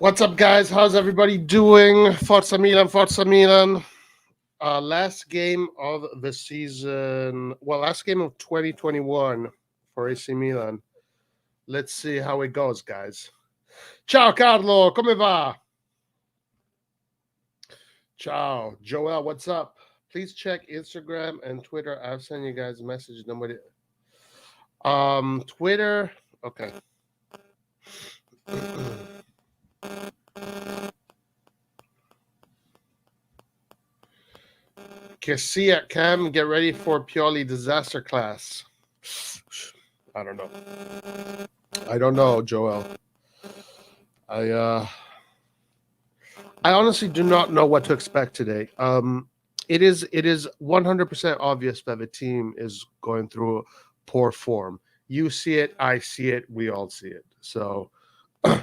What's up, guys? How's everybody doing? Forza Milan, Forza Milan. Last game of the season. Well, last game of 2021 for AC Milan. Let's see how it goes, guys. Ciao, Carlo. Come va? Ciao. Joel, what's up? Please check Instagram and Twitter. I'll send you guys a message. Nobody. Twitter. Okay. Cassia, Cam, get ready for Pioli disaster class. I don't know. I don't know, Joel. I honestly do not know what to expect today. It is 100% obvious that the team is going through poor form. You see it, I see it, we all see it. So I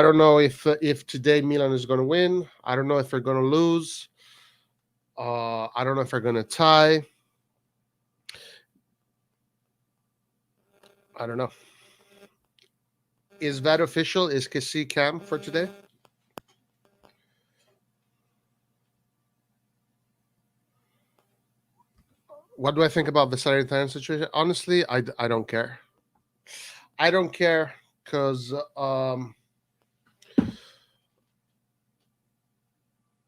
don't know if today Milan is going to win. I don't know if they're going to lose. I don't know if they're going to tie. I don't know. Is that official? Is Cassie Cam for today? What do I think about the Salernitana situation? Honestly, I don't care. I don't care because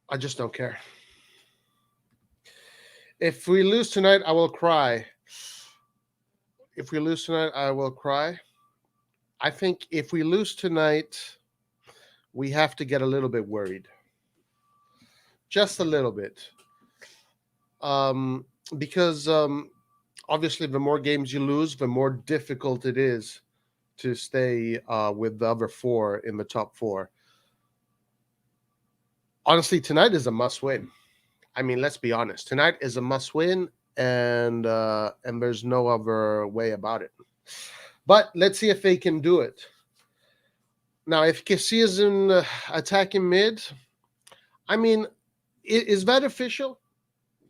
I just don't care. If we lose tonight, I will cry. If we lose tonight, I will cry. I think if we lose tonight, we have to get a little bit worried. Just a little bit. Because obviously, the more games you lose, the more difficult it is to stay with the other four in the top four. Honestly, tonight is a must win. I mean, let's be honest. Tonight is a must win, and there's no other way about it. But let's see if they can do it. Now, if Kessie is in attacking mid, I mean, is that official?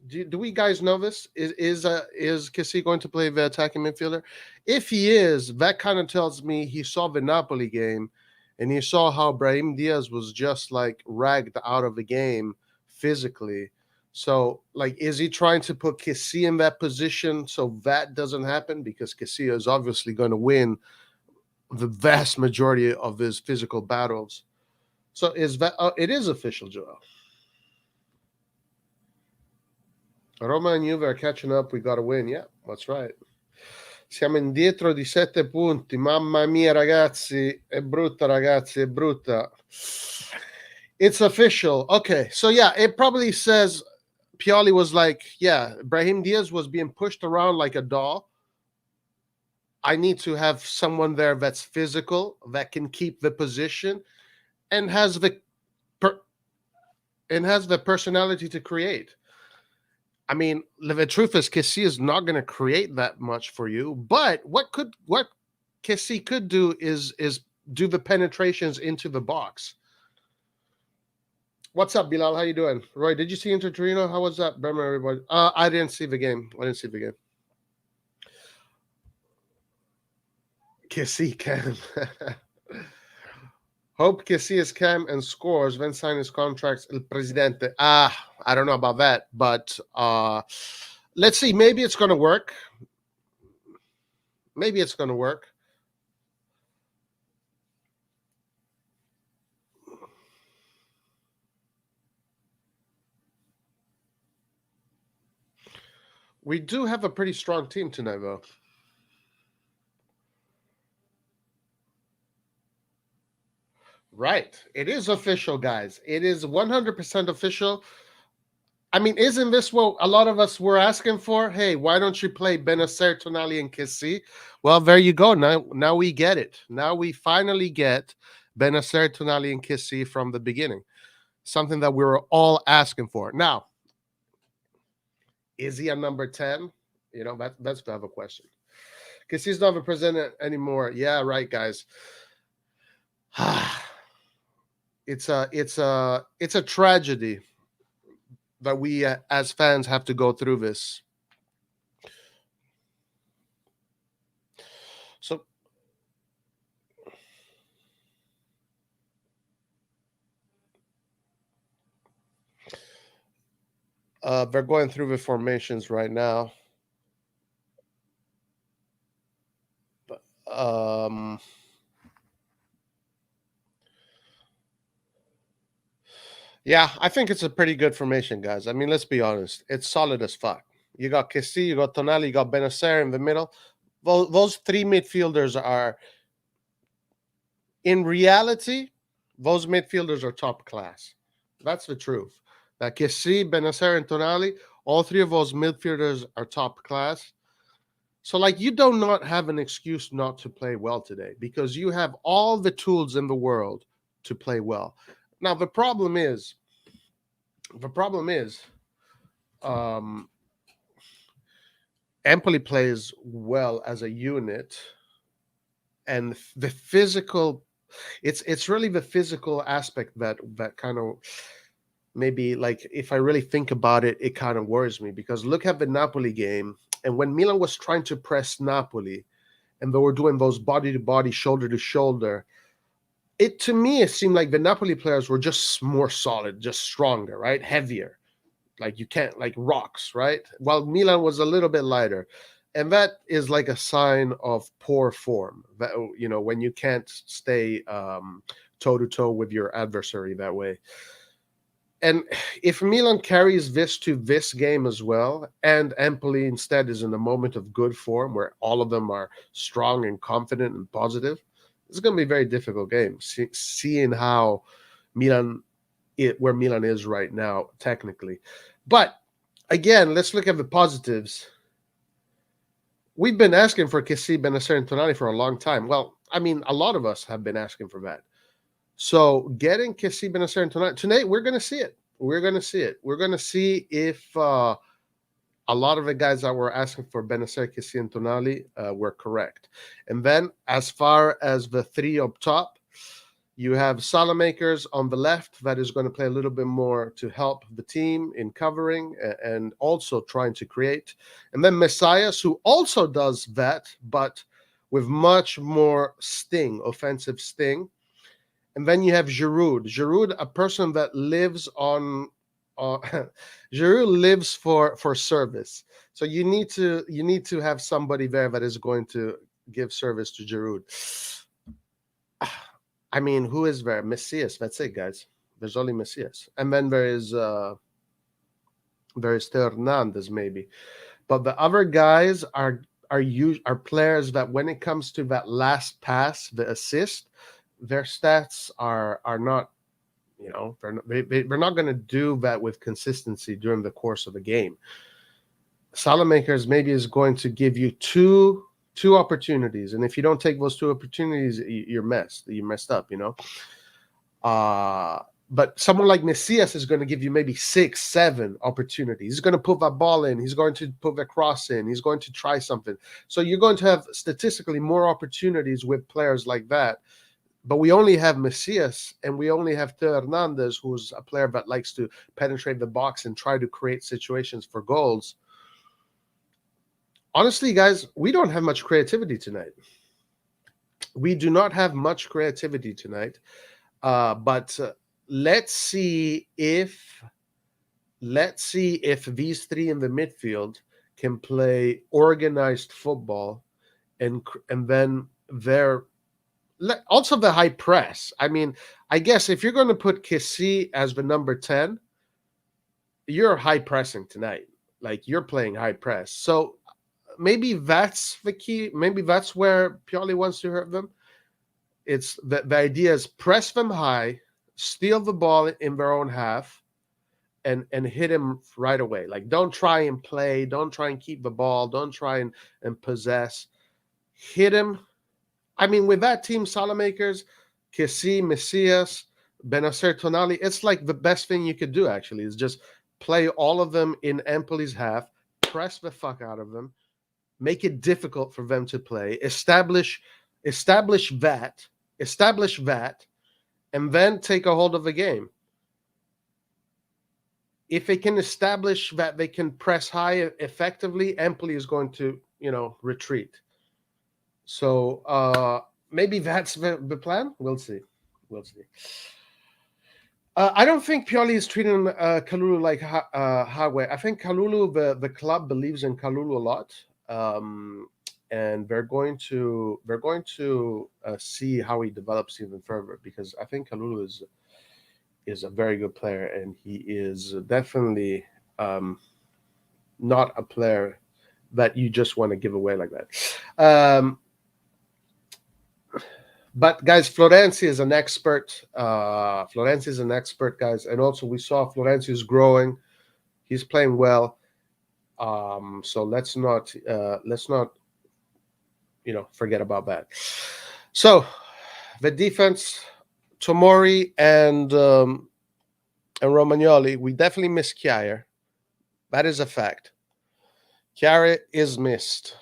Do we guys know this? Is Kessie going to play the attacking midfielder? If he is, that kind of tells me he saw the Napoli game, and he saw how Brahim Diaz was just like ragged out of the game physically. So, like, is he trying to put Kessie in that position so that doesn't happen? Because Kessie is obviously going to win the vast majority of his physical battles. So, is that it is official, Joel? Roma and Juve are catching up. We got to win. Yeah, that's right. Siamo indietro di 7 punti. Mamma mia, ragazzi. È brutta, ragazzi. È brutta. It's official. Okay. So, yeah, it probably says Pioli was like, yeah, Brahim Diaz was being pushed around like a doll. I need to have someone there that's physical, that can keep the position, and has the personality to create. I mean, the truth is, Kessie is not going to create that much for you. But what Kessie could do is do the penetrations into the box. What's up, Bilal? How you doing? Roy, did you see Inter Torino? How was that? Remember, everybody? I didn't see the game. Kessie can. Hope Kessie is Cam and scores, then sign his contracts. El Presidente. I don't know about that, but let's see. Maybe it's going to work. We do have a pretty strong team tonight, though. Right. It is official, guys. It is 100% official. I mean, isn't this what a lot of us were asking for? Hey, why don't you play Benacer, Tonali, and Kessie? Well, there you go. Now we get it. Now we finally get Benacer, Tonali, and Kessie from the beginning. Something that we were all asking for. Now, is he a number 10? You know, that's the other question. Kessie's not the president anymore. Yeah, right, guys. It's a tragedy that we as fans have to go through this. So They're going through the formations right now. Um, yeah, I think it's a pretty good formation, guys. I mean, let's be honest. It's solid as fuck. You got Kessi, you got Tonali, you got Benacer in the middle. Those three midfielders are, in reality, those midfielders are top class. That's the truth. That Kessi, Benacer, and Tonali, all three of those midfielders are top class. So, like, you do not have an excuse not to play well today because you have all the tools in the world to play well. Now, the problem is, um, Empoli plays well as a unit, and the physical. It's really the physical aspect that kind of, maybe, like, if I really think about it, it kind of worries me because look at the Napoli game, and when Milan was trying to press Napoli, and they were doing those body to body, shoulder to shoulder. It to me, it seemed like the Napoli players were just more solid, just stronger, right? Heavier, like you can't, like rocks, right? While Milan was a little bit lighter, and that is like a sign of poor form. That, when you can't stay toe to toe with your adversary that way. And if Milan carries this to this game as well, and Empoli instead is in a moment of good form where all of them are strong and confident and positive, it's going to be a very difficult game. Seeing how Milan, where Milan is right now, technically. But again, let's look at the positives. We've been asking for Kessi, Benacer, and Tonali for a long time. Well, I mean, a lot of us have been asking for that. So getting Kessi, Benacer, and tonight, we're going to see it. We're going to see it. We're going to see if a lot of the guys that were asking for Benacer, Kessi, and Tonali were correct. And then, as far as the three up top, you have Salamakers on the left that is going to play a little bit more to help the team in covering and also trying to create. And then Messias, who also does that, but with much more sting, offensive sting. And then you have Giroud. Giroud, a person that lives on, Giroud lives for service. So you need to have somebody there that is going to give service to Giroud. I mean, who is there? Messias. That's it, guys. There's only Messias, and then there is Hernandez maybe, but the other guys are players that when it comes to that last pass, the assist, their stats are not, they're not going to do that with consistency during the course of a game. Salamakers maybe is going to give you two opportunities, and if you don't take those two opportunities, you're messed up. But someone like Messias is going to give you maybe 6, 7 opportunities. He's going to put that ball in. He's going to put the cross in. He's going to try something. So you're going to have statistically more opportunities with players like that. But we only have Messias and we only have Theo Hernandez, who's a player that likes to penetrate the box and try to create situations for goals. Honestly, guys, we don't have much creativity tonight. We do not have much creativity tonight. But let's see if these three in the midfield can play organized football, and then they're also the high press. I mean, I guess if you're going to put Kessi as the number 10, you're high pressing tonight. Like, you're playing high press. So maybe that's the key. Maybe that's where Pioli wants to hurt them. It's the idea is press them high, steal the ball in their own half, and hit him right away. Like, don't try and play, don't try and keep the ball, don't try and possess. Hit him. I mean, with that team, Salamakers, Kessi, Messias, Benacer, Tonali, it's like the best thing you could do, actually, is just play all of them in Empoli's half, press the fuck out of them, make it difficult for them to play, establish that, and then take a hold of the game. If they can establish that they can press high effectively, Empoli is going to, retreat. So maybe that's the plan. We'll see. I don't think Pioli is treating Kalulu like Highway. I think Kalulu, the club believes in Kalulu a lot, and they're going to see how he develops even further, because I think Kalulu is a very good player, and he is definitely um, not a player that you just want to give away like that. But guys, Florenzi is an expert. Florenzi is an expert, guys, and also we saw Florenzi is growing. He's playing well. So let's not forget about that. So the defense, Tomori and Romagnoli, we definitely miss Chiaia. That is a fact. Chiaia is missed.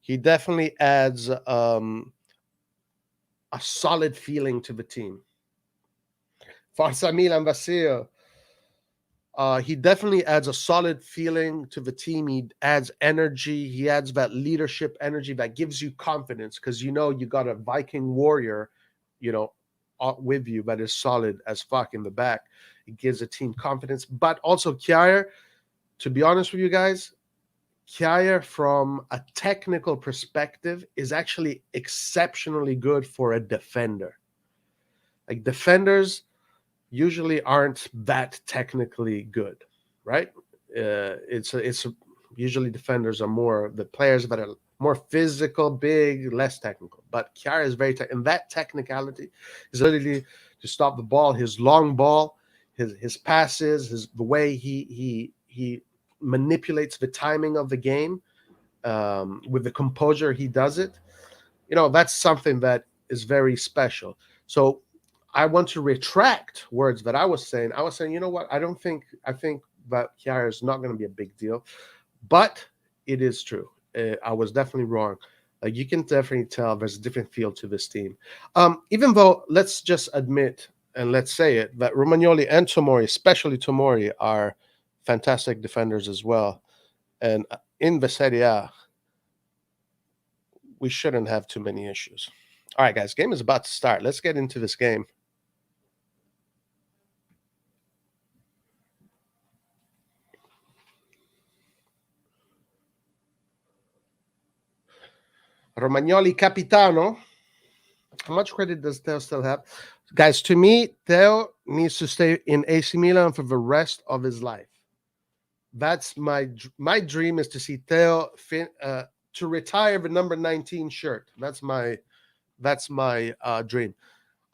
He definitely adds a solid feeling to the team. Forza Milan, Vasile. He definitely adds a solid feeling to the team. He adds energy. He adds that leadership energy that gives you confidence, because you got a Viking warrior, with you that is solid as fuck in the back. It gives a team confidence. But also Chiaia, to be honest with you guys, Chiaia from a technical perspective is actually exceptionally good for a defender. Like defenders usually aren't that technically good, right? It's usually defenders are more the players that are more physical, big, less technical. But Chiara is and that technicality, his ability to stop the ball, his long ball, his passes, the way he manipulates the timing of the game, with the composure he does it. That's something that is very special. So I want to retract words that I was saying. I was saying, you know what? I think that Chiara is not going to be a big deal, but it is true. I was definitely wrong. Like you can definitely tell there's a different feel to this team. Even though, let's just admit and let's say it, that Romagnoli and Tomori, especially Tomori, are fantastic defenders as well. And in the Serie A, we shouldn't have too many issues. All right, guys, game is about to start. Let's get into this game. Romagnoli Capitano. How much credit does Theo still have? Guys, to me, Theo needs to stay in AC Milan for the rest of his life. That's my dream, is to see Theo to retire the number 19 shirt. That's my dream.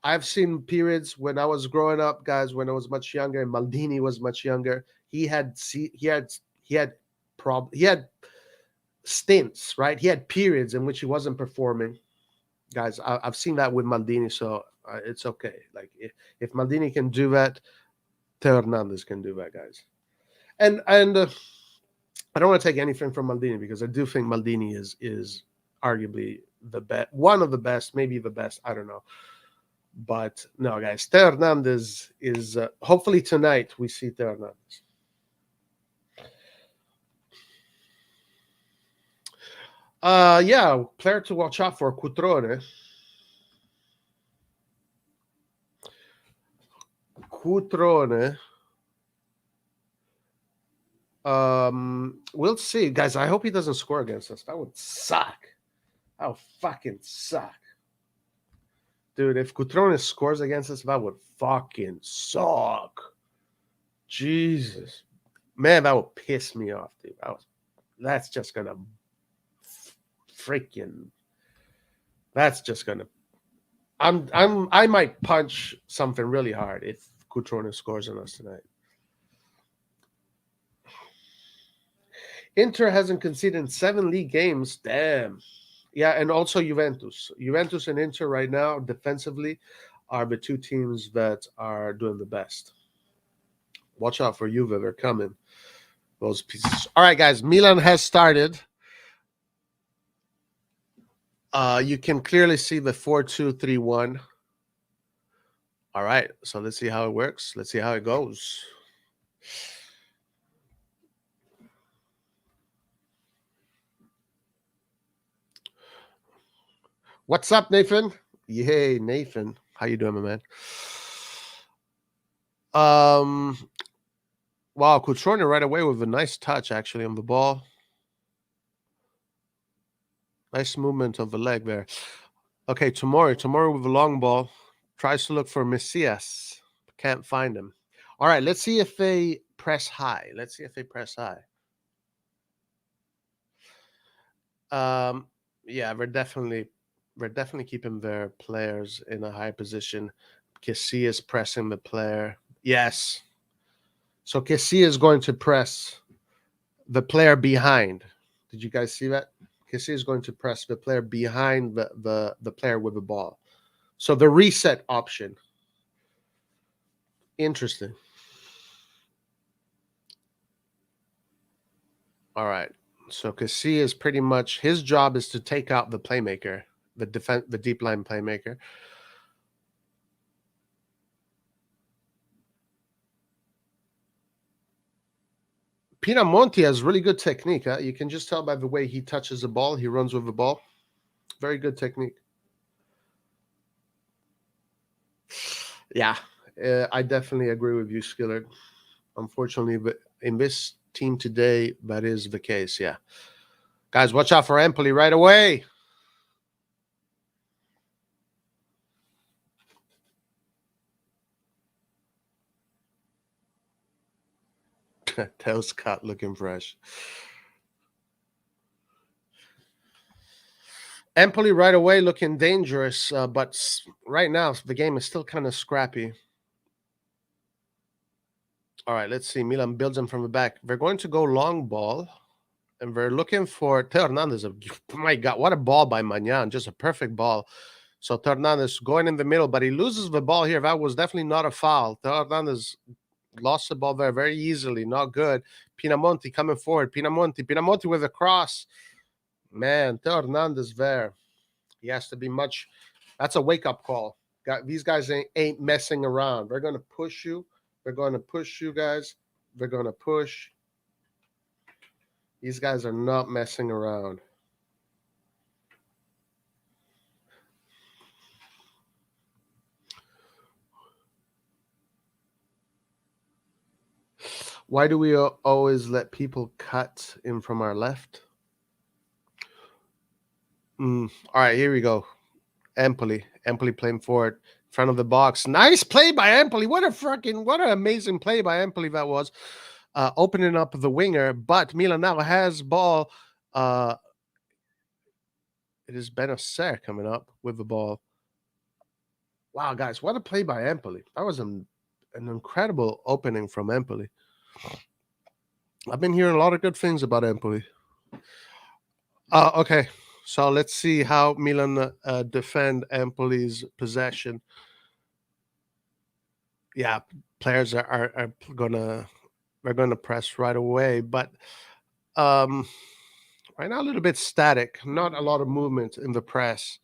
I've seen periods when I was growing up, guys, when I was much younger, and Maldini was much younger. He had stints, right? He had periods in which he wasn't performing. Guys, I've seen that with Maldini, so it's okay. Like if Maldini can do that, Teo Hernandez can do that, guys. And I don't want to take anything from Maldini, because I do think Maldini is arguably the best, one of the best, maybe the best. I don't know. But no, guys, Teo Hernandez is hopefully tonight we see Teo Hernandez. Yeah, player to watch out for, Cutrone. Cutrone. We'll see, guys. I hope he doesn't score against us. That would suck. That would fucking suck. Dude, if Cutrone scores against us, that would fucking suck. Jesus. Man, that would piss me off, dude. That's just gonna freaking that's just gonna I might punch something really hard if Cutrone scores on us tonight. Inter hasn't conceded in 7 league games. Damn. Yeah, and also Juventus. Juventus and Inter right now defensively are the two teams that are doing the best. Watch out for Juve, they're coming. Those pieces. All right, guys. Milan has started. You can clearly see the 4-2-3-1. All right, so let's see how it works. Let's see how it goes. What's up, Nathan? Yay, Nathan. How you doing, my man? Um, wow, Cutrone right away with a nice touch actually on the ball. Nice movement of the leg there. Okay, Tomori with a long ball tries to look for Messias. Can't find him. All right, let's see if they press high. Let's see if they press high. Um, yeah, we're definitely keeping their players in a high position. Kessie is pressing the player. Yes. So Kessie is going to press the player behind. Did you guys see that? Kessie is going to press the player behind the player with the ball. So the reset option. Interesting. All right. So Kessie is pretty much his job is to take out the playmaker, the deep line playmaker. Pinamonti has really good technique. Huh? You can just tell by the way he touches the ball. He runs with the ball. Very good technique. Yeah, I definitely agree with you, Skillard. Unfortunately, but in this team today, that is the case. Yeah, guys, watch out for Empoli right away. Tails cut looking fresh. Empoli right away looking dangerous, but right now the game is still kind of scrappy. All right, let's see. Milan builds them from the back. They're going to go long ball, and they're looking for Teo Hernandez. My God, what a ball by Magnan. Just a perfect ball. So Teo Hernandez going in the middle, but he loses the ball here. That was definitely not a foul. Teo Hernandez lost the ball there very easily. Not good. Pinamonti coming forward. Pinamonti with a cross. Man, Teo Hernandez there. He has to be much. That's a wake up call. These guys ain't messing around. They're going to push you. They're going to push you guys. They're going to push. These guys are not messing around. Why do we always let people cut in from our left? All right, here we go. Empoli playing forward, in front of the box. Nice play by Empoli. What an amazing play by Empoli that was. Opening up the winger, but Milan now has ball. It is Benacer coming up with the ball. Wow, guys, what a play by Empoli. That was an incredible opening from Empoli. I've been hearing a lot of good things about Empoli. Okay, so let's see how Milan defend Empoli's possession. Yeah, players are gonna press right away, but um, right now a little bit static. Not a lot of movement in the press.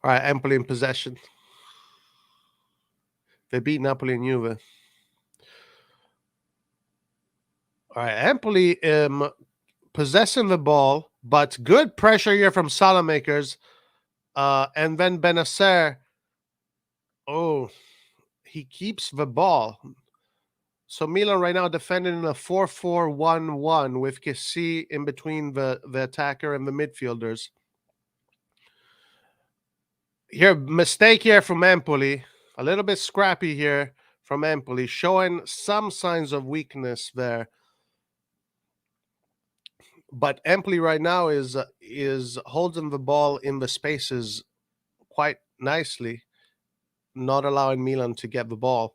All right, Empoli in possession. They beat Napoli and Juve. All right, Empoli possessing the ball, but good pressure here from Salamakers. And then Benacer, oh, he keeps the ball. So Milan right now defending in a 4-4-1-1 with Kessie in between the attacker and the midfielders. Here, mistake here from Empoli. A little bit scrappy here from Empoli, showing some signs of weakness there. But Empoli right now is holding the ball in the spaces quite nicely, not allowing Milan to get the ball.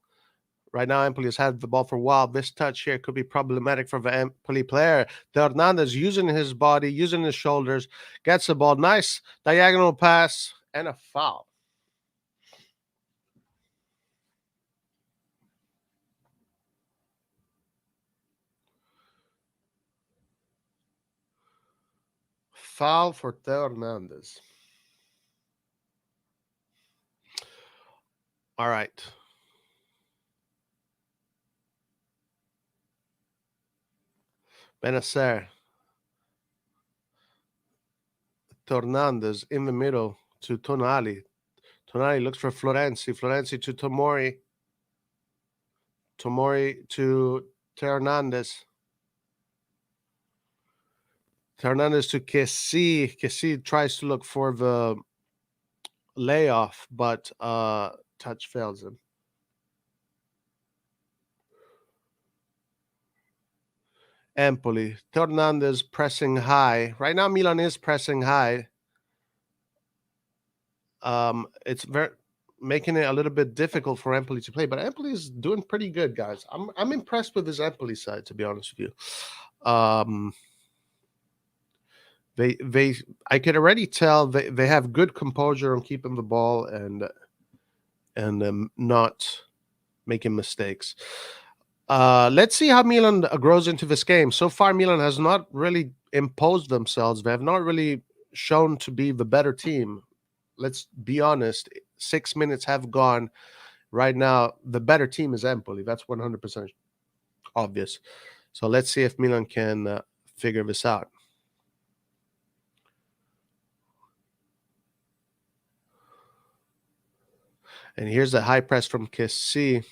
Right now, Empoli has had the ball for a while. This touch here could be problematic for the Empoli player. De Hernandez using his body, using his shoulders, gets the ball. Nice diagonal pass and a foul. Foul for Theo Hernandez. All right. Benacer. Hernandez in the middle to Tonali. Tonali looks for Florenzi. Florenzi to Tomori. Tomori to Hernandez. Hernandez to Kessi. Kessi tries to look for the layoff, but touch fails him. Empoli. Hernandez pressing high. Right now, Milan is pressing high. It's very making it a little bit difficult for Empoli to play, but Empoli is doing pretty good, guys. I'm impressed with this Empoli side, to be honest with you. They I could already tell they have good composure on keeping the ball and not making mistakes. Let's see how Milan grows into this game. So far, Milan has not really imposed themselves. They have not really shown to be the better team. Let's be honest. 6 minutes have gone. Right now, the better team is Empoli. That's 100% obvious. So let's see if Milan can figure this out. And here's the high press from Kessi.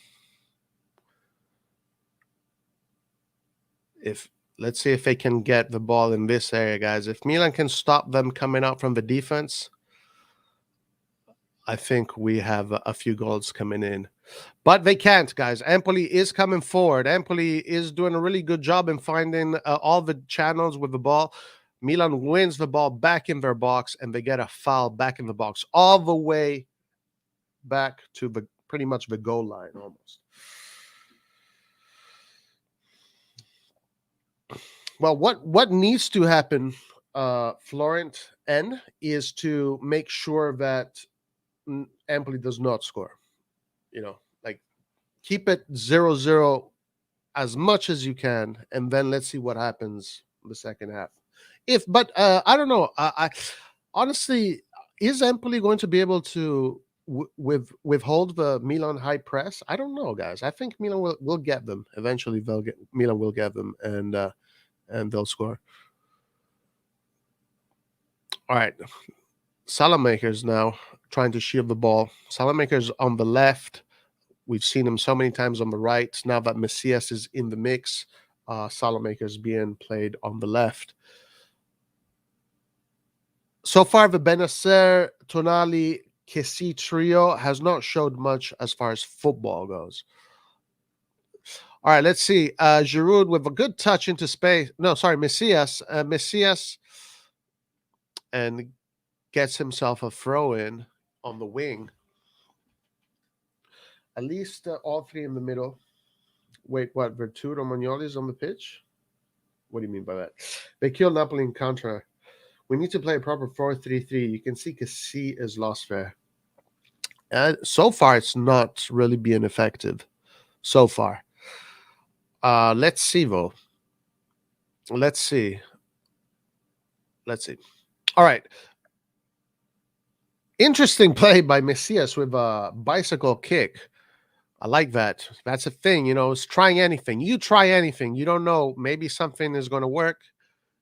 Let's see if they can get the ball in this area, guys. If Milan can stop them coming out from the defense, I think we have a few goals coming in. But they can't, guys. Empoli is coming forward. Empoli is doing a really good job in finding all the channels with the ball. Milan wins the ball back in their box, and they get a foul back in the box, all the way back to pretty much the goal line almost. Well, what needs to happen, Florent N, is to make sure that Empoli does not score. Like keep it 0-0 as much as you can, and then let's see what happens in the second half. But I don't know. I honestly, is Empoli going to be able to withhold the Milan high press? I don't know, guys. I think Milan will get them eventually. Milan will get them, and they'll score. All right, Salamakers now trying to shield the ball. Salamakers on the left. We've seen him so many times on the right. Now that Messias is in the mix, Salamakers being played on the left. So far, the Benacer, Tonali, Kessi trio has not showed much as far as football goes. All right, let's see. Giroud with a good touch into space. No, sorry, Messias. Messias and gets himself a throw-in on the wing. At least all three in the middle. Wait, what? Vertu Romagnoli is on the pitch? What do you mean by that? They killed Napoli in contra. We need to play a proper 4-3-3. You can see Kessi is lost there. So far, it's not really being effective. So far. Let's see, though. Let's see. All right. Interesting play by Messias with a bicycle kick. I like that. That's a thing, it's trying anything. You try anything. You don't know. Maybe something is going to work.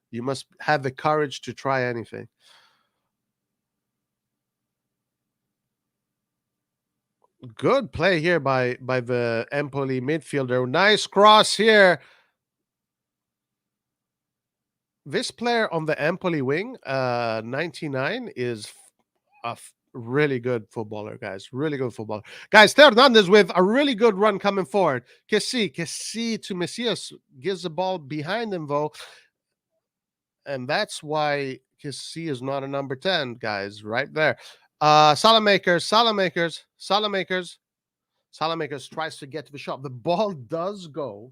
You must have the courage to try anything. Good play here by the Empoli midfielder. Nice cross here. This player on the Empoli wing, 99, is a really good footballer, guys. Really good footballer. Guys, Hernandez with a really good run coming forward. Kessi to Messias gives the ball behind him, though. And that's why Kessi is not a number 10, guys, right there. Salamakers tries to get to the shot. The ball does go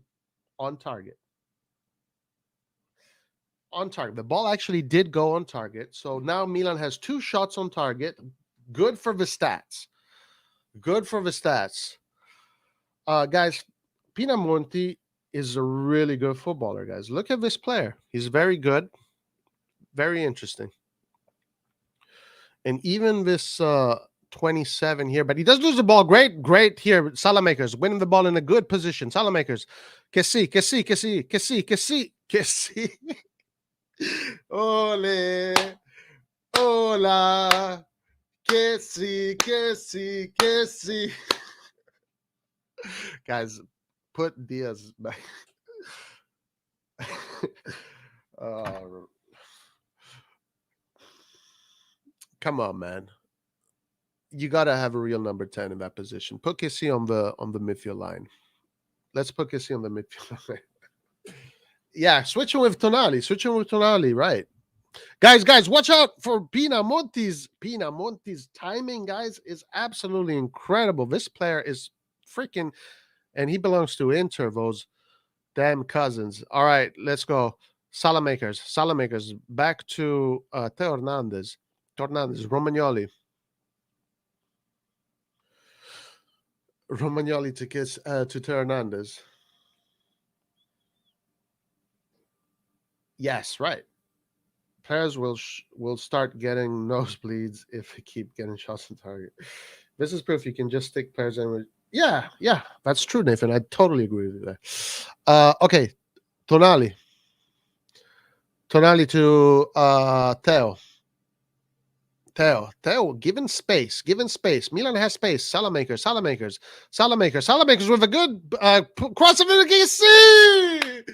on target. The ball actually did go on target. So now Milan has 2 shots on target. Good for the stats. Guys, Pinamonti is a really good footballer, guys. Look at this player. He's very good. Very interesting. And even this 27 here, but he does lose the ball. Great here. Salamakers winning the ball in a good position. Salamakers. Kessi. Ole. Hola. Que si. Guys, put Diaz back. uh, come on, man. You gotta have a real number 10 in that position. Put Kessie on the midfield line. Let's put Kessie on the midfield line. Yeah, switching with Tonali. Switching with Tonali, right. Guys, watch out for Pinamonti's. Pinamonti's timing, guys, is absolutely incredible. This player is freaking, and he belongs to Inter, those damn cousins. All right, let's go. Salamakers. Salamakers. Back to Teo Hernandez. Hernandez. Romagnoli. Romagnoli to kiss to Teo Hernandez. Yes, right. Players will start getting nosebleeds if they keep getting shots on target. This is proof you can just stick players in. Yeah, that's true, Nathan. I totally agree with that. Okay, Tonali. Tonali to Teo. Teo, given space. Milan has space. Salamakers with a good cross of it.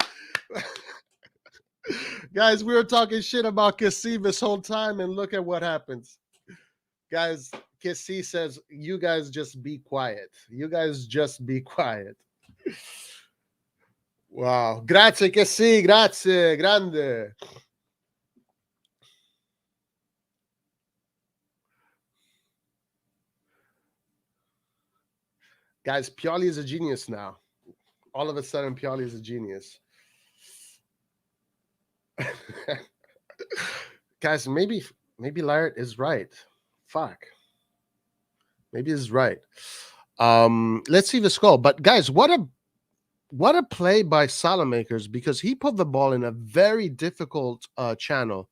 Guys, we were talking shit about Kessie this whole time, and look at what happens. Guys, Kessie says, you guys just be quiet. Wow. Grazie, Kessie. Grazie. Grande. Guys, Pioli is a genius now. All of a sudden, Pioli is a genius. Guys, maybe Laird is right. Fuck. Maybe he's right. Let's see the score. But guys, what a play by Salamakers, because he put the ball in a very difficult channel.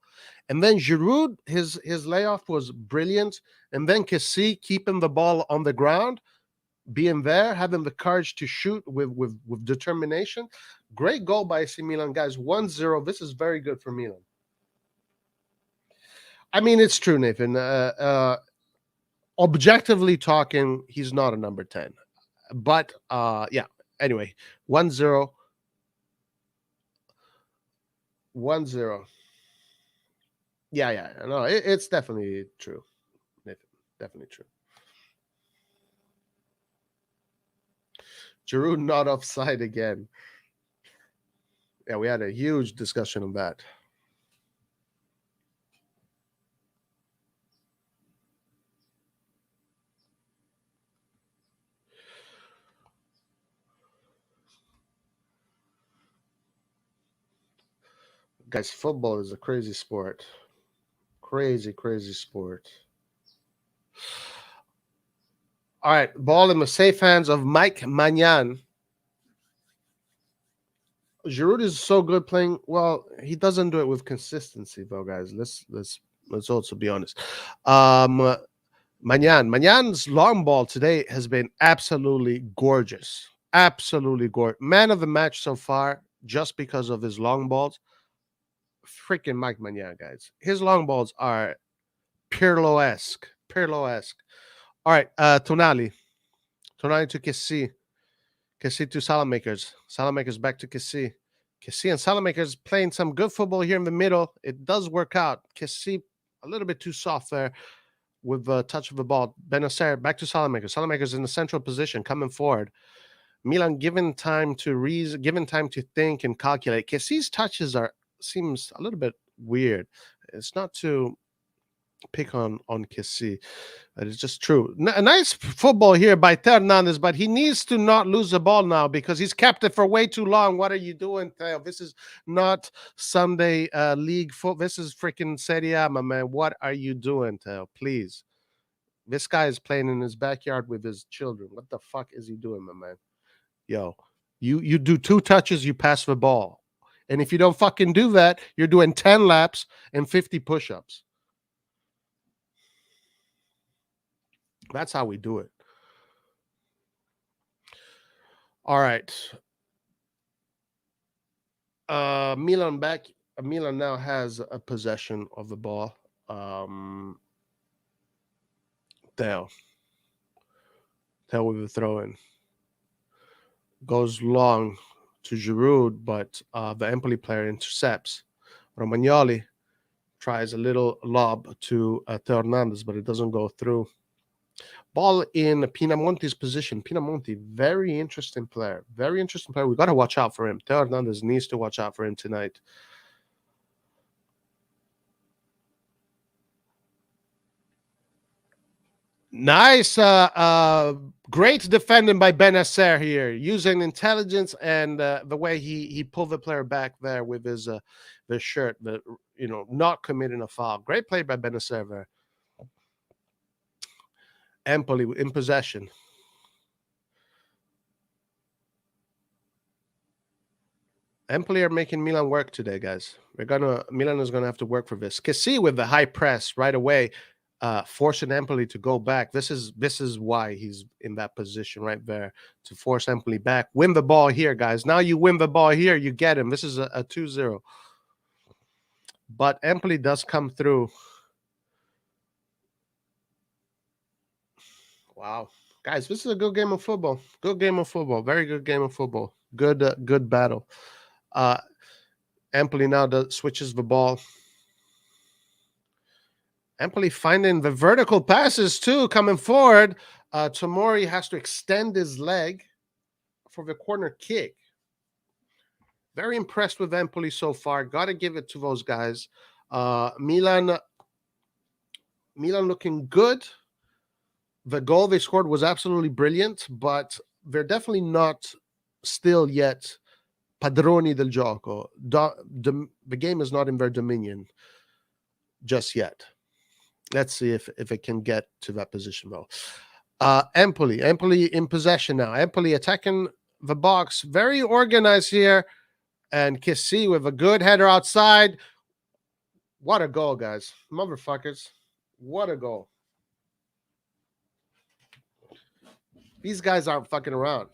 And then Giroud, his layoff was brilliant. And then Kessie keeping the ball on the ground, being there, having the courage to shoot with determination. Great goal by AC Milan, guys. 1-0. This is very good for Milan. I mean, it's true, Nathan. Objectively talking, he's not a number 10. But yeah, anyway, 1-0. 1-0. Yeah. No, it's definitely true. Nathan, definitely true. Giroud not offside again. Yeah, we had a huge discussion on that. Guys, football is a crazy sport. Crazy sport. All right, ball in the safe hands of Mike Magnan. Giroud is so good playing. Well, he doesn't do it with consistency, though, guys. Let's also be honest. Magnan's long ball today has been absolutely gorgeous. Absolutely gorgeous. Man of the match so far, just because of his long balls. Freaking Mike Magnan, guys. His long balls are Pirlo-esque. All right, Tonali. Tonali to Kessie. Kessie to Salamakers. Salamakers back to Kessie. Kessie and Salamakers playing some good football here in the middle. It does work out. Kessie a little bit too soft there with the touch of the ball. Benacer back to Salamakers. Salamakers in the central position, coming forward. Milan given time to think and calculate. Kessie's touches seems a little bit weird. It's not to pick on Kessie. That is just true. A nice football here by Hernandez, but he needs to not lose the ball now because he's kept it for way too long. What are you doing, Theo? This is not Sunday league football. This is freaking Serie A, my man. What are you doing, Theo? Please. This guy is playing in his backyard with his children. What the fuck is he doing, my man? Yo, you do 2 touches, you pass the ball. And if you don't fucking do that, you're doing 10 laps and 50 push-ups. That's how we do it. All right. Milan back. Milan now has a possession of the ball. Theo. Theo with the throw in. Goes long to Giroud, but the Empoli player intercepts. Romagnoli tries a little lob to Theo Hernandez, but it doesn't go through. Ball in Pinamonti's position. Pinamonti, very interesting player. Very interesting player. We got to watch out for him. Theo Hernandez needs to watch out for him tonight. Nice, great defending by Benacer here, using intelligence and the way he pulled the player back there with his shirt, but not committing a foul. Great play by Benacer there. Empoli in possession. Empoli are making Milan work today, guys. Milan is gonna have to work for this. Kessie with the high press right away, forcing Empoli to go back. This is why he's in that position right there, to force Empoli back. Win the ball here, guys. Now you win the ball here, you get him. This is a 2-0. But Empoli does come through. Wow. Guys, this is a good game of football. Good game of football. Very good game of football. Good battle. Empoli now switches the ball. Empoli finding the vertical passes too, coming forward. Tomori has to extend his leg for the corner kick. Very impressed with Empoli so far. Got to give it to those guys. Milan looking good. The goal they scored was absolutely brilliant, but they're definitely not still yet padroni del gioco. The game is not in their dominion just yet. Let's see if it can get to that position, though. Empoli in possession now. Empoli attacking the box. Very organized here. And Kessie with a good header outside. What a goal, guys. Motherfuckers. What a goal. These guys aren't fucking around.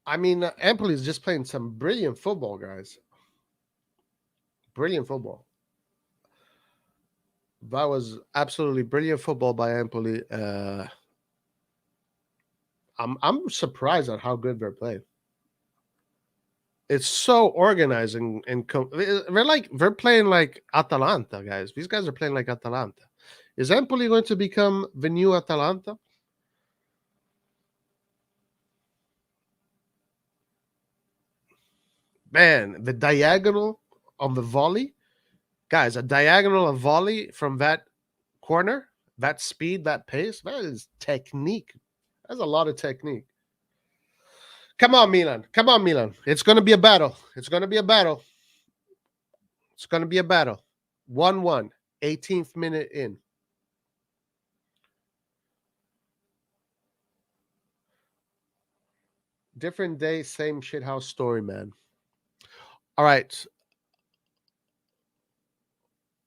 I mean, Empoli is just playing some brilliant football, guys. Brilliant football. That was absolutely brilliant football by Empoli. I'm surprised at how good they're playing. It's so organized and they're playing like Atalanta, guys. These guys are playing like Atalanta. Is Empoli going to become the new Atalanta? Man, the diagonal on the volley, guys, a diagonal of volley from that corner, that speed, that pace, that is technique. That's a lot of technique. Come on, Milan. Come on, Milan. It's going to be a battle. It's going to be a battle. It's going to be a battle. 1-1, 18th minute in. Different day, same shithouse story, man. All right.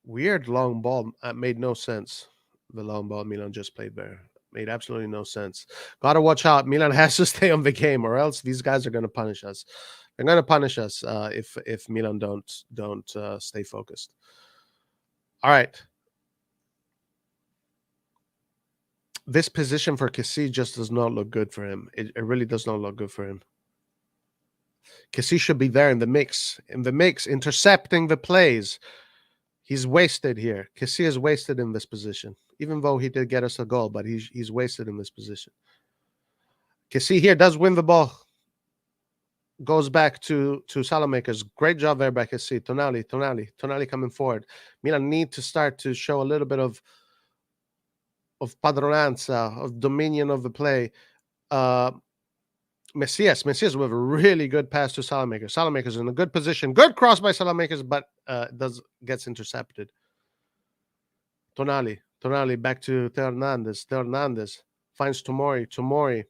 Weird long ball. Made no sense. The long ball Milan just played there. Made absolutely no sense. Got to watch out. Milan has to stay on the game, or else these guys are going to punish us. They're going to punish us if Milan don't stay focused. All right. This position for Kessie just does not look good for him. It really does not look good for him. Kessie should be there in the mix, intercepting the plays. He's wasted here. Kessie is wasted in this position, even though he did get us a goal, but he's wasted in this position. Kessie here does win the ball. Goes back to Salamakers. Great job there by Kessie. Tonali coming forward. Milan need to start to show a little bit of padronanza, of dominion of the play. Messias with a really good pass to Salamakers. Salamakers in a good position. Good cross by Salamakers, but gets intercepted. Tonali back to Theo Hernandez. Theo Hernandez finds Tomori.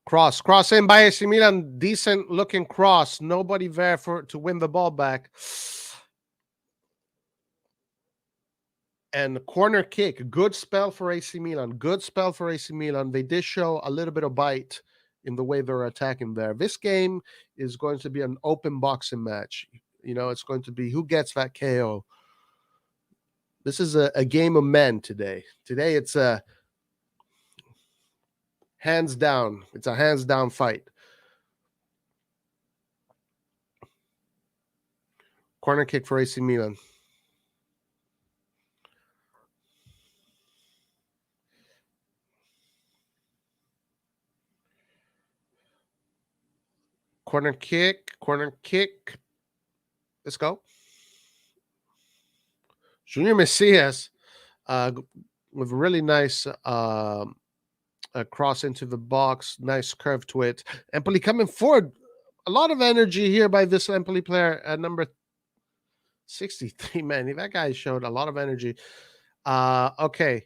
Cross in by AC Milan. Decent looking cross. Nobody there to win the ball back. And corner kick. Good spell for AC Milan. They did show a little bit of bite in the way they're attacking there. This game is going to be an open boxing match. You know, it's going to be who gets that KO. This is a game of men today. Today it's a hands down. It's a hands down fight. Corner kick for AC Milan. Corner kick. Corner kick. Let's go. Junior Messias with a really nice cross into the box. Nice curve to it. Empoli coming forward. A lot of energy here by this Empoli player at number 63. Man, that guy showed a lot of energy. Okay.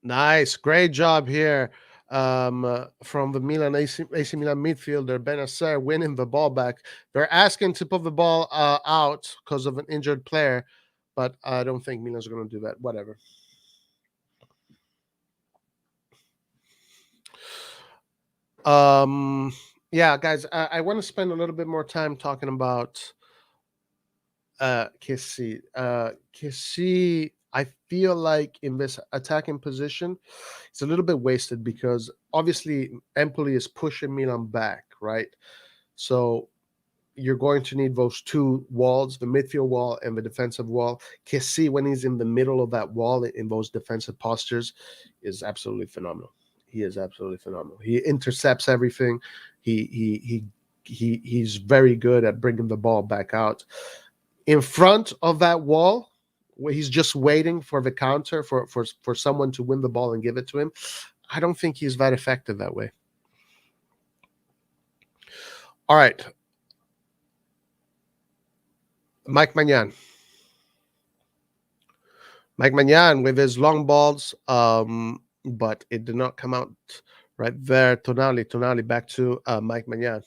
Nice. Great job here from the Milan AC Milan midfielder, Benacer, winning the ball back. They're asking to put the ball out because of an injured player, but I don't think Milan's going to do that. Whatever. Yeah, guys, I want to spend a little bit more time talking about Kessie. Kessie, I feel like in this attacking position, it's a little bit wasted because obviously Empoli is pushing Milan back, right? So you're going to need those two walls, the midfield wall and the defensive wall. Kessie, when he's in the middle of that wall in those defensive postures, is absolutely phenomenal. He is absolutely phenomenal. He intercepts everything. He's very good at bringing the ball back out in front of that wall, where he's just waiting for the counter for someone to win the ball and give it to him. I don't think he's that effective that way. All right. Mike Magnan. Mike Magnan with his long balls, but it did not come out right there. Tonali back to Mike Magnan.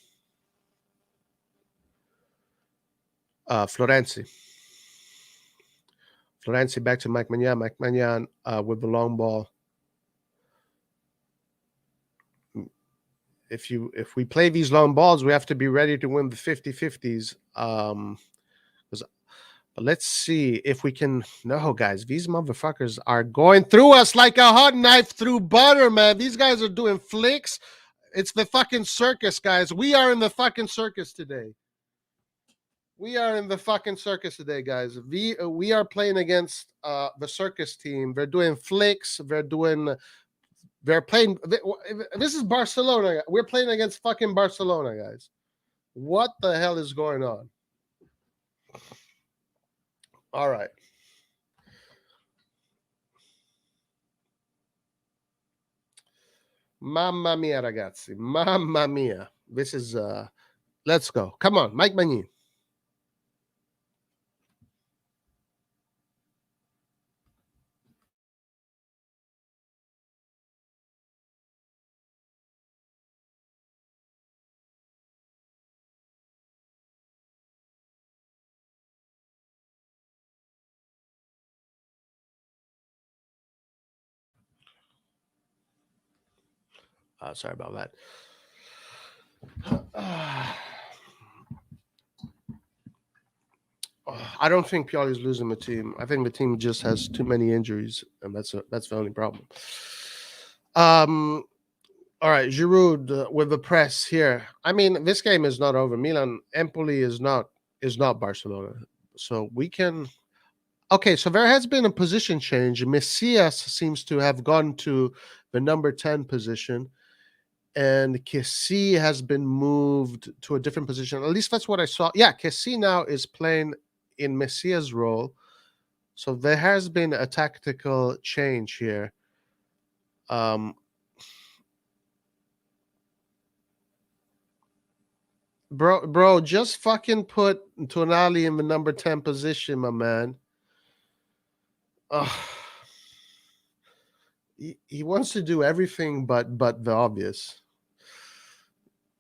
Florenzi back to Mike Magnan. Mike Magnan with the long ball. If we play these long balls, we have to be ready to win the 50-50s. But let's see if we can. No, guys, these motherfuckers are going through us like a hot knife through butter, man. These guys are doing flicks. It's the fucking circus, guys. We are in the fucking circus today. We are in the fucking circus today, guys. We are playing against the circus team. They're doing flicks. They're playing. This is Barcelona. We're playing against fucking Barcelona, guys. What the hell is going on? All right. Mamma mia, ragazzi. Mamma mia. This is let's go. Come on, Mike Magny. Sorry about that. I don't think Pioli is losing the team. I think the team just has too many injuries, and that's the only problem. All right, Giroud with the press here. I mean, this game is not over. Milan, Empoli is not Barcelona, so we can. Okay, so there has been a position change. Messias seems to have gone to the number 10 position, and Kessie has been moved to a different position. At least that's what I saw. Yeah, Kessie now is playing in Messias' role. So there has been a tactical change here. Bro, just fucking put Tonali in the number 10 position, my man. He wants to do everything but the obvious.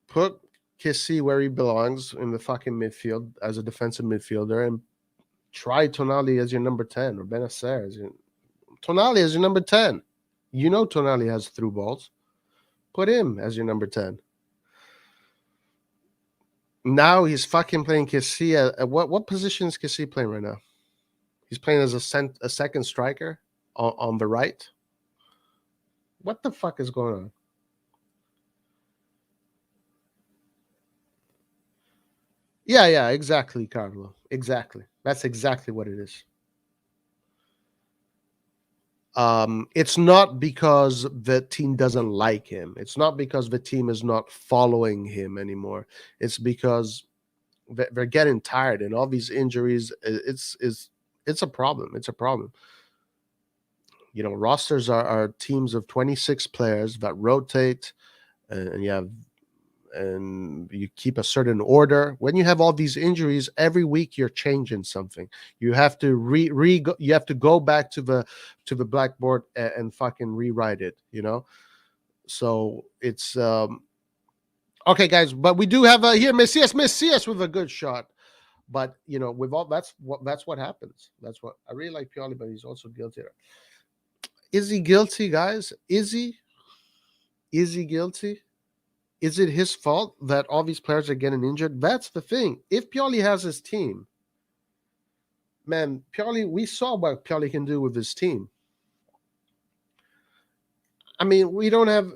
Put Kessie where he belongs in the fucking midfield as a defensive midfielder, and try Tonali as your number 10 or Benacer as your Tonali as your number 10. You know Tonali has through balls. Put him as your number 10. Now he's fucking playing Kessie. What position is Kessie playing right now? He's playing as a second striker on the right. What the fuck is going on? Yeah, exactly, Carlo. Exactly. That's exactly what it is. It's not because the team doesn't like him. It's not because the team is not following him anymore. It's because they're getting tired, and all these injuries. It's a problem. It's a problem. Rosters are teams of 26 players that rotate, and you keep a certain order. When you have all these injuries, every week you're changing something. You have to you have to go back to the blackboard and fucking rewrite it. So it's okay, guys. But we do have here Messias with a good shot. But with all that's what happens. That's what I really like Pioli, but he's also guilty. Is he guilty, guys? Is he? Is he guilty? Is it his fault that all these players are getting injured? That's the thing. If Pioli has his team, man, we saw what Pioli can do with his team. I mean, we don't have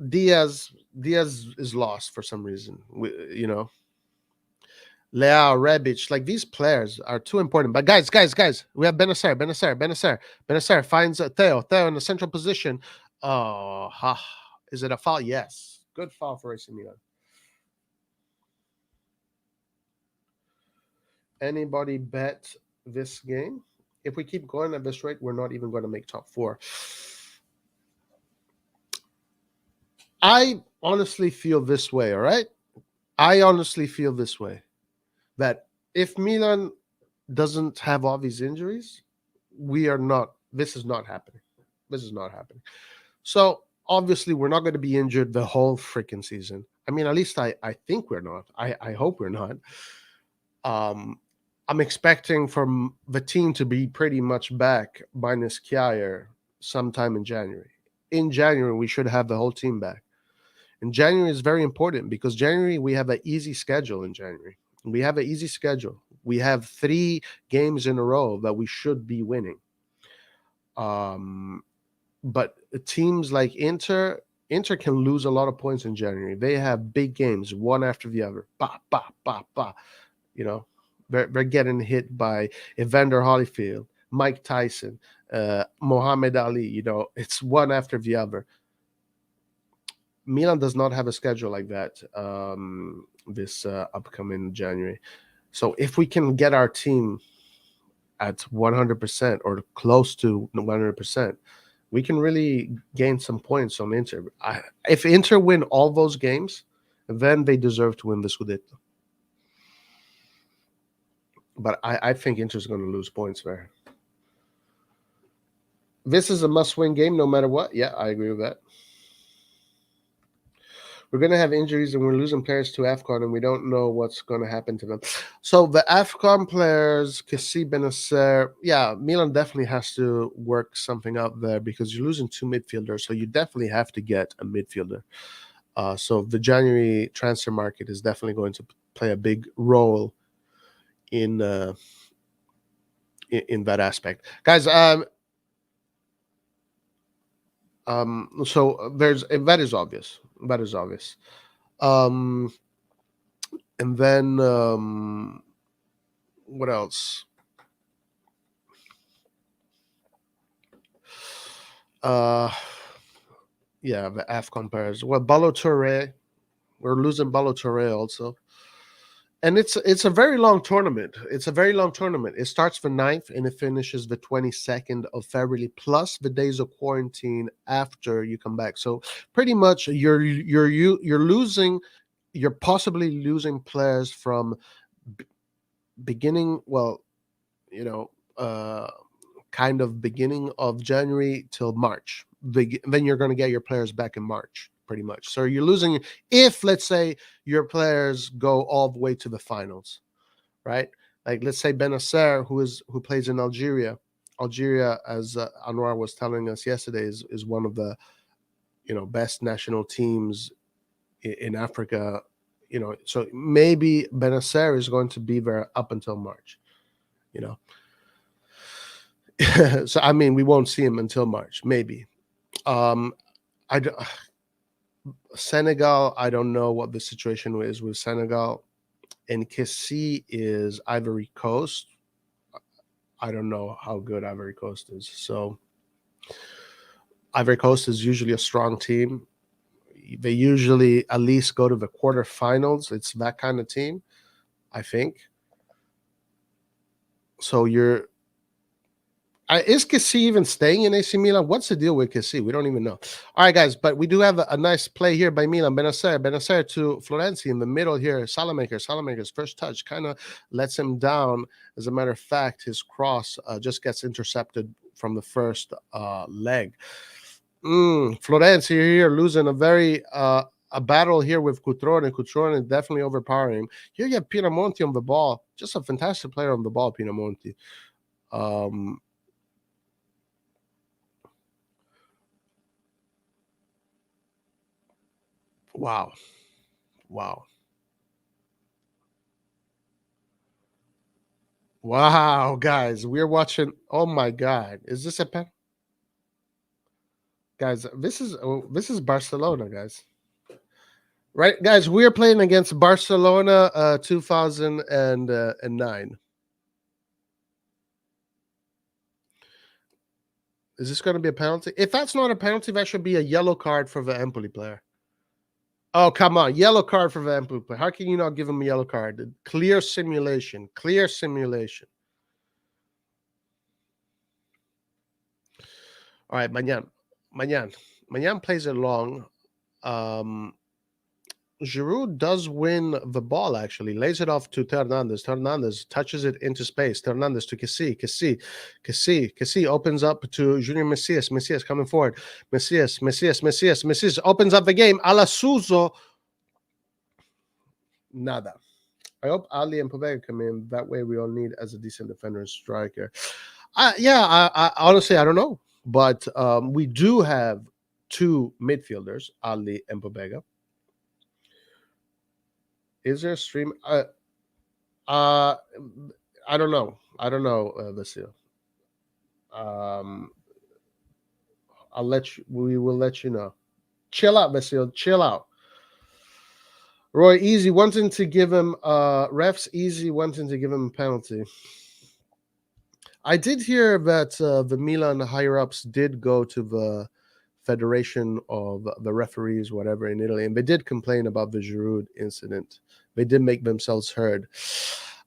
Diaz is lost for some reason. Leao, Rebic, like these players are too important. But guys, we have Benacer finds Theo in the central position. Is it a foul? Yes. Good foul for AC Milan. Anybody bet this game? If we keep going at this rate, we're not even going to make top 4. I honestly feel this way, all right? I honestly feel this way, that if Milan doesn't have all these injuries, this is not happening. This is not happening. So obviously we're not going to be injured the whole freaking season. I mean, at least I think we're not. I hope we're not. I'm expecting from the team to be pretty much back minus Kjaer sometime in January. In January, we should have the whole team back. And January is very important because January, we have an easy schedule in January. We have an easy schedule. We have 3 games in a row that we should be winning. But teams like Inter can lose a lot of points in January. They have big games, one after the other. Bah, bah, bah, bah. They're getting hit by Evander Holyfield, Mike Tyson, Muhammad Ali. It's one after the other. Milan does not have a schedule like that this upcoming January. So if we can get our team at 100% or close to 100%, we can really gain some points on Inter. If Inter win all those games, then they deserve to win the Scudetto. But I think Inter's going to lose points there. This is a must-win game no matter what. Yeah, I agree with that. We're going to have injuries and we're losing players to AFCON and we don't know what's going to happen to them. So the AFCON players, Kessie, Benacer, Milan definitely has to work something out there because you're losing 2 midfielders. So you definitely have to get a midfielder. So the January transfer market is definitely going to play a big role in that aspect. Guys, so that is obvious. That is obvious. And then what else? The AFCON players. Well, Balotelli, we're losing Balotelli also. And it's a very long tournament. It's a very long tournament. It starts the 9th and it finishes the 22nd of February, plus the days of quarantine after you come back. So pretty much you're losing, you're possibly losing players from beginning. Well, kind of beginning of January till March. Then you're going to get your players back in March. Pretty much. So you're losing if, let's say, your players go all the way to the finals, right? Like let's say Benacer, who plays in Algeria, Algeria, as Anwar was telling us yesterday, is one of the best national teams in Africa. So maybe Benacer is going to be there up until March. You know, so I mean, we won't see him until March, maybe. Um, I d- Senegal, I don't know what the situation is with Senegal, and Kessie is Ivory Coast. I don't know how good Ivory Coast is. So Ivory Coast is usually a strong team. They usually at least go to the quarterfinals. It's that kind of team, I think. So is Kessie even staying in AC Milan? What's the deal with Kessie? We don't even know. All right, guys, but we do have a nice play here by Milan. Benacer to Florenzi in the middle here. Salamaker's first touch kind of lets him down. As a matter of fact, his cross just gets intercepted from the first leg. Florenzi here losing a battle here with Cutrone. Cutrone is definitely overpowering him. Here you have Pinamonti on the ball. Just a fantastic player on the ball, Pinamonti. Wow. Wow, guys, we're watching. Oh my God, is this a pen? Guys, this is Barcelona, guys. Right, guys, we're playing against Barcelona, 2009. Is this going to be a penalty? If that's not a penalty, that should be a yellow card for the Empoli player. Oh, come on, yellow card for the Empoli player. How can you not give him a yellow card? Clear simulation. Clear simulation. All right, Magnan plays it long. Giroud does win the ball, actually. Lays it off to Hernandez. Hernandez touches it into space. Hernandez to Kessie opens up to Junior Messias. Messias coming forward. Messias opens up the game. Alasuso. Nada. I hope Ali and Pobega come in. That way we all need as a decent defender and striker. I honestly, I don't know. But we do have two midfielders, Ali and Pobega. Is there a stream? I don't know. Vasil. Um, We will let you know. Chill out, Vasil. Chill out. Roy, easy wanting to give him refs. Easy wanting to give him a penalty. I did hear that the Milan higher ups did go to the Federation of the Referees, whatever, in Italy, and they did complain about the Giroud incident. They did make themselves heard.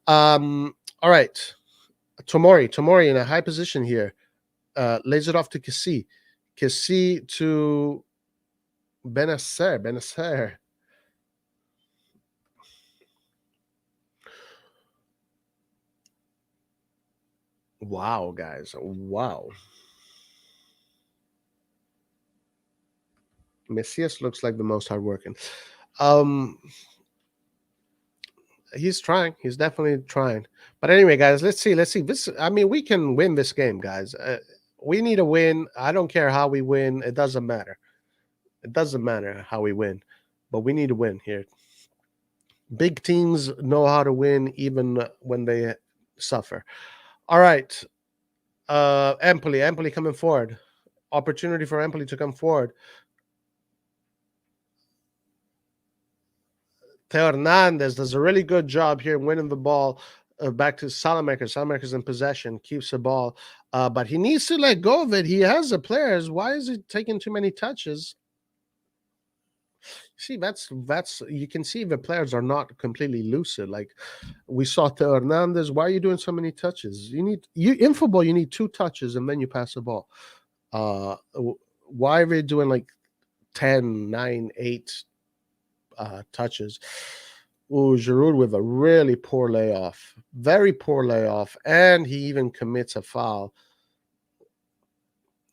All right. Tomori in a high position here. Lays it off to Kessie. Kessie to Benacer. Wow, guys. Wow. Messias looks like the most hardworking. He's trying. He's definitely trying. But anyway, guys, let's see. This, I mean, we can win this game, guys. We need a win. I don't care how we win. It doesn't matter. It doesn't matter how we win, but we need to win here. Big teams know how to win even when they suffer. All right. Empoli coming forward. Opportunity for Empoli to come forward. Theo Hernandez does a really good job here winning the ball back to Salamaker. Salamaker's in possession, keeps the ball, but he needs to let go of it. He has the players. Why is he taking too many touches? See, that's you can see the players are not completely lucid. Like we saw Theo Hernandez. Why are you doing so many touches? In football, you need 2 touches and then you pass the ball. Why are they doing like 10, 9, 8 touches? Ooh, Giroud with a really poor layoff. Very poor layoff. And he even commits a foul.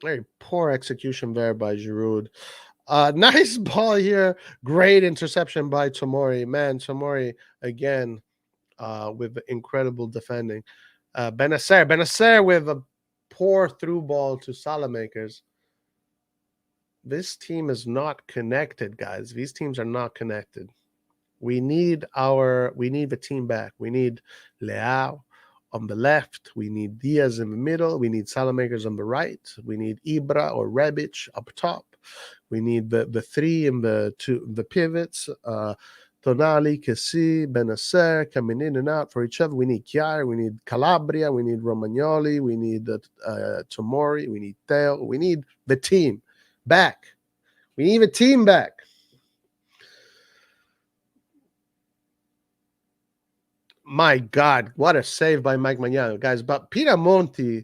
Very poor execution there by Giroud. Nice ball here. Great interception by Tomori. Man, Tomori again with incredible defending. Benacer with a poor through ball to Salamakers. This team is not connected, guys. These teams are not connected. We need the team back. We need Leao on the left. We need Diaz in the middle. We need Salamakers on the right. We need Ibra or Rebic up top. We need the three in the pivots. Tonali, Kessi, Benacer coming in and out for each other. We need Chiar, we need Calabria, we need Romagnoli, we need Tomori, we need Teo. We need the team back. We need the team back. My God, what a save by Mike Magnano, guys. But Pinamonti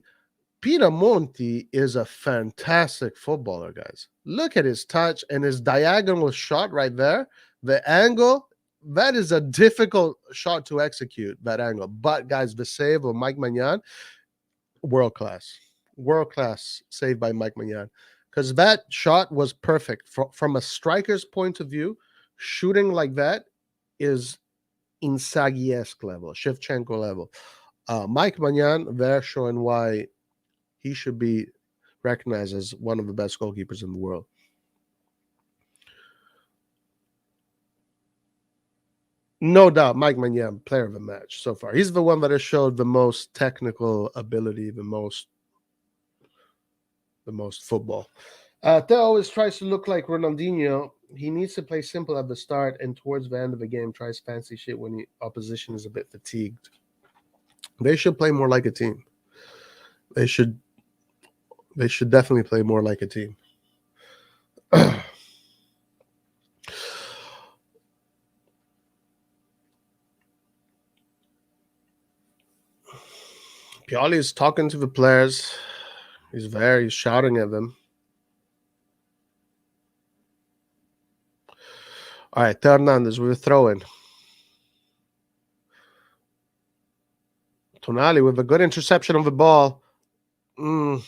is a fantastic footballer, guys. Look at his touch and his diagonal shot right there. The angle, that is a difficult shot to execute, that angle. But, guys, the save of Mike Magnan, world class. World class save by Mike Magnan. Because that shot was perfect. From a striker's point of view, shooting like that is Inzaghi-esque level, Shevchenko level. Mike Magnan there showing why he should be recognized as one of the best goalkeepers in the world. No doubt, Mike Magnan, player of the match so far. He's the one that has showed the most technical ability, the most football. Theo always tries to look like Ronaldinho. He needs to play simple at the start and towards the end of the game tries fancy shit when the opposition is a bit fatigued. They should play more like a team. They should definitely play more like a team. Pioli is talking to the players. He's shouting at them. All right, Hernandez, we're throwing. Tonali with a good interception of the ball. Playing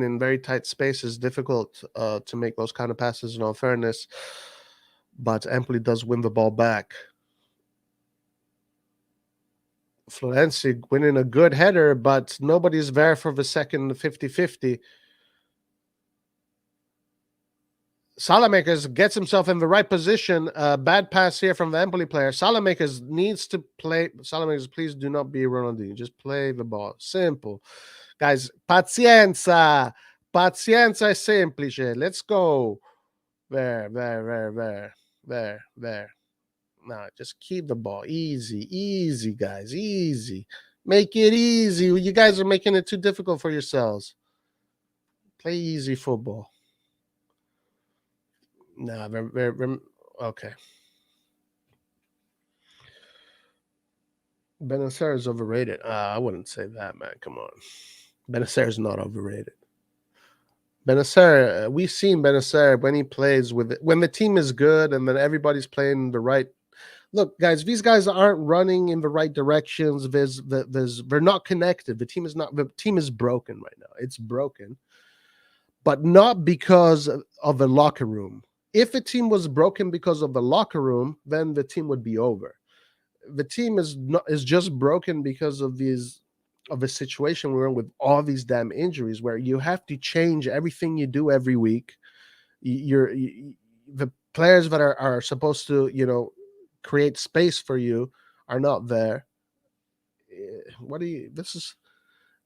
in very tight spaces, difficult to make those kind of passes in all fairness. But Empoli does win the ball back. Florenzi winning a good header, but nobody's there for the second 50-50. Salamakers gets himself in the right position. Bad pass here from the Empoli player. Salamakers needs to play. Salamakers, please do not be Ronaldinho. Just play the ball. Simple. Guys, pazienza. Pazienza è semplice. Let's go. There. Nah, just keep the ball. Easy, guys. Easy. Make it easy. You guys are making it too difficult for yourselves. Play easy football. Nah, okay. Benacer is overrated. I wouldn't say that, man. Come on. Benacer is not overrated. Benacer, we've seen Benacer when he plays with it, when the team is good and then everybody's playing the right. Look, guys, these guys aren't running in the right directions. They're not connected. The team is broken right now. It's broken, but not because of the locker room. If a team was broken because of the locker room, then the team would be over. The team is just broken because of a situation we're in with all these damn injuries where you have to change everything you do every week. The players that are supposed to, create space for you are not there.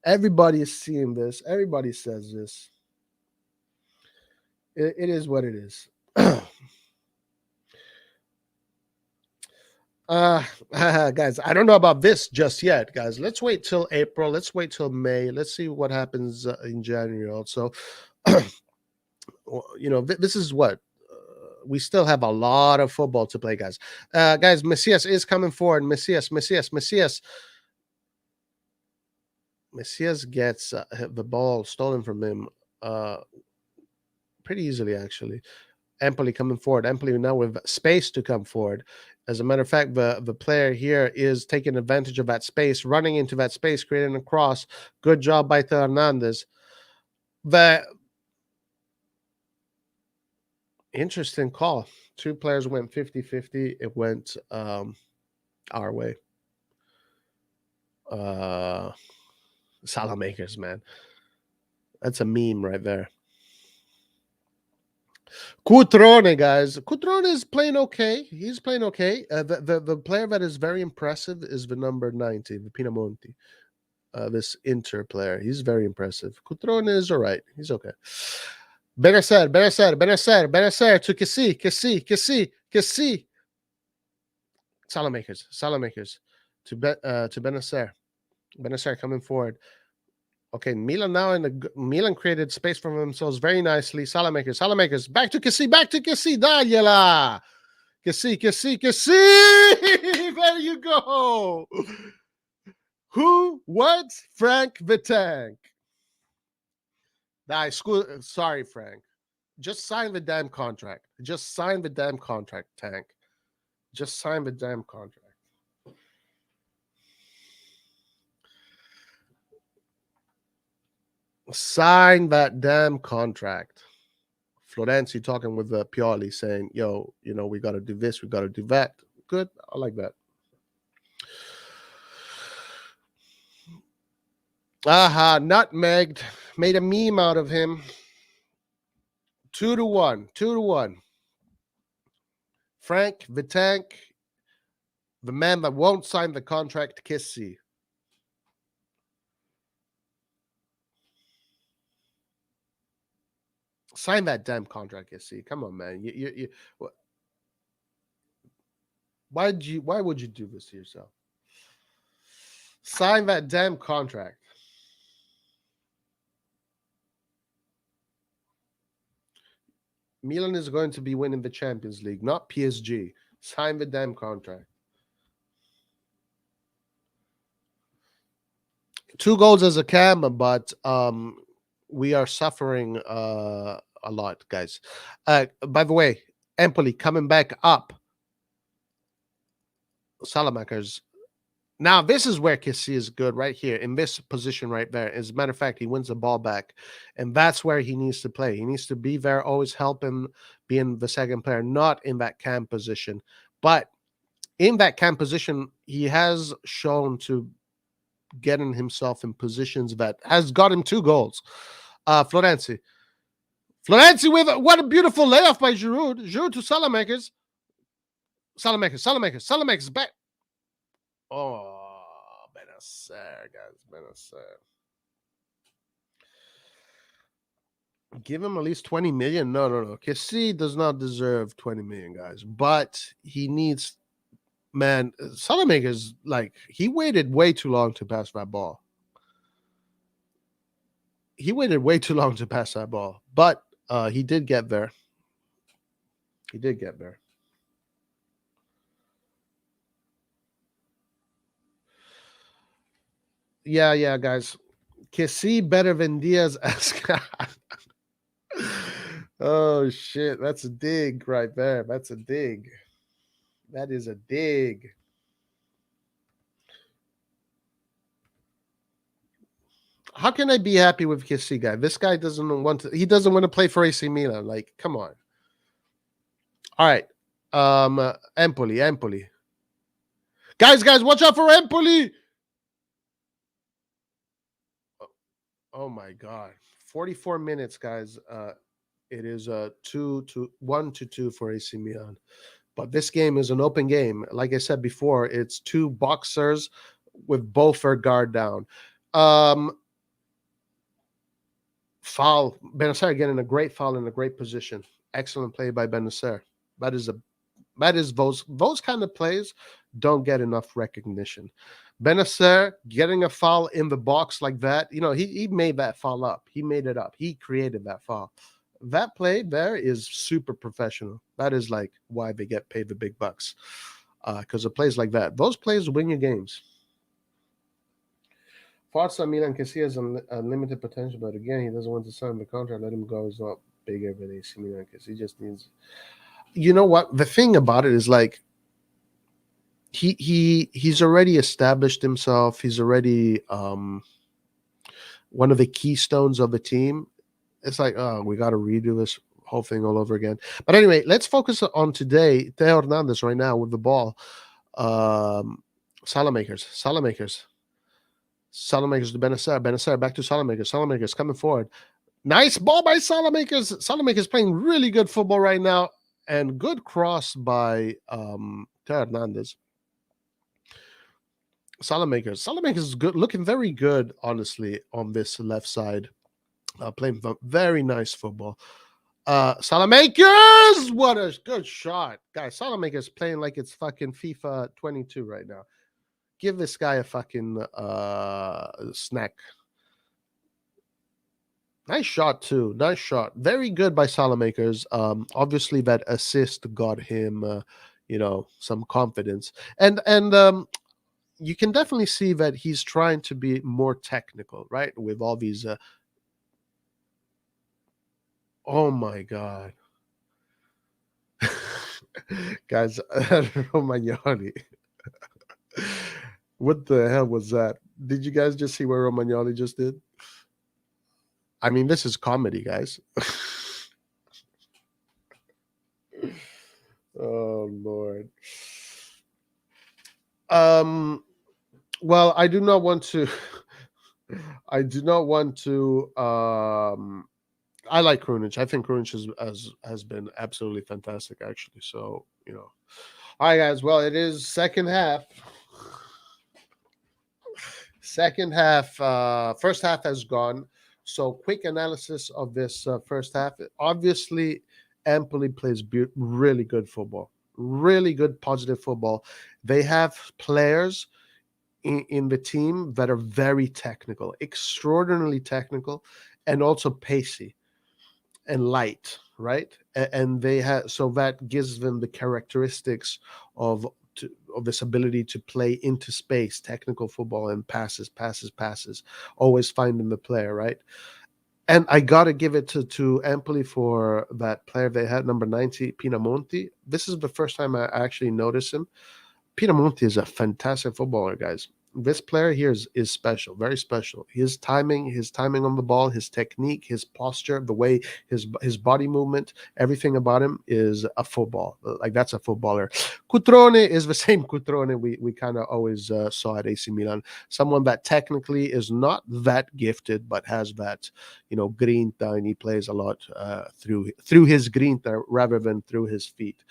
Everybody is seeing this. Everybody says this. It is what it is. Guys, I don't know about this just yet, guys. Let's wait till April. Let's wait till May. Let's see what happens in January also. This is what we still have a lot of football to play, guys. Guys, Messias is coming forward. Messias gets the ball stolen from him pretty easily, actually. Empoli coming forward. Empoli now with space to come forward. As a matter of fact, the player here is taking advantage of that space, running into that space, creating a cross. Good job by Hernandez. The interesting call. Two players went 50-50. It went our way. Salamakers, man. That's a meme right there. Cutrone, guys. Cutrone is playing okay. He's playing okay. The player that is very impressive is the number 90, the Pinamonti. This Inter player. He's very impressive. Cutrone is all right. He's okay. Benacer to Kessi. Salamakers to Benacer. Benacer coming forward. Okay, Milan now Milan created space for themselves very nicely. Salamakers, back to Kessi, Dagliela. Kessi. There you go. Who? What? Frank the Tank. Sorry, Frank. Just sign the damn contract. Just sign the damn contract, Tank. Just sign the damn contract. Sign that damn contract. Florenzi talking with Pioli saying, yo, we got to do this, we got to do that. Good. I like that. Aha, nutmegged. Made a meme out of him. 2-1. Frank the Tank, the man that won't sign the contract, Kessi. Sign that damn contract, Kessi. Come on, man. Why would you do this to yourself? Sign that damn contract. Milan is going to be winning the Champions League, not PSG. Sign the damn contract. 2 goals as a cam, but we are suffering a lot, guys. By the way, Empoli coming back up. Salamakers. Now, this is where Kessi is good right here in this position right there. As a matter of fact, he wins the ball back, and that's where he needs to play. He needs to be there, always help him being the second player, not in that cam position. But in that cam position, he has shown to getting himself in positions that has got him 2 goals. Florenzi with what a beautiful layoff by Giroud. Giroud to Salamakers. Salamakers back. Oh, Benacer, guys. Benacer. Give him at least 20 million. No. Kessi does not deserve 20 million, guys. But he needs, man, Salamakers, like, he waited way too long to pass that ball. But he did get there. Yeah, guys. Kessi better than Diaz. Oh, shit. That's a dig right there. That is a dig. How can I be happy with Kessi, guy? This guy doesn't want to play for AC Milan. Like, come on. All right. Empoli. Guys, watch out for Empoli. Oh my god. 44 minutes, guys. It is 1-2 for AC Milan. But this game is an open game. Like I said before, it's 2 boxers with both their guard down. Foul. Benacer getting a great foul in a great position. Excellent play by Benacer. That is those kind of plays don't get enough recognition. Benacer getting a foul in the box like that, he made that foul up. He made it up. He created that foul. That play there is super professional. That is like why they get paid the big bucks. Because of plays like that. Those plays win you games. Forza Milan Kessi has unlimited potential, but again, he doesn't want to sign the contract. Let him go. He's not bigger than AC Milan because he just needs. You know what? The thing about it is like he's already established himself. He's already one of the keystones of the team. It's like, oh, we got to redo this whole thing all over again. But anyway, let's focus on today. Theo Hernandez right now with the ball. Salamakers. Salamakers to Benacer. Benacer back to Salamakers. Salamakers coming forward. Nice ball by Salamakers. Salamakers playing really good football right now. And good cross by Teo Hernandez. Salamakers. Salamakers is good, looking very good, honestly, on this left side. Playing very nice football. Salamakers! What a good shot. Guys, Salamakers playing like it's fucking FIFA 22 right now. Give this guy a fucking snack. Nice shot too. Nice shot. Very good by Salamakers. Obviously that assist got him, some confidence, and you can definitely see that he's trying to be more technical, right? With all these. Oh my god, guys, Romagnoli. What the hell was that? Did you guys just see what Romagnoli just did? I mean, this is comedy, guys. Oh Lord. Well, I do not want to. I do not want to. I like Krunic. I think Krunic has been absolutely fantastic, actually. So all right, guys. Well, it is second half. Second half. First half has gone. So quick analysis of this first half. Obviously, Empoli plays really good football. Really good, positive football. They have players in the team that are very technical, extraordinarily technical, and also pacey and light, right? And they have, so that gives them the characteristics of of this ability to play into space, technical football, and passes, always finding the player, right? And I gotta give it to Empoli for that player they had, number 90, Pinamonti. This is the first time I actually noticed him. Pinamonti is a fantastic footballer, guys. This player here is special, very special. His timing on the ball, his technique, his posture, the way his body movement, everything about him is a football. Like that's a footballer. Cutrone is the same Cutrone we kind of always saw at AC Milan. Someone that technically is not that gifted, but has that grinta, and he plays a lot through his grinta rather than through his feet.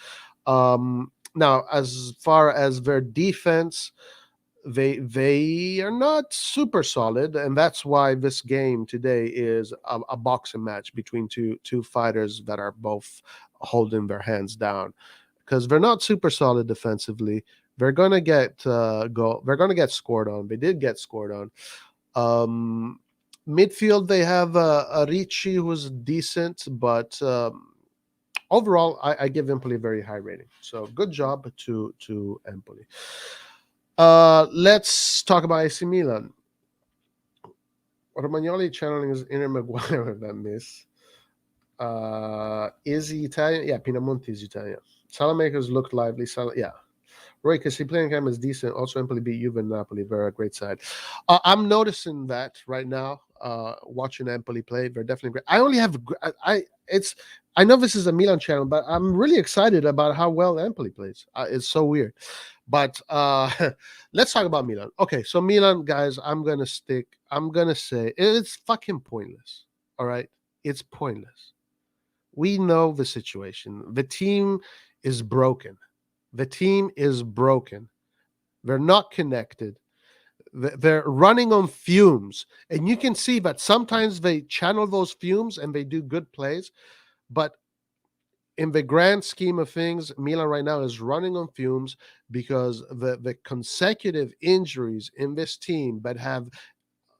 Now, as far as their defense, they are not super solid, and that's why this game today is a boxing match between two fighters that are both holding their hands down, because they're not super solid defensively. They're gonna get They're gonna get scored on. They did get scored on. Midfield, they have a Ricci who's decent, but overall, I give Empoli a very high rating. So good job to Empoli. Let's talk about AC Milan. Romagnoli channeling his inner Maguire with that miss. Is he Italian? Yeah, Pinamonti is Italian. Salamakers looked lively. Yeah. Roy, because he playing game is decent. Also, Empoli beat Juve and Napoli. They're a great side. I'm noticing that right now. Watching Empoli play, they're definitely great. I only have I know this is a Milan channel, but I'm really excited about how well Empoli plays. It's so weird. But let's talk about Milan. Okay, so Milan, guys, I'm gonna say it's fucking pointless. All right, it's pointless. We know the situation. The team is broken. The team is broken. They're not connected. They're running on fumes. And you can see that sometimes they channel those fumes and they do good plays. But in the grand scheme of things, Milan right now is running on fumes because the consecutive injuries in this team that have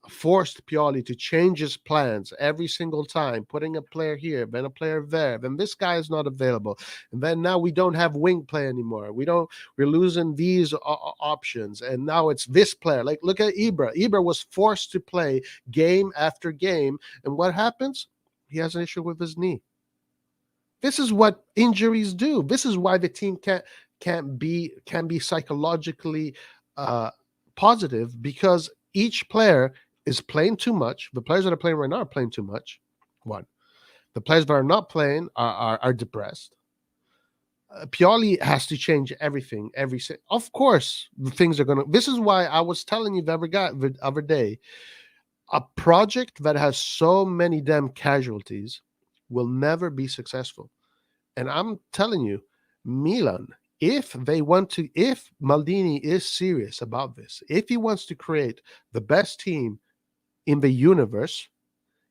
forced Pioli to change his plans every single time, putting a player here, then a player there, then this guy is not available, and then now we don't have wing play anymore. We're losing these options, and now it's this player. Like look at Ibra. Ibra was forced to play game after game, and what happens? He has an issue with his knee. This is what injuries do. This is why the team can be psychologically positive, because each player is playing too much. The players that are playing right now are playing too much. One, the players that are not playing are depressed. Pioli has to change everything. Of course, the things are gonna. This is why I was telling you the other day, a project that has so many damn casualties will never be successful. And I'm telling you, Milan, if Maldini is serious about this, if he wants to create the best team in the universe,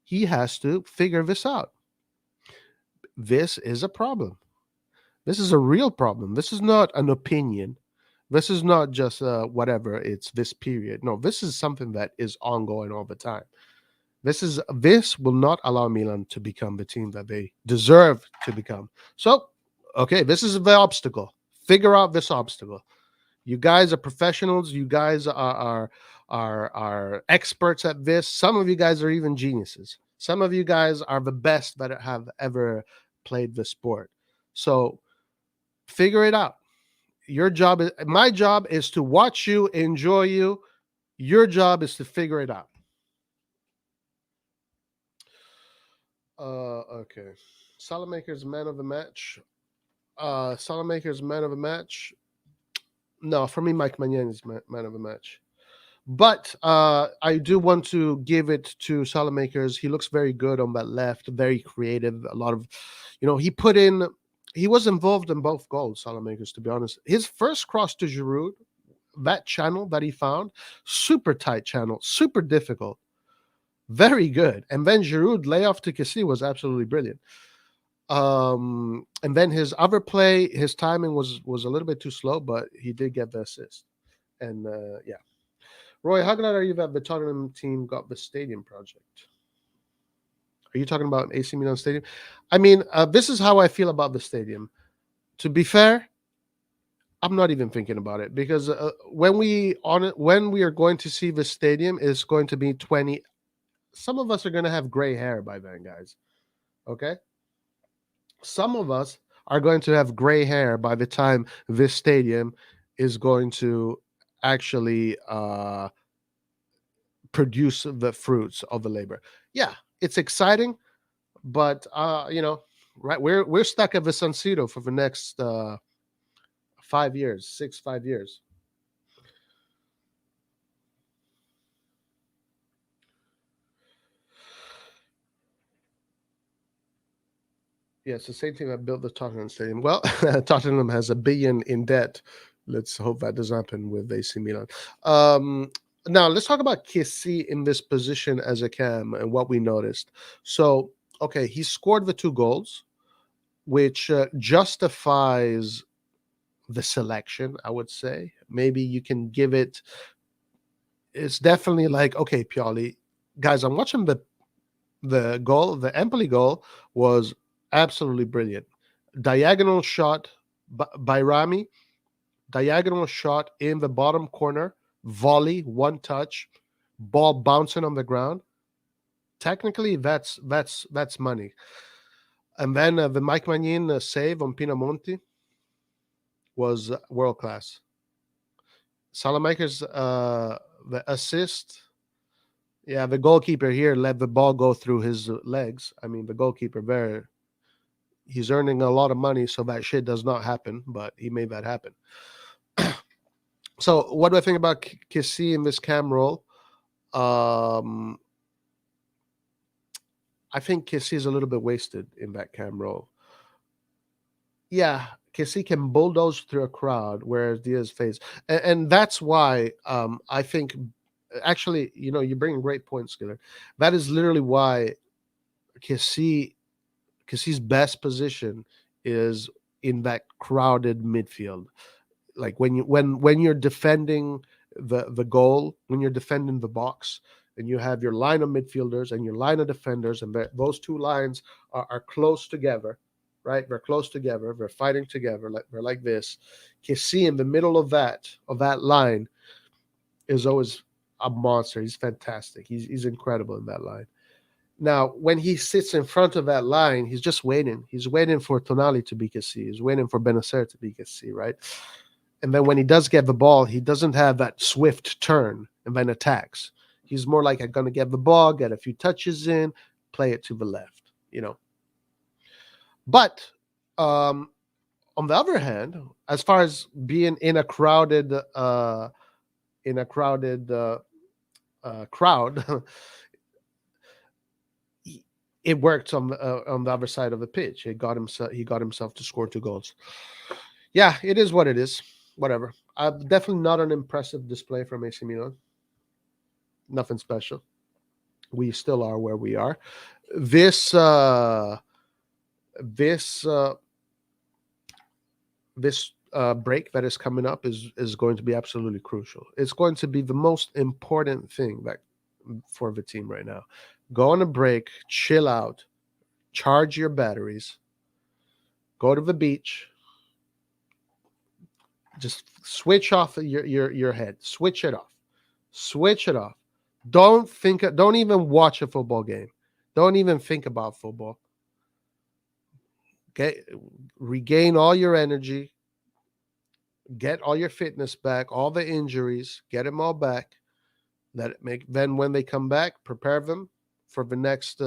he has to figure this out. This is a problem. This is a real problem. This is not an opinion. This is not just whatever, it's this period. No, this is something that is ongoing all the time. This will not allow Milan to become the team that they deserve to become. So, okay, this is the obstacle. Figure out this obstacle. You guys are professionals. You guys are experts at this. Some of you guys are even geniuses. Some of you guys are the best that have ever played the sport. So figure it out. My job is to watch you, enjoy you. Your job is to figure it out. Okay. Salamaker's man of the match. Salamaker's man of the match. No, for me, Mike Magnan is man of the match. But I do want to give it to Salamakers. He looks very good on that left, very creative. A lot of, he was involved in both goals, Salamakers, to be honest. His first cross to Giroud, that channel that he found, super tight channel, super difficult, very good. And then Giroud layoff to Kessie was absolutely brilliant. And then his other play, his timing was a little bit too slow, but he did get the assist. And yeah. Roy, how glad are you that the Tottenham team got the stadium project? Are you talking about AC Milan Stadium? I mean, this is how I feel about the stadium. To be fair, I'm not even thinking about it because when we are going to see the stadium, is going to be 20. Some of us are going to have gray hair by then, guys. Okay, some of us are going to have gray hair by the time this stadium is going to actually produce the fruits of the labor. Yeah, it's exciting, but right, we're stuck at the San Siro for the next 5 years, 5 years. Yeah, it's the same team that built the Tottenham Stadium. Well, Tottenham has $1 billion in debt. Let's hope that doesn't happen with AC Milan. Now let's talk about Kessie in this position as a cam and what we noticed. So, okay, he scored the 2 goals, which justifies the selection. I would say maybe you can give it. It's definitely like, okay, Pioli, guys, I'm watching the goal. The Empoli goal was absolutely brilliant. Diagonal shot by Rami, diagonal shot in the bottom corner, volley, one touch, ball bouncing on the ground. Technically, that's money. And then the Mike Magnin save on Pinamonti was world class. Salamaker's the assist. Yeah, the goalkeeper here let the ball go through his legs. I mean, the goalkeeper there, he's earning a lot of money, so that shit does not happen, but he made that happen. So, what do I think about Kessie in this cam role? I think Kessie is a little bit wasted in that cam role. Yeah, Kessie can bulldoze through a crowd, whereas Diaz fades, and that's why I think. Actually, you bring great points, Skiller. That is literally why Kessie's best position is in that crowded midfield. Like when you're defending the goal, when you're defending the box, and you have your line of midfielders and your line of defenders, and those two lines are close together, right? They're close together. They're fighting together. They're like this. Kessie in the middle of that line is always a monster. He's fantastic. He's incredible in that line. Now, when he sits in front of that line, he's just waiting. He's waiting for Tonali to be Kessie. He's waiting for Benacer to be Kessie, right? And then when he does get the ball, he doesn't have that swift turn and then attacks. He's more like, I'm going to get the ball, get a few touches in, play it to the left, But On the other hand, as far as being in a crowded in a crowded crowd, it worked on the other side of the pitch. He got himself to score 2 goals. Yeah, it is what it is. Whatever. Definitely not an impressive display from AC Milan. Nothing special. We still are where we are. This this this break that is coming up is going to be absolutely crucial. It's going to be the most important thing that for the team right now. Go on a break, chill out, charge your batteries, go to the beach, just switch off your head, switch it off, switch it off. Don't even watch a football game. Don't even think about football. Okay, regain all your energy, get all your fitness back, all the injuries, get them all back. Then when they come back, prepare them for the next.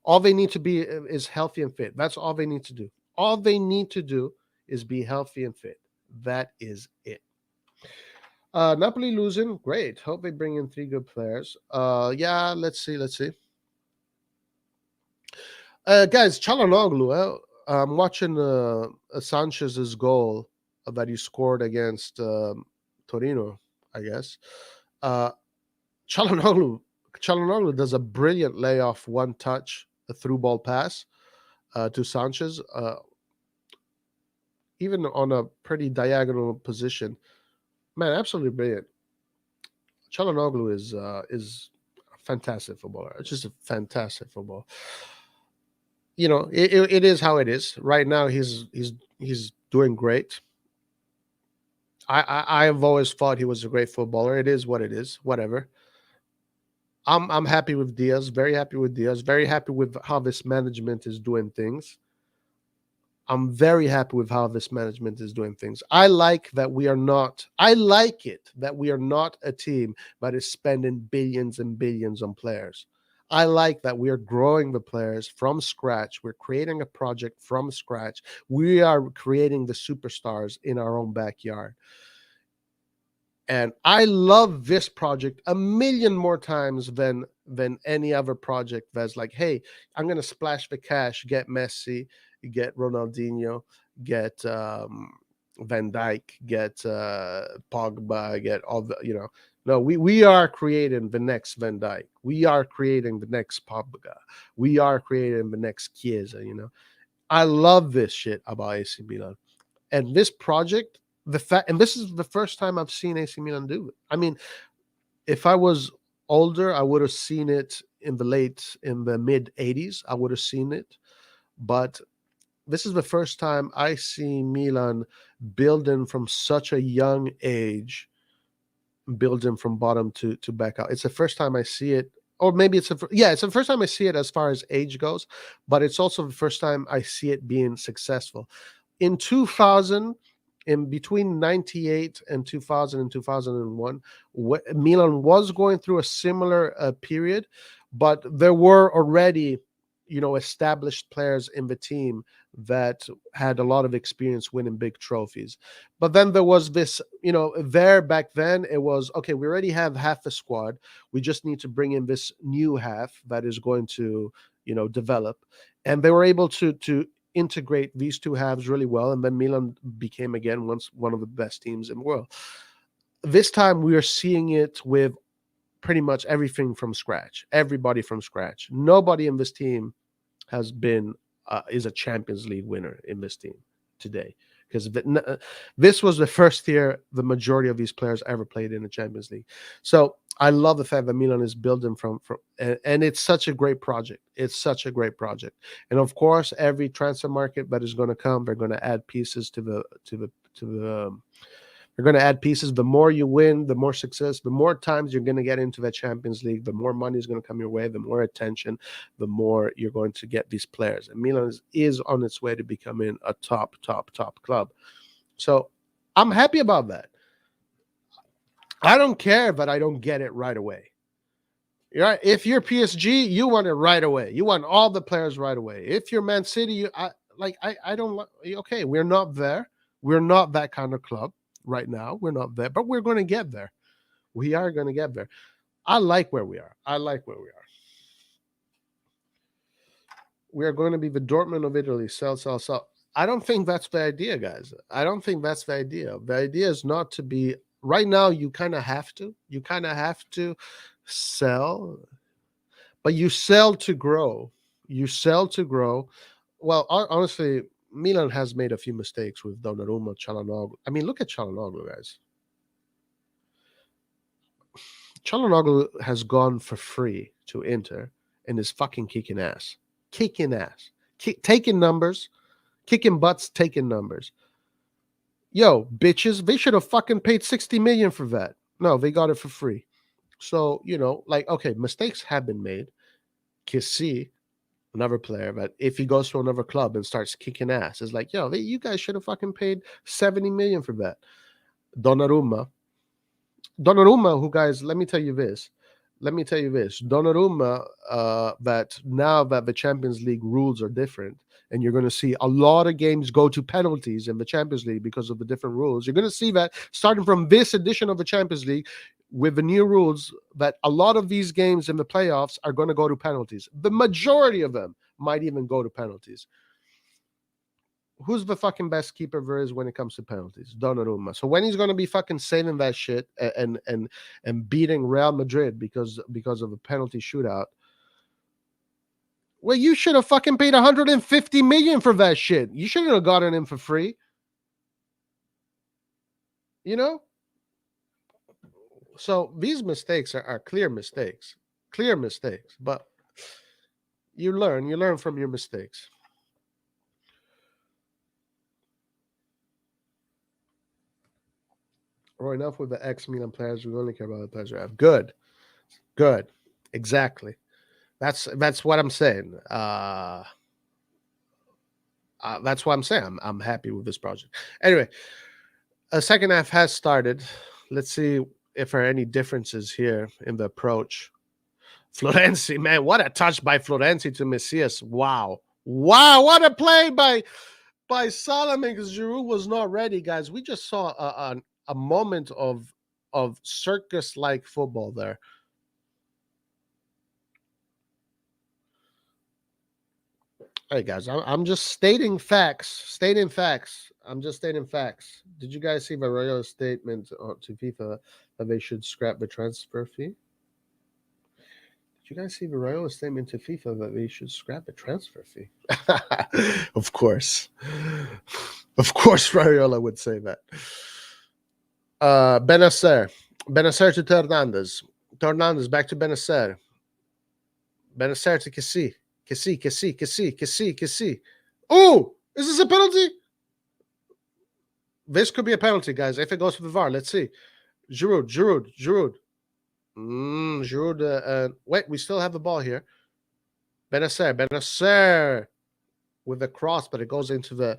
All they need to be is healthy and fit. That's all they need to do. All they need to do is be healthy and fit. That is it. Napoli losing, great. Hope they bring in 3 good players. Yeah, let's see, let's see. Guys, Çalhanoğlu. I'm watching Sanchez's goal that he scored against Torino, I guess. Uh, Çalhanoğlu does a brilliant layoff, one touch, a through ball pass to Sanchez, even on a pretty diagonal position. Man, absolutely brilliant. Çalhanoğlu is a fantastic footballer. It's just a fantastic football. You know, it is how it is. Right now, he's doing great. I have always thought he was a great footballer. It is what it is. Whatever. I'm happy with Diaz. Very happy with Diaz. Very happy with how this management is doing things. I'm very happy with how this management is doing things. I like that we are not. I like it that we are not a team that is spending billions and billions on players. I like that we are growing the players from scratch. We're creating a project from scratch. We are creating the superstars in our own backyard. And I love this project a million more times than any other project that's like, hey, I'm gonna splash the cash, get Messi, get Ronaldinho, get Van Dijk, get Pogba, get all the No, we are creating the next Van Dijk. We are creating the next Pogba. We are creating the next Chiesa. I love this shit about AC Milan. And this project, and this is the first time I've seen AC Milan do it. I mean, if I was older, I would have seen it in the mid 80s. I would have seen it, but this is the first time I see Milan building from such a young age, building from bottom to back out. It's the first time I see it, or maybe it's the first time I see it as far as age goes, but it's also the first time I see it being successful. In 2000, in between 98 and 2000 and 2001, Milan was going through a similar period, but there were already established players in the team that had a lot of experience winning big trophies. But then there was this, there back then it was, okay, we already have half the squad. We just need to bring in this new half that is going to, develop. And they were able to integrate these two halves really well. And then Milan became again once one of the best teams in the world. This time we are seeing it with pretty much everything from scratch, everybody from scratch. Nobody in this team has been is a Champions League winner in this team today, because this was the first year the majority of these players ever played in the Champions League. So I love the fact that Milan is building from and it's such a great project. It's such a great project. And of course, every transfer market that is going to come, they're going to add pieces to the you're going to add pieces. The more you win, the more success, the more times you're going to get into the Champions League, the more money is going to come your way, the more attention, the more you're going to get these players. And Milan is on its way to becoming a top club. So I'm happy about that. I don't care that I don't get it right away. If you're PSG, you want it right away. You want all the players right away. If you're Man City, like I don't okay, we're not there. We're not that kind of club right now. We're not there, but we're going to get there. We are going to get there. I like where we are. I like where we are. We are going to be the Dortmund of Italy. Sell, sell, sell. I don't think that's the idea, guys. I don't think that's the idea. The idea is not to be right now. You kind of have to. You kind of have to sell, but you sell to grow. You sell to grow. Well, honestly, Milan has made a few mistakes with Donnarumma, Çalhanoğlu. I mean, look at Çalhanoğlu, guys. Çalhanoğlu has gone for free to Inter and is fucking kicking ass. Kicking ass. Taking numbers. Kicking butts, taking numbers. Yo, bitches, they should have fucking paid 60 million for that. No, they got it for free. So, like, okay, mistakes have been made. Kessie, another player, but if he goes to another club and starts kicking ass, it's like, yo, you guys should have fucking paid 70 million for that. Donnarumma, who, guys, let me tell you this. Donnarumma, that now that the Champions League rules are different, and you're going to see a lot of games go to penalties in the Champions League because of the different rules. You're going to see that starting from this edition of the Champions League with the new rules, that a lot of these games in the playoffs are going to go to penalties. The majority of them might even go to penalties. Who's the fucking best keeper there is when it comes to penalties? Donnarumma. So when he's going to be fucking saving that shit and beating Real Madrid because of a penalty shootout? Well, you should have fucking paid 150 million for that shit. You shouldn't have gotten him for free. You know? So these mistakes are clear mistakes. Clear mistakes. But you learn from your mistakes. Or enough with the ex-Milan players. We only care about the players we have. Good. Exactly. That's what I'm saying. That's what I'm saying. I'm happy with this project. Anyway, a second half has started. Let's see if there are any differences here in the approach. Florenzi, man, what a touch by Florenzi to Messias. Wow, what a play by Solomon, because Giroud was not ready, guys. We just saw a moment of circus-like football there. Hey guys, I'm just stating facts. I'm just stating facts. Did you guys see Varela's statement to FIFA that they should scrap the transfer fee? Did you guys see Varela's statement to FIFA that they should scrap the transfer fee? Of course, Varela would say that. Benacer to Hernandez back to Benacer to Kessie. Oh, is this a penalty? This could be a penalty, guys, if it goes to the VAR. Let's see. Giroud. Giroud. Wait, we still have the ball here. Benacer with the cross, but it goes into the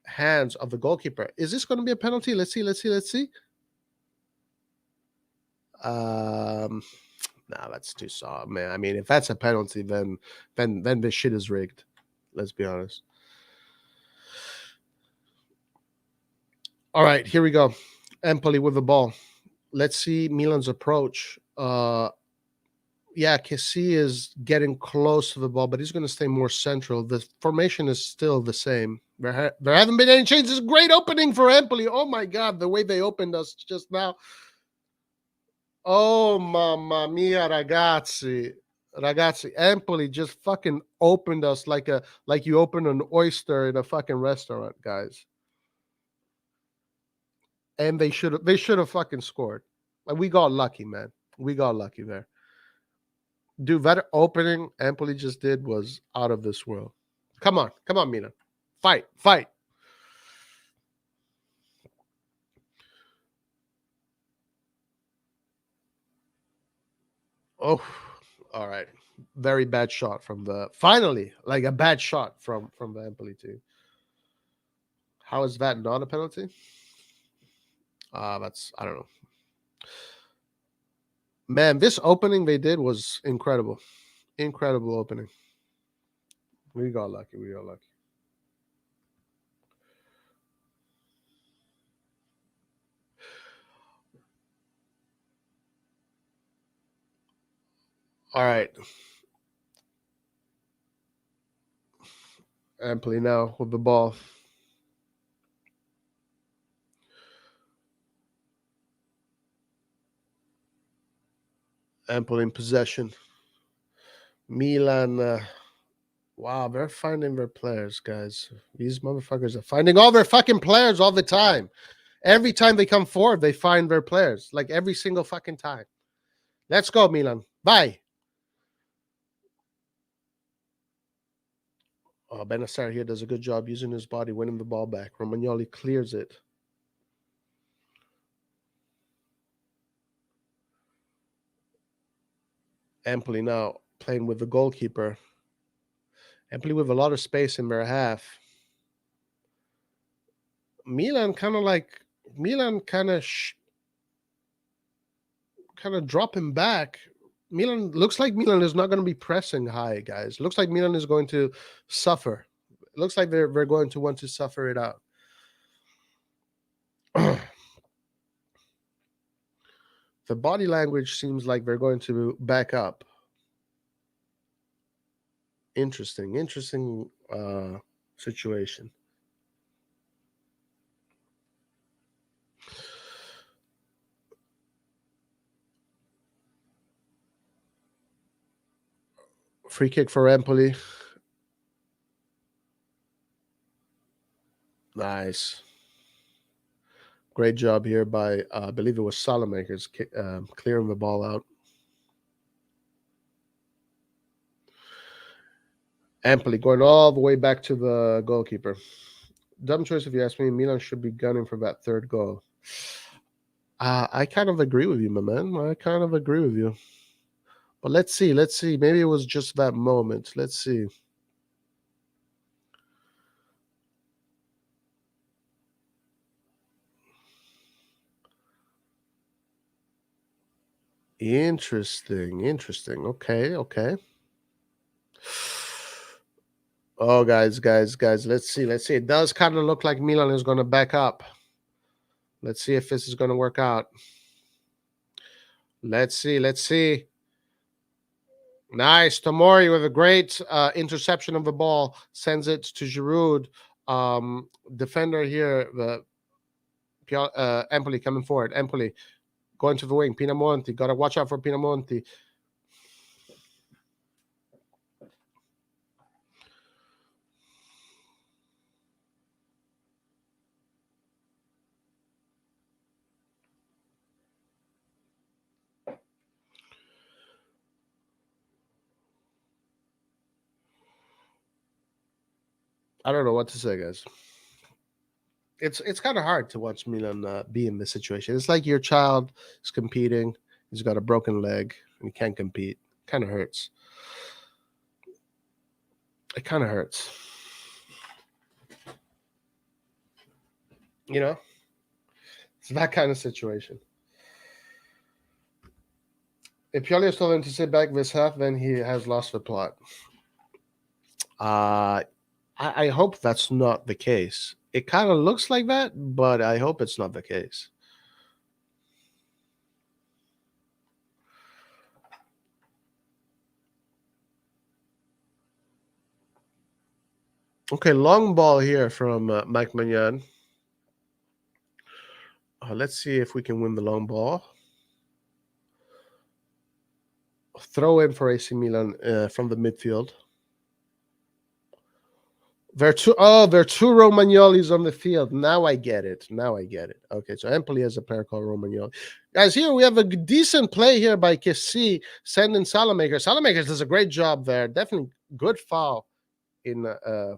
hands of the goalkeeper. Is this going to be a penalty? Let's see. Nah, that's too soft, man. I mean, if that's a penalty, then this shit is rigged. Let's be honest. All right, here we go. Empoli with the ball. Let's see Milan's approach. Kessie is getting close to the ball, but he's going to stay more central. The formation is still the same. There haven't been any changes. Great opening for Empoli. Oh my God, the way they opened us just now. Oh, mamma mia, ragazzi. Empoli just fucking opened us like you open an oyster in a fucking restaurant, guys. And they should have fucking scored. Like, we got lucky, man. We got lucky there. Dude, that opening Empoli just did was out of this world. Come on, Milan. Fight. Oh, all right. Very bad shot from finally, like a bad shot from the Empoli team. How is that not a penalty? That's, I don't know. Man, this opening they did was incredible. Incredible opening. We got lucky. All right. Empoli now with the ball. Empoli in possession. Milan. Wow, they're finding their players, guys. These motherfuckers are finding all their fucking players all the time. Every time they come forward, they find their players. Like every single fucking time. Let's go, Milan. Bye. Oh, Benassar here does a good job using his body, winning the ball back. Romagnoli clears it. Empoli now playing with the goalkeeper. Empoli with a lot of space in their half. Milan kind of like Milan kind of dropping back. Milan looks like Milan is not going to be pressing high, guys. Looks like Milan is going to suffer. It looks like they're going to want to suffer it out. The body language seems like they're going to back up. Interesting situation. Free kick for Empoli. Nice. Great job here by, I believe it was Salamakers, clearing the ball out. Empoli going all the way back to the goalkeeper. Dumb choice if you ask me. Milan should be gunning for that third goal. I kind of agree with you, my man. I kind of agree with you. But let's see. Maybe it was just that moment. Let's see. Interesting. Okay. Oh, guys. Let's see. It does kind of look like Milan is going to back up. Let's see if this is going to work out. Let's see. Nice. Tomori with a great interception of the ball. Sends it to Giroud. Defender here, Empoli coming forward. Empoli going to the wing. Pinamonti. Got to watch out for Pinamonti. I don't know what to say, guys. It's kind of hard to watch Milan be in this situation. It's like your child is competing. He's got a broken leg and he can't compete. Kind of hurts. It kind of hurts. You know, it's that kind of situation. If Pioli is told him to sit back this half, then he has lost the plot. I hope that's not the case. It kind of looks like that, but I hope it's not the case. Okay, long ball here from Mike Magnan. Let's see if we can win the long ball. Throw in for AC Milan from the midfield. There are two Romagnolis on the field. Now I get it. Okay, so Empoli has a player called Romagnoli. Guys, here we have a decent play here by Kessie sending Salamakers. Salamakers does a great job there. Definitely good foul in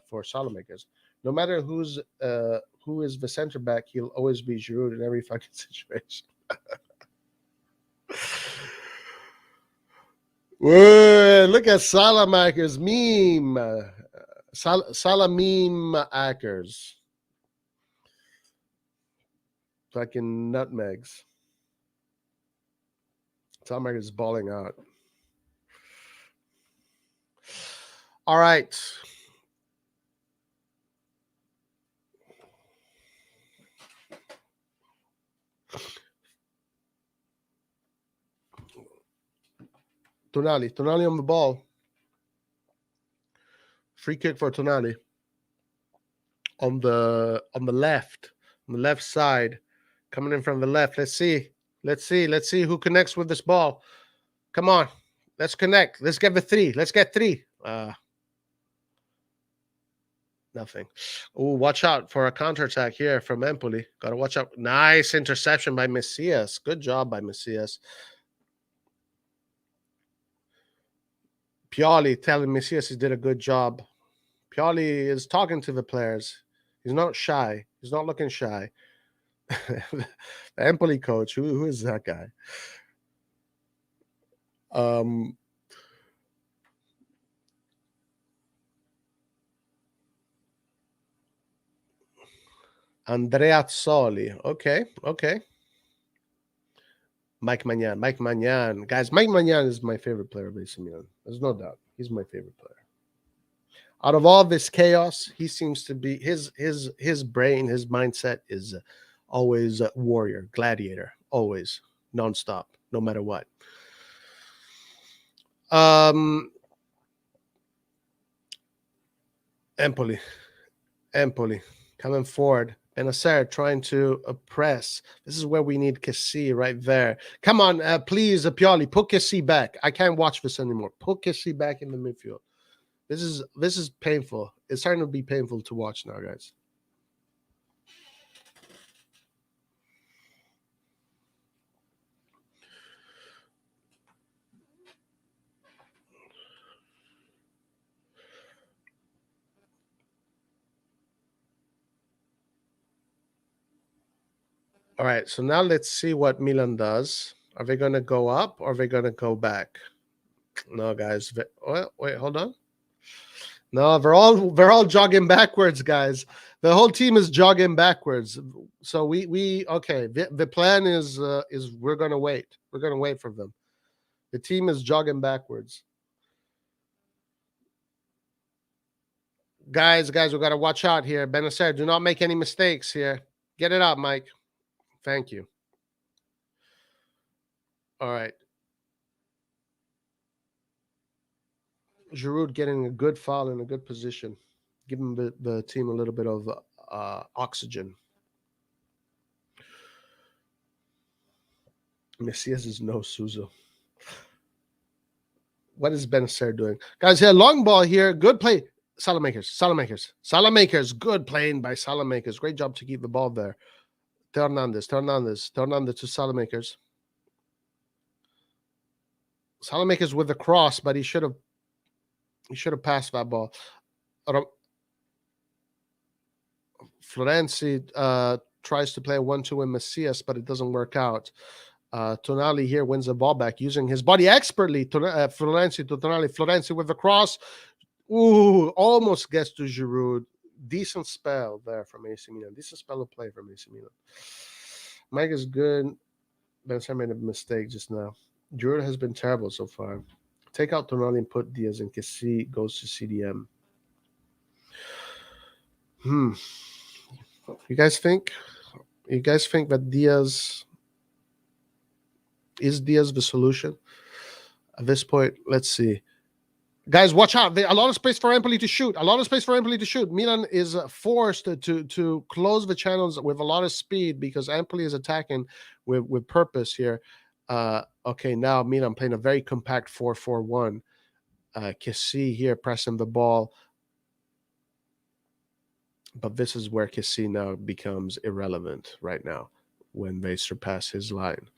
for Salamakers. No matter who is the center back, he'll always be Giroud in every fucking situation. Whoa, look at Salamakers meme. Salamim Ackers. Fucking nutmegs. Salamakers is balling out. All right. Tonali on the ball. Free kick for Tonali on the left side, coming in from the left. Let's see who connects with this ball. Come on, let's connect. Let's get the three. Let's get three. Nothing. Oh, watch out for a counterattack here from Empoli. Got to watch out. Nice interception by Messias. Good job by Messias. Pioli telling Messias he did a good job. Pioli is talking to the players. He's not shy. He's not looking shy. The Empoli coach, who is that guy? Andrea Azzoli. Okay. Mike Magnan. Guys, Mike Magnan is my favorite player of AC Milan. There's no doubt. He's my favorite player. Out of all this chaos, he seems to be his brain, his mindset is always a warrior, gladiator, always, nonstop, no matter what. Empoli coming forward. Benacer trying to press. This is where we need Kessie right there. Come on, please, Pioli, put Kessie back. I can't watch this anymore. Put Kessie back in the midfield. This is painful. It's starting to be painful to watch now, guys. All right, so now let's see what Milan does. Are they going to go up or are they going to go back? No, guys. Wait, hold on. No, they're all jogging backwards, guys. The whole team is jogging backwards. So we okay. The plan is we're gonna wait. We're gonna wait for them. The team is jogging backwards. Guys, we gotta watch out here. Benacer, do not make any mistakes here. Get it out, Mike. Thank you. All right. Giroud getting a good foul in a good position, giving the team a little bit of oxygen. Messias is no Suso. What is Benacer doing? Guys, here, long ball here. Good play. Salamakers. Good playing by Salamakers. Great job to keep the ball there. Hernandez to Salamakers. Salamakers with the cross, but he should have passed that ball. Florenzi tries to play a 1-2 in Messias, but it doesn't work out. Tonali here wins the ball back using his body expertly. Florenzi to Tonali. Florenzi with the cross. Ooh, almost gets to Giroud. Decent spell there from AC Milan. Decent spell of play from AC Milan. Mike is good. Benacer made a mistake just now. Giroud has been terrible so far. Take out Tonali and put Diaz, and Kessie goes to CDM. You guys think that Diaz is the solution at this point? Let's see. Guys, watch out. A lot of space for Empoli to shoot. Milan is forced to close the channels with a lot of speed because Empoli is attacking with purpose here. Okay, now Milan playing a very compact 4-4-1. Kessie here pressing the ball. But this is where Kessie now becomes irrelevant right now when they surpass his line.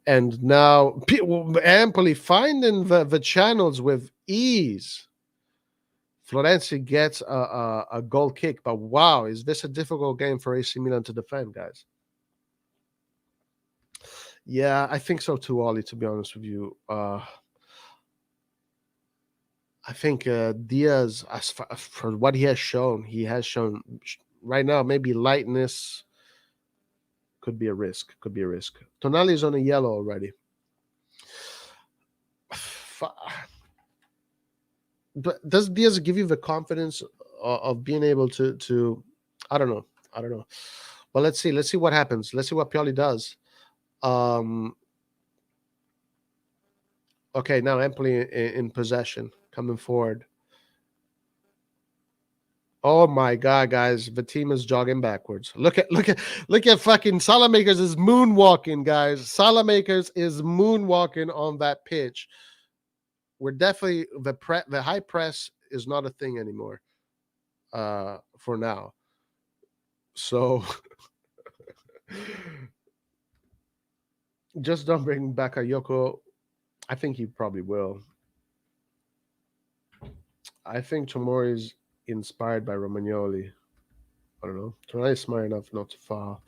And now Empoli finding the channels with ease. Florenzi gets a goal kick, but wow, is this a difficult game for AC Milan to defend, guys? Yeah, I think so too, Ollie, to be honest with you. I think Diaz, for what he has shown right now, maybe lightness could be a risk. Tonali is on a yellow already. But does Diaz give you the confidence of being able to I don't know. Well, let's see what happens. Let's see what Pioli does. Okay, now Empoli in possession, coming forward. Oh my god, guys, the team is jogging backwards. Look at fucking Salamakers is moonwalking, guys. Salamakers is moonwalking on that pitch. We're definitely the high press is not a thing anymore. For now. So just don't bring back a Yoko. I think he probably will. I think Tomori is inspired by Romagnoli. I don't know. Tonali is smart enough not to fall.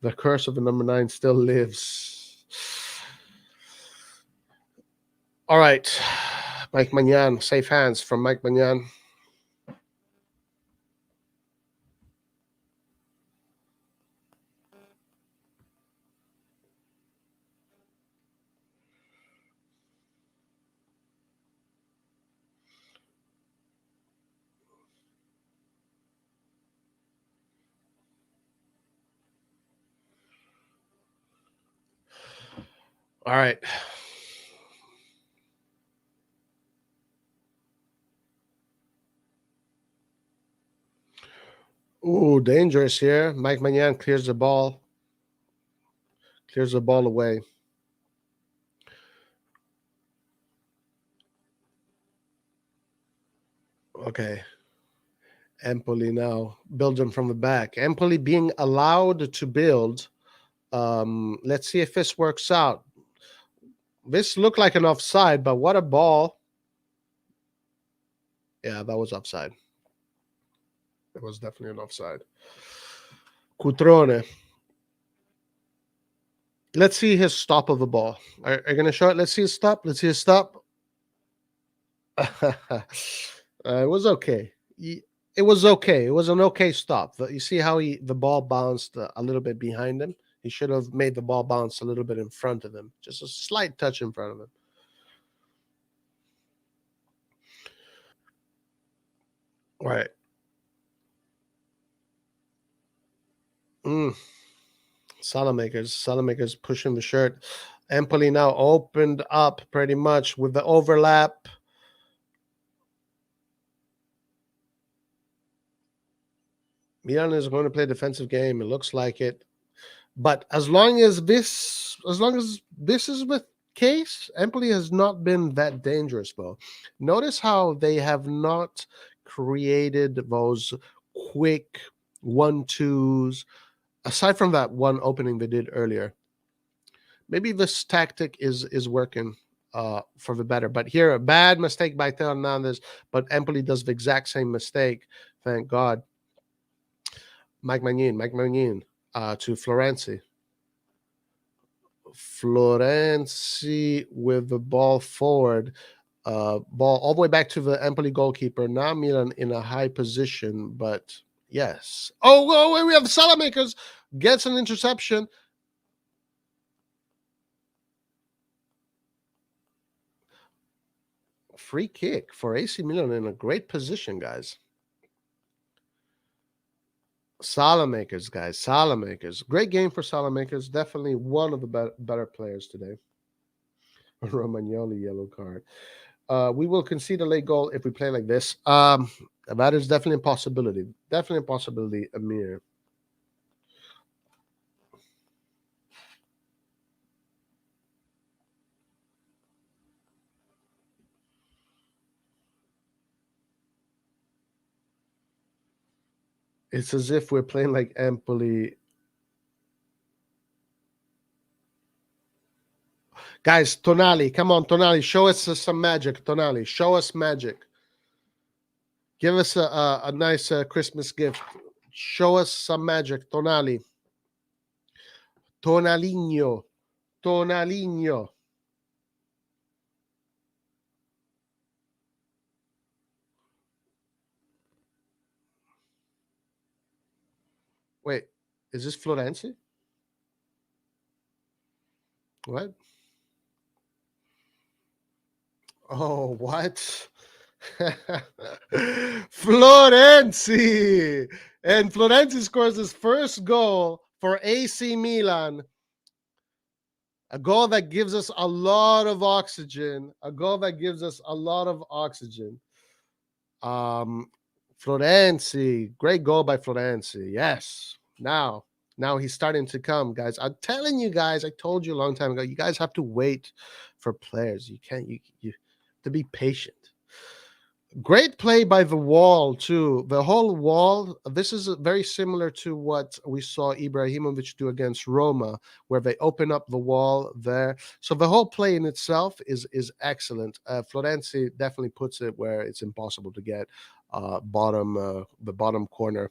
The curse of the number 9 still lives. All right. Mike Magnan, safe hands from Mike Magnan. All right. Ooh, dangerous here. Mike Magnan clears the ball. Clears the ball away. Okay. Empoli now. Belgium from the back. Empoli being allowed to build. Let's see if this works out. This looked like an offside, but what a ball. Yeah, that was offside. It was definitely an offside. Cutrone. Let's see his stop of the ball. Are you going to show it? Let's see his stop. Let's see his stop. It was okay. It was okay. It was an okay stop. You see how the ball bounced a little bit behind him? He should have made the ball bounce a little bit in front of him. Just a slight touch in front of him. Right. Salamakers pushing the shirt. Empoli now opened up pretty much with the overlap. Milan is going to play defensive game. It looks like it. But as long as this is with case, Empoli has not been that dangerous though. Notice how they have not created those quick 1-2s aside from that one opening they did earlier. Maybe this tactic is working for the better. But here, a bad mistake by Theo Hernandez, but Empoli does the exact same mistake. Thank God. Mike Magnin to Florenzi. Florenzi with the ball forward. Ball all the way back to the Empoli goalkeeper. Now Milan in a high position, but yes. Oh, we have the Salamakers. Gets an interception. Free kick for AC Milan in a great position, guys. Salamakers, guys. Salamakers. Great game for Salamakers. Definitely one of the better players today. Romagnoli yellow card. We will concede a late goal if we play like this. That is definitely a possibility. Definitely a possibility, Amir. It's as if we're playing like Empoli. Guys, Tonali, come on, Tonali, show us some magic. Tonali, show us magic. Give us a nice Christmas gift. Show us some magic, Tonali. Tonaligno. Tonaligno. Wait, is this Florenzi? What? Oh, what? Florenzi! And Florenzi scores his first goal for AC Milan. A goal that gives us a lot of oxygen. A goal that gives us a lot of oxygen. Um, Florenzi, great goal by Florenzi. Yes. Now he's starting to come, guys. I'm telling you guys, I told you a long time ago, you guys have to wait for players. You can't, you to be patient. Great play by the wall, too. The whole wall, this is very similar to what we saw Ibrahimovic do against Roma, where they open up the wall there. So the whole play in itself is excellent. Florenzi definitely puts it where it's impossible to get. The bottom corner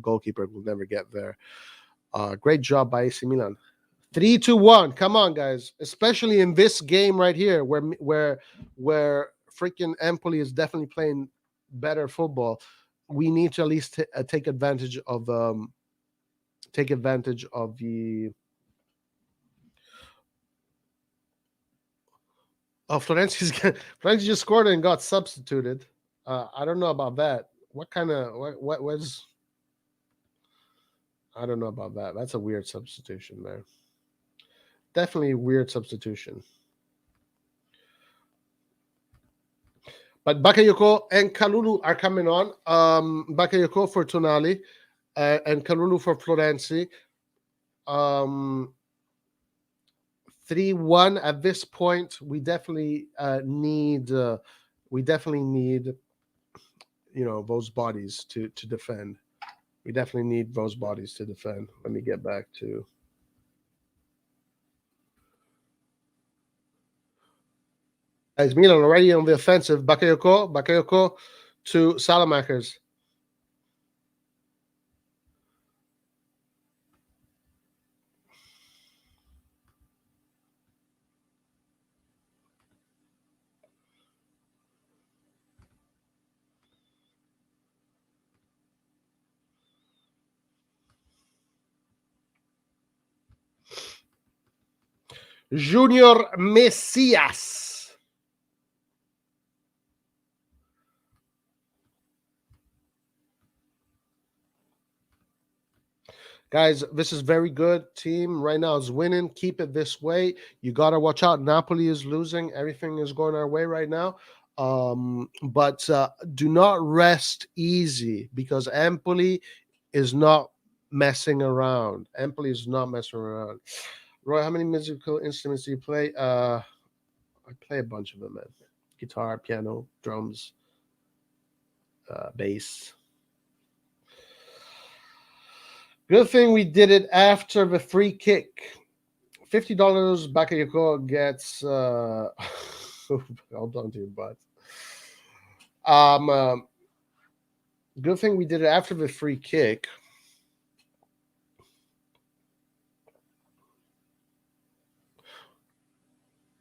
goalkeeper will never get there. Great job by AC Milan. 3-1. Come on, guys. Especially in this game right here, where freaking Empoli is definitely playing better football. We need to at least take advantage of the. Oh, Florenzi just scored and got substituted. I don't know about that. What kind of what was? I don't know about that. That's a weird substitution there. Definitely a weird substitution. But Bakayoko and Kalulu are coming on. Bakayoko for Tonali and Kalulu for Florenzi. 3-1 at this point. We definitely need those bodies to defend. We definitely need those bodies to defend. Let me get back to. As Milan already on the offensive. Bakayoko to Salamakers. Junior Messias. Guys, this is very good. Team right now is winning. Keep it this way. You got to watch out. Napoli is losing. Everything is going our way right now. But do not rest easy because Empoli is not messing around. Empoli is not messing around. Roy, how many musical instruments do you play? I play a bunch of them, man. Guitar, piano, drums, bass. Good thing we did it after the free kick. $50 Bakayoko gets. Hold on to your butt. Good thing we did it after the free kick.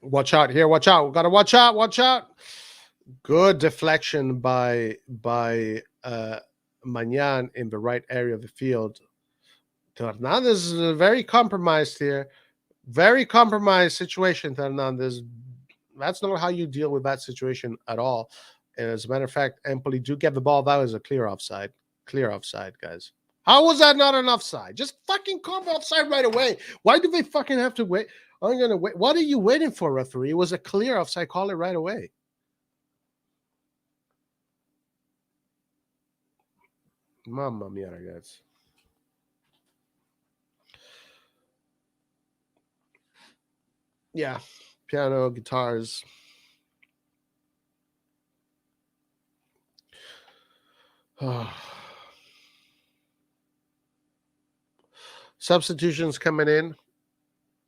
Watch out here! Watch out! We gotta watch out! Watch out! Good deflection by Magnan in the right area of the field. Hernandez is very compromised here. Very compromised situation, Hernandez. That's not how you deal with that situation at all. And as a matter of fact, Empoli do get the ball. That was a clear offside. Clear offside, guys. How was that not an offside? Just fucking call offside right away. Why do they fucking have to wait? I'm gonna wait. What are you waiting for, referee? It was a clear offside. Call it right away. Mamma mia, ragazzi. Yeah, piano, guitars. Substitutions coming in.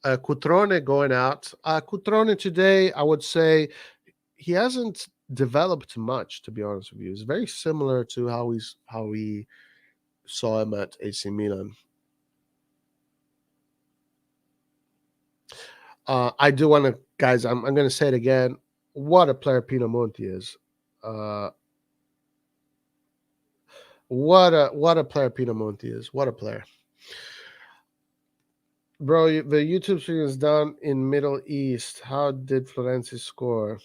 Cutrone going out. Cutrone today, I would say, he hasn't developed much. To be honest with you, it's very similar to how we saw him at AC Milan. I do want to, guys. I'm going to say it again. What a player Pinamonti is. What a player Pinamonti is. What a player. Bro, the YouTube stream is down in Middle East. How did Florenzi score?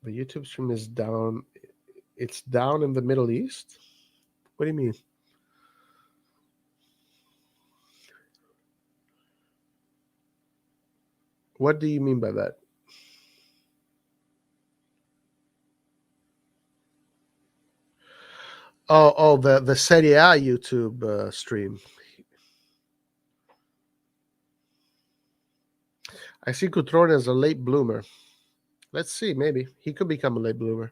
The YouTube stream is down. It's down in the Middle East? What do you mean? What do you mean by that? Oh, the Serie A YouTube stream. I see Cutrone as a late bloomer. Let's see, maybe he could become a late bloomer,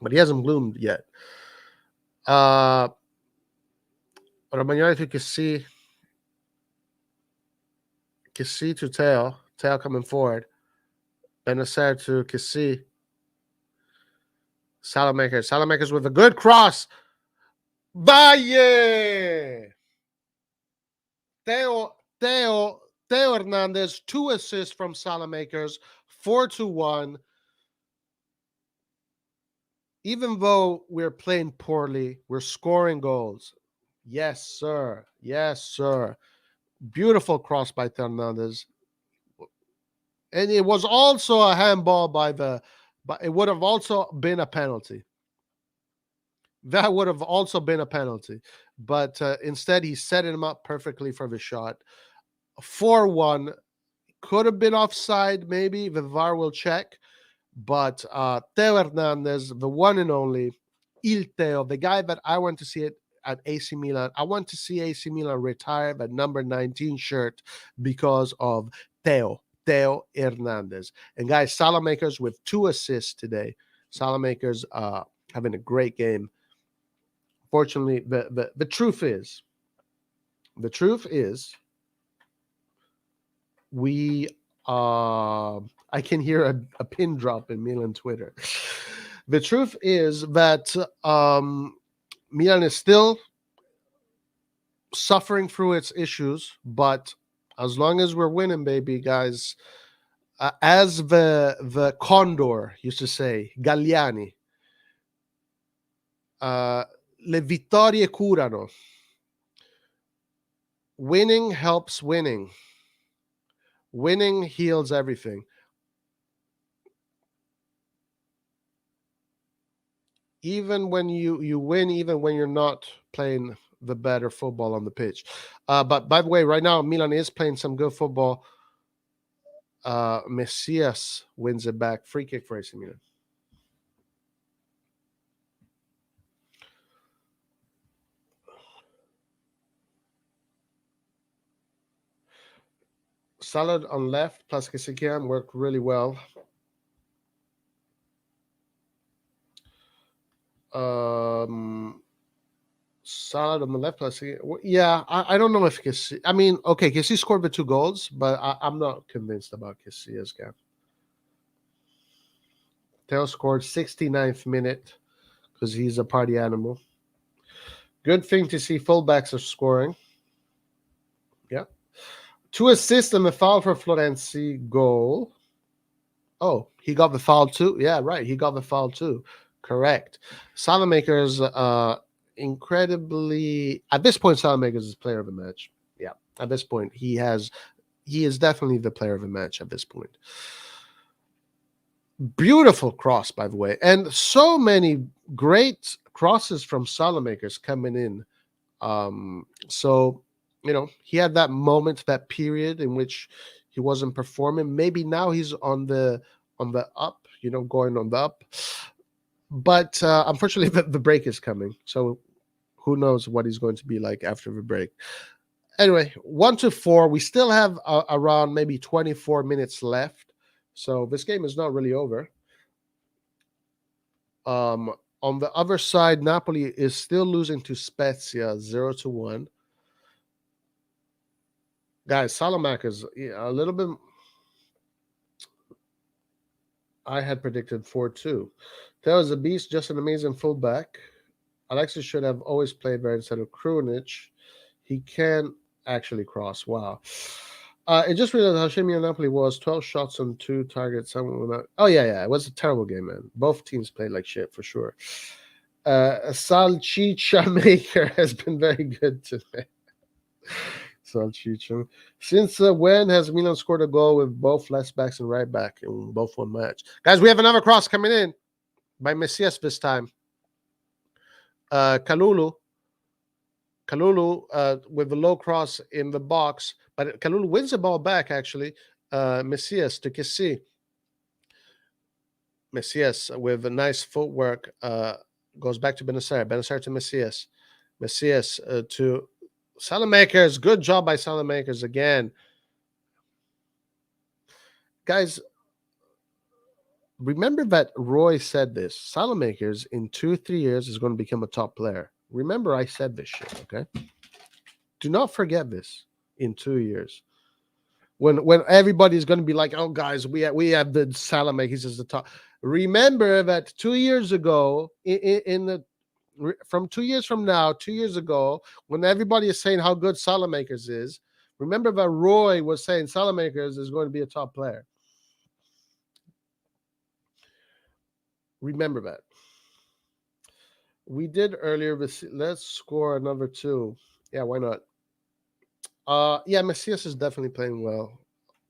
but he hasn't bloomed yet. Romagnoli to Kessi to Tail coming forward. Benacer to Kessi. Salamakers with a good cross. Valle! Theo, Theo, Theo Hernandez, 2 assists from Salamakers, 4-1. Even though we're playing poorly, we're scoring goals. Yes, sir. Yes, sir. Beautiful cross by Hernandez. And it was also a handball but it would have also been a penalty. That would have also been a penalty. But instead, he set him up perfectly for the shot. 4-1. Could have been offside, maybe. The VAR will check. But Theo Hernandez, the one and only, Il Teo, the guy that I want to see it at AC Milan. I want to see AC Milan retire that number 19 shirt because of Theo Hernandez. And guys, Salamakers with 2 assists today. Salamakers having a great game. Fortunately, the truth is, we I can hear a pin drop in Milan Twitter. The truth is that Milan is still suffering through its issues, but as long as we're winning, baby, guys, as the Condor used to say, Galliani, le vittorie curano. Winning helps winning. Winning heals everything. Even when you win, even when you're not playing the better football on the pitch. But by the way, right now Milan is playing some good football. Messias wins it back. Free kick for AC Milan. Salad on left plus Kisikian worked really well. Salad on the left plus yeah, I don't know if Kissi. I mean, okay, Kissi scored the 2 goals, but I'm not convinced about Kissi's game. Teo scored 69th minute because he's a party animal. Good thing to see fullbacks are scoring. Yeah. 2 assists and the foul for Florenzi goal. Oh, he got the foul too? Yeah, right. He got the foul too. Correct. Salamakers, incredibly, at this point, Salamakers is player of the match. Yeah, at this point, he is definitely the player of the match at this point. Beautiful cross, by the way, and so many great crosses from Salamakers coming in. So he had that moment, that period in which he wasn't performing. Maybe now he's on the up, going on the up. But unfortunately, the break is coming. So who knows what he's going to be like after the break. Anyway, 1-4. We still have around maybe 24 minutes left. So this game is not really over. On the other side, Napoli is still losing to Spezia 0-1. Guys, Salamakers a little bit. I had predicted 4-2. Theo is a beast, just an amazing fullback. Alexis should have always played there instead of Krunic. He can actually cross. Wow. I just realized how shitty Napoli was. 12 shots on 2 targets. Oh, yeah. It was a terrible game, man. Both teams played like shit, for sure. Salchicha Maker has been very good today. Salchicha. Since when has Milan scored a goal with both left backs and right back in both one match? Guys, we have another cross coming in by Messias this time. Kalulu with the low cross in the box, but Kalulu wins the ball back, actually. Messias to Kessie. Messias with a nice footwork goes back to Benacer. Benacer to Messias. Messias to Salamakers. Good job by Salamakers again. Guys, remember that Roy said this. Salamakers in 2-3 years is going to become a top player. Remember, I said this shit, okay? Do not forget this in 2 years. When everybody's going to be like, oh, guys, we have the Salamakers as the top. Remember that 2 years ago, in the from 2 years from now, 2 years ago, when everybody is saying how good Salamakers is, remember that Roy was saying Salamakers is going to be a top player. Remember that. We did earlier. Let's score another two. Yeah, why not? Yeah, Messias is definitely playing well.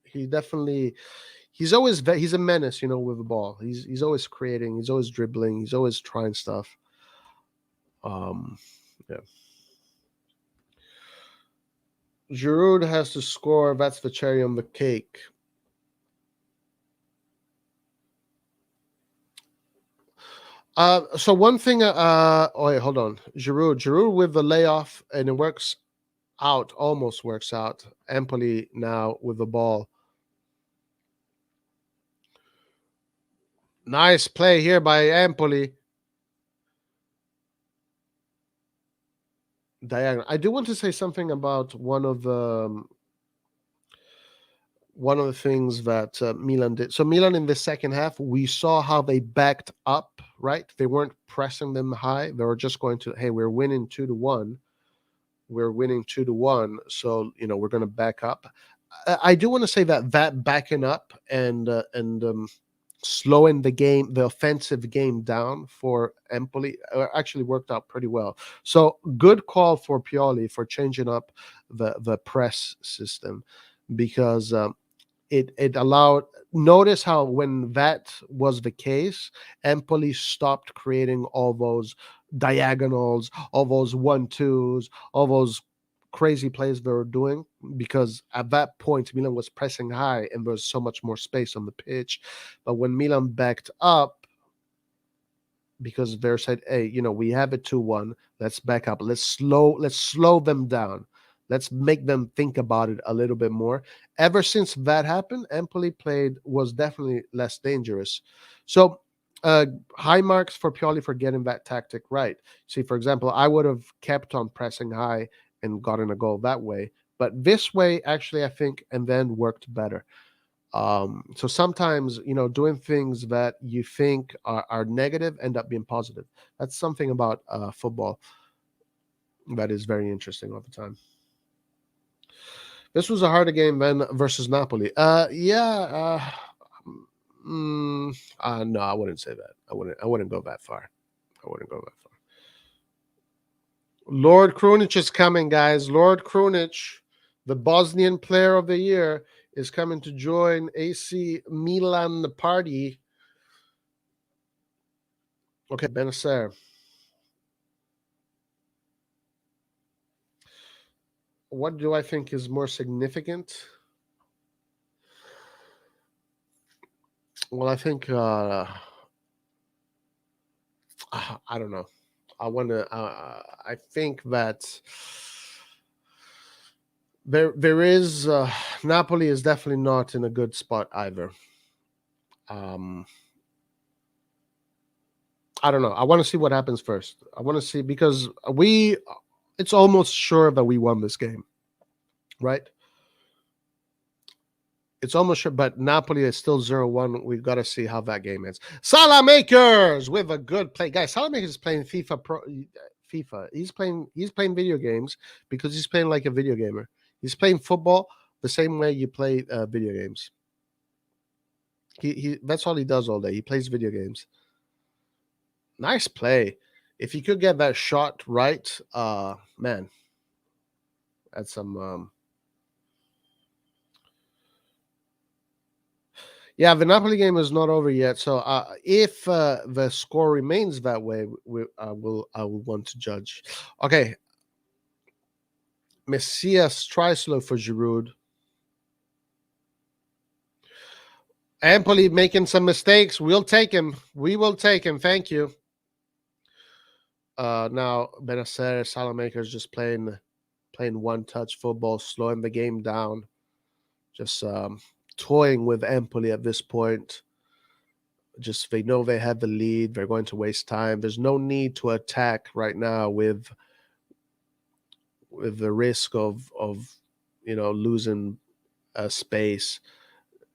He's always he's a menace, with the ball. He's always creating. He's always dribbling. He's always trying stuff. Yeah. Giroud has to score. That's the cherry on the cake. So one thing. Oh wait, hold on. Giroud with the layoff, and it works out. Almost works out. Empoli now with the ball. Nice play here by Empoli. Diagonal. I do want to say something about one of the things that Milan did. So Milan in the second half, we saw how they backed up. Right, they weren't pressing them high. They were just going to, hey, we're winning 2-1. We're winning 2-1, so we're going to back up. I do want to say that backing up and slowing the offensive game down for Empoli actually worked out pretty well. So good call for Pioli for changing up the press system, because it allowed. Notice how when that was the case, Empoli stopped creating all those diagonals, all those 1-2s, all those crazy plays they were doing, because at that point Milan was pressing high and there was so much more space on the pitch. But when Milan backed up, because they said, hey, we have it 2-1, let's back up, let's slow them down, let's make them think about it a little bit more. Ever since that happened, Empoli was definitely less dangerous. So high marks for Pioli for getting that tactic right. See, for example, I would have kept on pressing high and gotten a goal that way, but this way actually I think and then worked better. So sometimes, doing things that you think are negative end up being positive. That's something about football that is very interesting all the time. This was a harder game than versus Napoli. Yeah. No, I wouldn't say that. I wouldn't go that far. I wouldn't go that far. Lord Krunic is coming, guys. Lord Krunic, the Bosnian player of the year, is coming to join AC Milan party. Okay, Benacer. What do I think is more significant? Well, I think I don't know. I think that there is Napoli is definitely not in a good spot either. I don't know. I want to see what happens first. I want to see, because it's almost sure that we won this game, right? It's almost sure, but Napoli is still 0-1. We've got to see how that game ends. Salamakers with a good play. Guys, Salamakers is playing FIFA. He's playing video games because he's playing like a video gamer. He's playing football the same way you play video games. He that's all he does all day. He plays video games. Nice play. If you could get that shot right, man, that's some. Yeah, the Napoli game is not over yet. So if the score remains that way, I will want to judge. Okay, Messias tries to look for Giroud. Empoli making some mistakes. We'll take him. We will take him. Thank you. Now Benacer Salamaker's just playing one touch football, slowing the game down, just toying with Empoli at this point. Just they know they have the lead. They're going to waste time. There's no need to attack right now with the risk of losing space.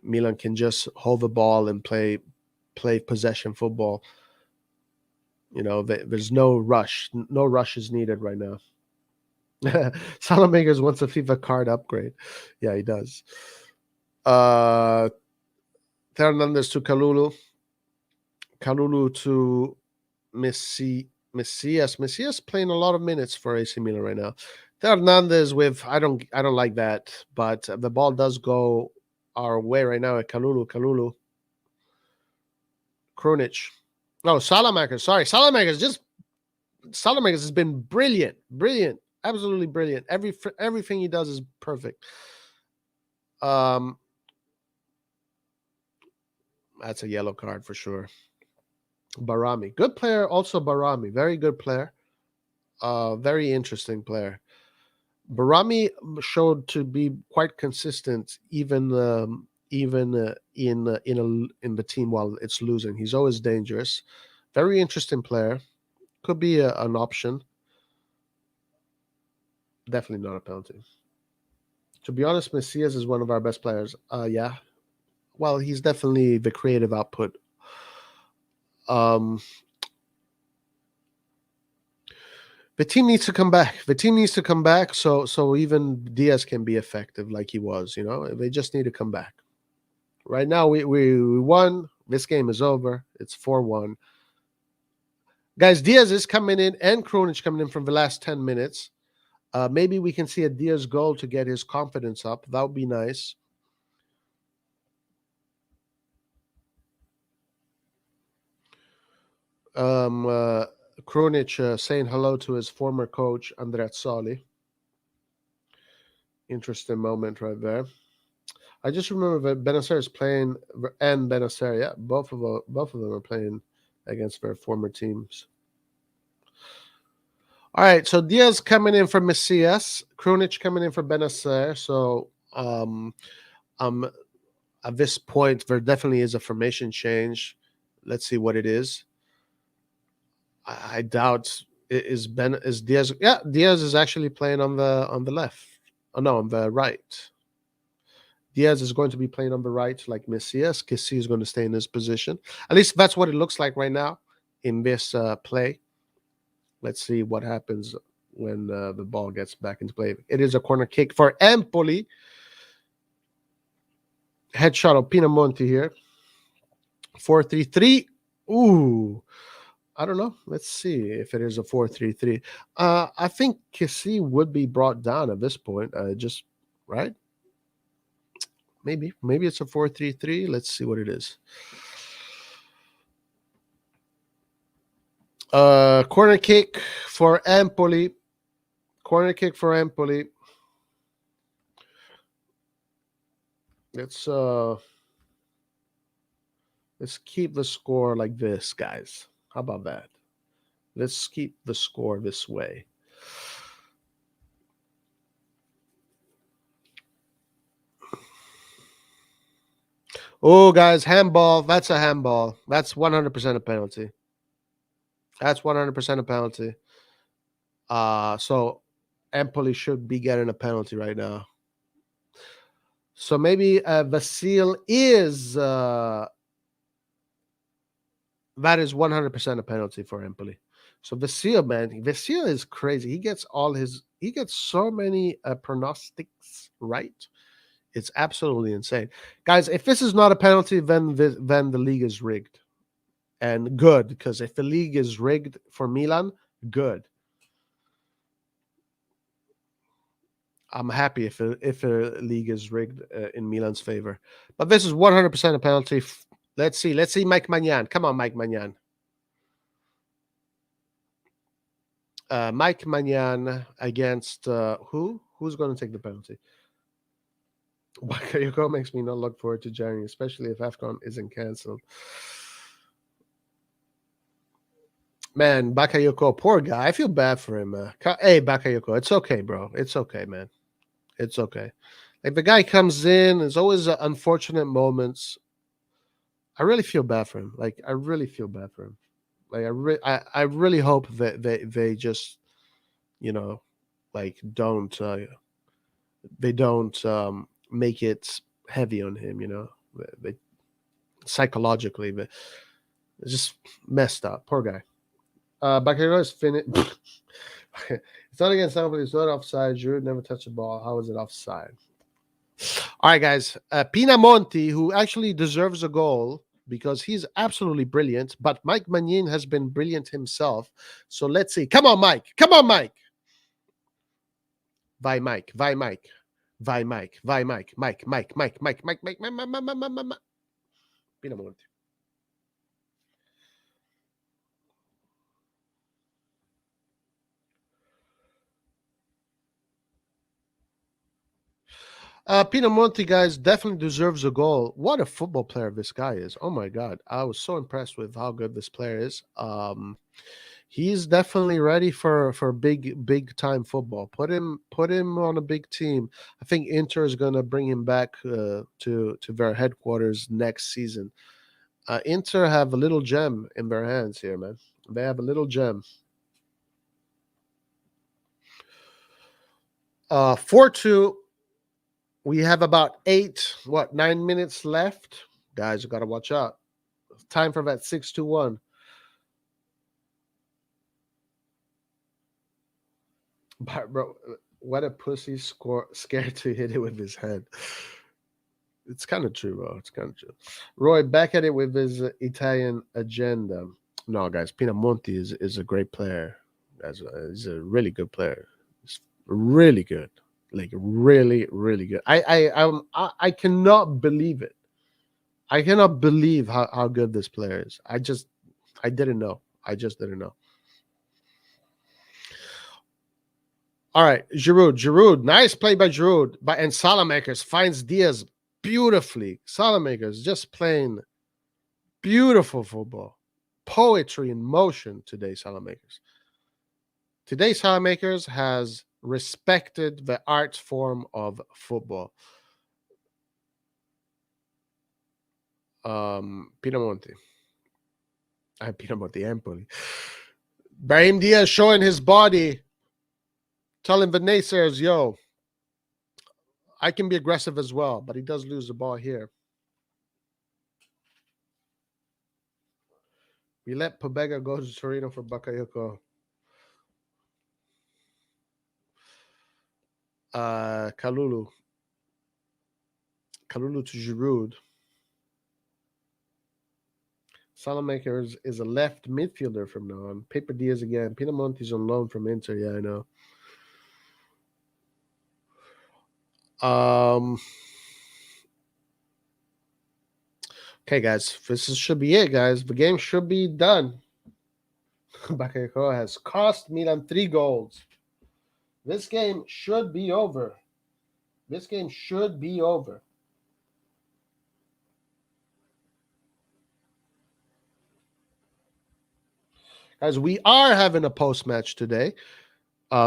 Milan can just hold the ball and play possession football. There's no rush. No rush is needed right now. Salamakers wants a FIFA card upgrade. Yeah, he does. Fernandez to Kalulu. Kalulu to Messias. Messias playing a lot of minutes for AC Milan right now. Fernandez with I don't like that, but the ball does go our way right now at Kalulu. Krunic. No, Salamakers. Sorry, Salamakers has been brilliant, absolutely brilliant. Everything he does is perfect. That's a yellow card for sure. Barami, good player. Also Barami, very good player. Very interesting player. Barami showed to be quite consistent, even in the team while it's losing. He's always dangerous. Very interesting player. Could be an option. Definitely not a penalty. To be honest, Messias is one of our best players. Yeah. Well, he's definitely the creative output. The team needs to come back. So even Diaz can be effective like he was. They just need to come back. Right now, we won. This game is over. It's 4-1. Guys, Diaz is coming in and Krunic coming in from the last 10 minutes. Maybe we can see a Diaz goal to get his confidence up. That would be nice. Krunic saying hello to his former coach, Andreazzoli. Interesting moment right there. I just remember that Benacer is playing, and Benacer, yeah, both of them are playing against their former teams. All right, so Diaz coming in for Messias, Krunic coming in for Benacer. So at this point, there definitely is a formation change. Let's see what it is. I doubt is Diaz. Yeah, Diaz is actually playing on the left. Oh no, on the right. Diaz is going to be playing on the right, like Messias. Kessie is going to stay in his position. At least that's what it looks like right now in this play. Let's see what happens when the ball gets back into play. It is a corner kick for Empoli. Headshot of Pinamonti here. 4-3-3. Ooh. I don't know. Let's see if it is a 4-3-3. I think Kessie would be brought down at this point. Just right. Maybe it's a 4-3-3. Let's see what it is. Corner kick for Empoli. Let's keep the score like this, guys. How about that? Let's keep the score this way. Oh, guys, handball. That's a handball. That's 100% a penalty. That's 100% a penalty. So Empoli should be getting a penalty right now. So maybe Vasil is that is 100% a penalty for Empoli. So Vasil, man, Vasil is crazy. He gets so many pronostics right. It's absolutely insane, guys. If this is not a penalty, then the league is rigged, and good, because if the league is rigged for Milan, good. I'm happy if a league is rigged in Milan's favor. But this is 100% a penalty. Let's see Mike Magnan. Come on, Mike Magnan. Mike Magnan against who? Who's going to take the penalty? Bakayoko makes me not look forward to January, especially if AFCON isn't cancelled. Man, Bakayoko, poor guy. I feel bad for him. Hey, Bakayoko, it's okay, bro. It's okay, man. It's okay. Like the guy comes in, there's always unfortunate moments. I really feel bad for him. Like I really feel bad for him. Like I really hope that they just you know like don't they don't make it heavy on him. They, psychologically, but it's just messed up. Poor guy. Bakayoko is finished. It's not against somebody. It's not offside. Giroud never touched the ball. How is it offside? All right, guys. Pinamonti, who actually deserves a goal because he's absolutely brilliant, but Mike Magnin has been brilliant himself. So let's see. Come on, Mike. Come on, Mike. Vai, Mike. Vai, Mike. Vai, Mike. Vai, Mike. Mike. Mike. Mike. Mike. Mike. Mike. Mike. Mike. Mike. Mike. Mike. Mike. Pinamonti. Pinamonti, guys, definitely deserves a goal. What a football player this guy is. Oh my God. I was so impressed with how good this player is. He's definitely ready for big time football. Put him on a big team. I think Inter is gonna bring him back to their headquarters next season. Inter have a little gem in their hands here, man. They have a little gem. 4-2. We have about 9 minutes left. Guys, you gotta watch out. Time for that 6-1. But bro, what a pussy scared to hit it with his head. It's kind of true, bro. It's kind of true. Roy back at it with his Italian agenda. No, guys, Pinamonti is a great player. He's a really good player. He's really good, like really, really good. I cannot believe it. I cannot believe how good this player is. I didn't know. I just didn't know. All right, Giroud, nice play by Giroud, and Salamakers finds Diaz beautifully. Salamakers just playing beautiful football, poetry in motion today. Salamakers has respected the art form of football. Pinamonti, Pinamonti, Empoli. Brahim Diaz showing his body, telling the naysayers, "Yo, I can be aggressive as well," but he does lose the ball here. We let Pobega go to Torino for Bakayoko. Kalulu to Giroud. Salamakers is a left midfielder from now on. Paper Diaz again. Pinamonti's on loan from Inter. Yeah, I know. Okay, guys. This should be it, guys. The game should be done. Bakayoko has cost Milan 3 goals. This game should be over. This game should be over. Guys, we are having a post match today.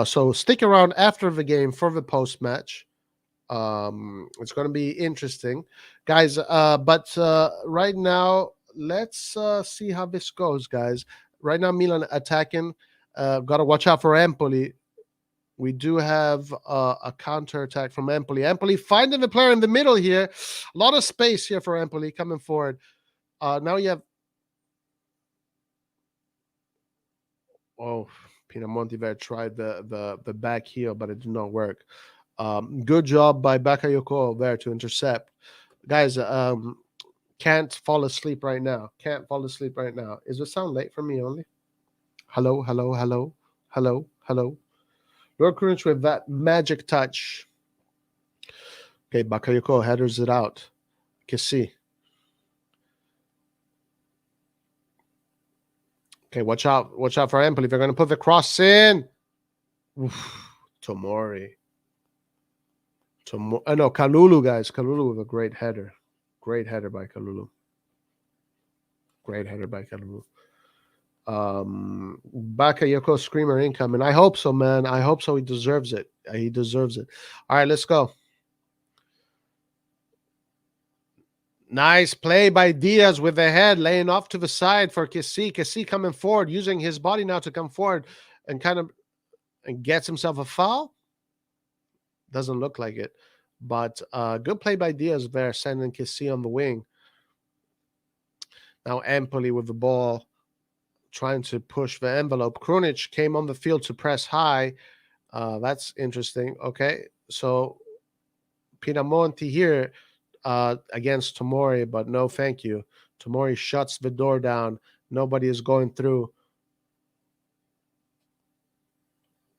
So stick around after the game for the post match. It's going to be interesting, guys. But right now, let's see how this goes, guys. Right now, Milan attacking. Got to watch out for Empoli. We do have a counter attack from Empoli. Empoli finding the player in the middle here. A lot of space here for Empoli coming forward. Now you have. Oh, Pinamonti there tried the back heel, but it did not work. Good job by Bakayoko there to intercept. Guys, can't fall asleep right now. Can't fall asleep right now. Is the sound late for me only? Hello, hello, hello, hello, hello. Lord Krunic with that magic touch. Okay, Bakayoko headers it out. Kissi. Okay, watch out. Watch out for Empoli. They're going to put the cross in. Oof, Tomori. No, Kalulu, guys. Kalulu with a great header. Great header by Kalulu. Great header by Kalulu. Bakayoko Screamer incoming. I hope so, man. I hope so. He deserves it. He deserves it. All right, let's go. Nice play by Diaz with the head, laying off to the side for Kessie. Kessie coming forward, using his body now to come forward and kind of and gets himself a foul. Doesn't look like it, but good play by Diaz there, sending Kessie on the wing. Now Empoli with the ball, trying to push the envelope. Krunic came on the field to press high. That's interesting. Okay, so Pinamonti here against Tomori, but no thank you. Tomori shuts the door down. Nobody is going through.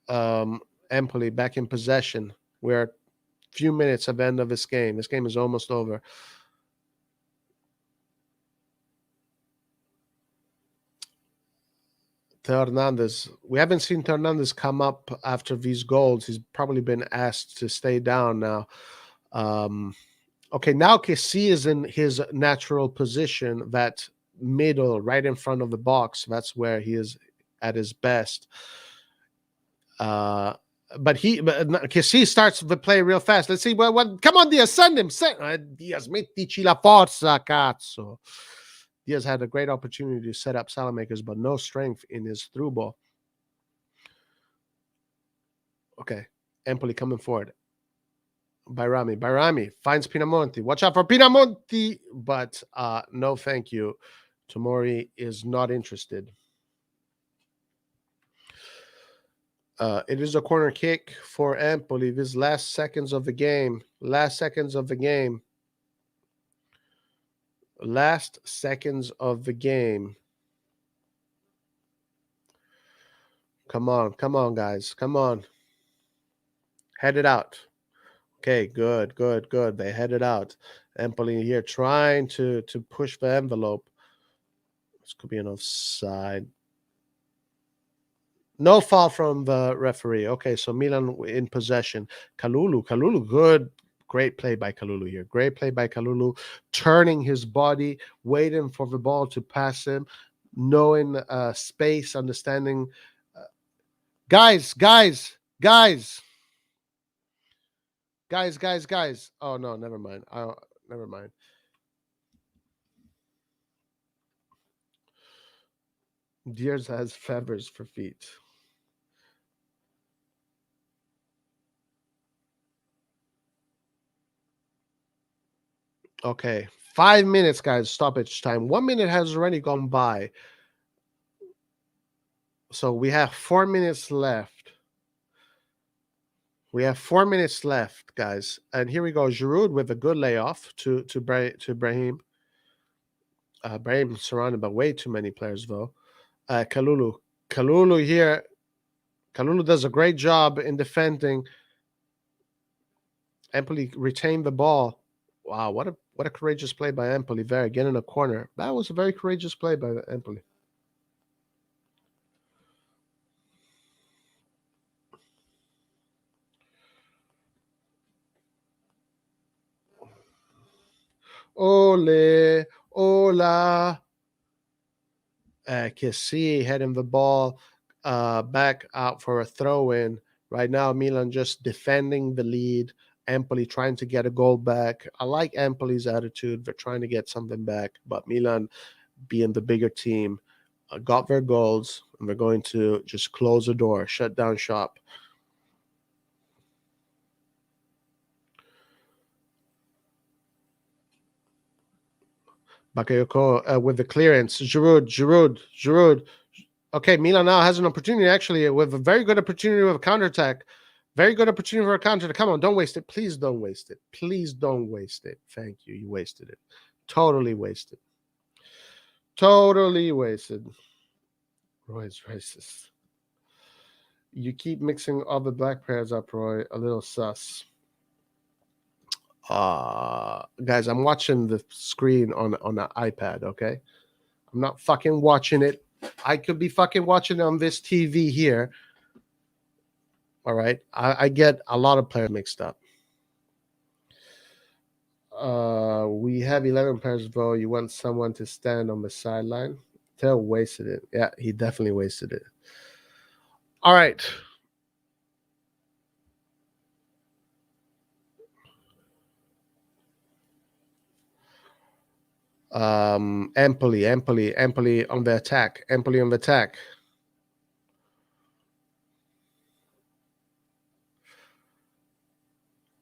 Empoli back in possession. We're a few minutes of the end of this game. This game is almost over. Hernandez. We haven't seen Hernandez come up after these goals. He's probably been asked to stay down now. Okay, now Kessie is in his natural position, that middle, right in front of the box. That's where he is at his best. But Kessie starts the play real fast. Let's see. What? Come on, Diaz, send him. Diaz, mettici la forza, cazzo. Diaz had a great opportunity to set up Salamakers, but no strength in his through ball. Okay, Empoli coming forward. Bairami finds Pinamonti. Watch out for Pinamonti, but no thank you. Tomori is not interested. It is a corner kick for Empoli. These last seconds of the game. Last seconds of the game. Last seconds of the game. Come on, guys. Come on. Head it out. Okay, good. They headed out. Empoli here trying to push the envelope. This could be an offside. No foul from the referee. Okay, so Milan in possession. Kalulu, good. Great play by Kalulu here. Great play by Kalulu, turning his body, waiting for the ball to pass him, knowing space, understanding. Guys. Oh no, never mind. Never mind. Diaz has feathers for feet. Okay, 5 minutes, guys. Stoppage time. 1 minute has already gone by. So we have 4 minutes left. We have 4 minutes left, guys. And here we go. Giroud with a good layoff to Brahim. Brahim surrounded by way too many players, though. Kalulu here. Kalulu does a great job in defending. Empoli retained the ball. Wow, what a courageous play by Empoli there. Getting a corner. That was a very courageous play by Empoli. Ole, hola. Kessie heading the ball back out for a throw-in. Right now, Milan just defending the lead. Empoli trying to get a goal back. I like Empoli's attitude. They're trying to get something back, but Milan, being the bigger team, got their goals, and they're going to just close the door, shut down shop. Bakayoko with the clearance. Giroud. Okay, Milan now has an opportunity, actually, with a very good opportunity of a counterattack. Very good opportunity for a counter. Come on, don't waste it. Please don't waste it. Please don't waste it. Thank you. You wasted it. Totally wasted. Totally wasted. Roy's racist. You keep mixing all the black pairs up, Roy. A little sus. Guys, I'm watching the screen on an iPad, okay? I'm not fucking watching it. I could be fucking watching it on this TV here. All right. I get a lot of players mixed up. We have 11 players vote. You want someone to stand on the sideline? Tell wasted it. Yeah, he definitely wasted it. All right. Empoli on the attack. Empoli on the attack.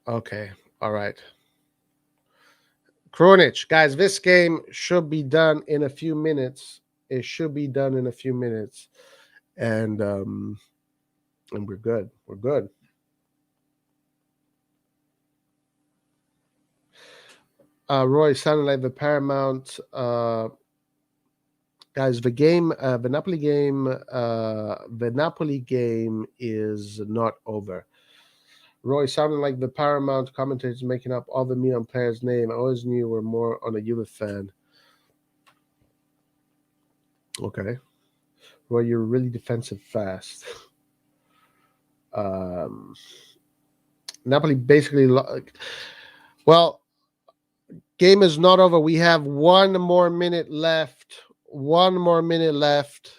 Okay. All right. Kronic, guys, this game should be done in a few minutes. It should be done in a few minutes. And we're good. We're good. Roy sounded like the Paramount guys. The Napoli game is not over. Roy sounded like the Paramount commentators making up all the Milan players' name. I always knew you were more on a Juve fan. Okay, Roy, you're really defensive fast. Napoli basically, well, game is not over. We have one more minute left. One more minute left.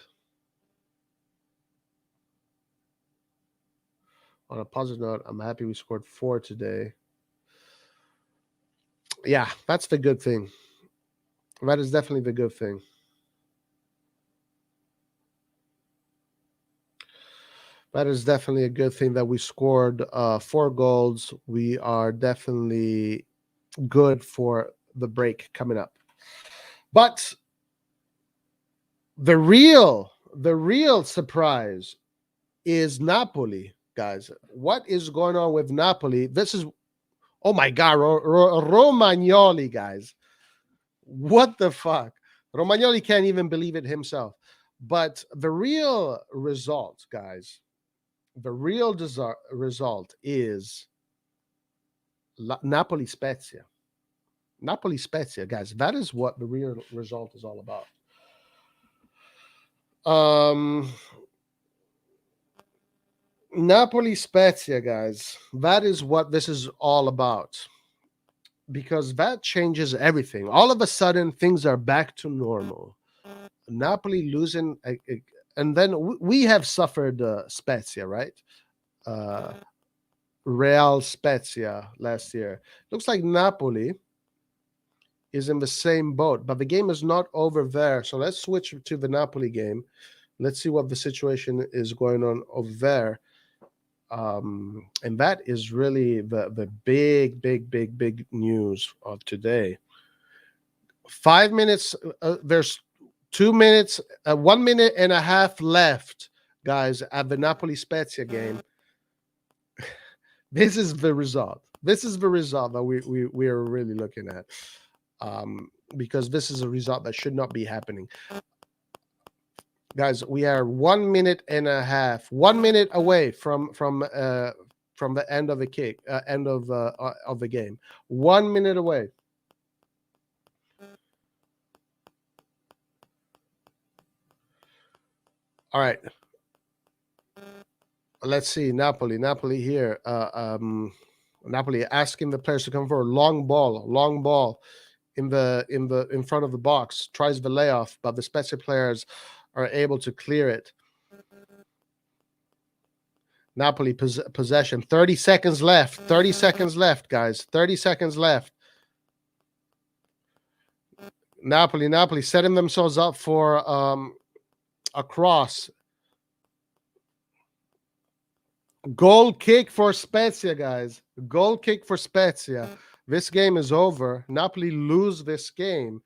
On a positive note, I'm happy we scored 4 today. Yeah, that's the good thing. That is definitely the good thing. That is definitely a good thing that we scored 4 goals. We are definitely good for the break coming up. But the real surprise is Napoli, guys. What is going on with Napoli? This is, oh my God, Romagnoli, guys. What the fuck? Romagnoli can't even believe it himself. But the real result, guys, the real result is Napoli Spezia. Napoli Spezia, guys. That is what the real result is all about. Napoli Spezia, guys. That is what this is all about. Because that changes everything. All of a sudden, things are back to normal. Napoli losing, and then we have suffered Spezia, right? Real Spezia last year. Looks like Napoli is in the same boat, but the game is not over there. So let's switch to the Napoli game. Let's see what the situation is going on over there. And that is really the big news of today. 5 minutes. There's 2 minutes, 1 minute and a half left, guys, at the Napoli Spezia game. This is the result. This is the result that we are really looking at, because this is a result that should not be happening. Guys, we are 1 minute and a half, 1 minute away from the end of the kick, end of the game. 1 minute away. All right. Let's see. Napoli here. Napoli asking the players to come forward. Long ball in front of the box. Tries the layoff, but the Spezia players are able to clear it. Napoli possession. 30 seconds left. 30 seconds left, guys. 30 seconds left. Napoli setting themselves up for a cross. Goal kick for Spezia, guys. Goal kick for Spezia. This game is over. Napoli lose this game,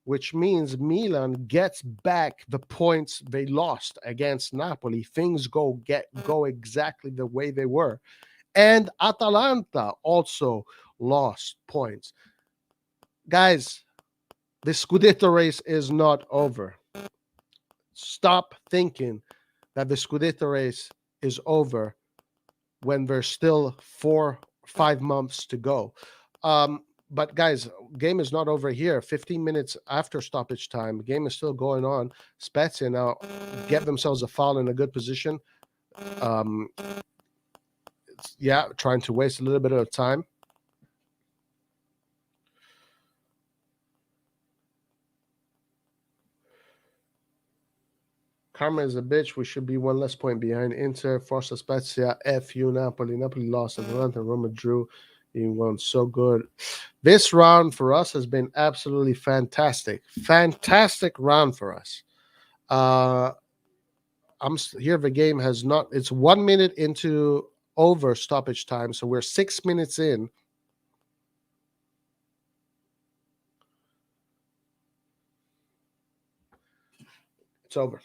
which means Milan gets back the points they lost against Napoli. Things go exactly the way they were. And Atalanta also lost points. Guys, the Scudetto race is not over. Stop thinking that the Scudetto race is over when there's still 4-5 months to go. But guys, game is not over here. 15 minutes after stoppage time, game is still going on. Spezia now get themselves a foul in a good position. Trying to waste a little bit of time. Karma is a bitch. We should be one less point behind Inter. Forza Spezia, FU Napoli. Napoli lost. Atalanta, Roma drew. You won so good. This round for us has been absolutely fantastic. Fantastic round for us. I'm here. The game has not. It's 1 minute into over stoppage time, so we're 6 minutes in. It's over.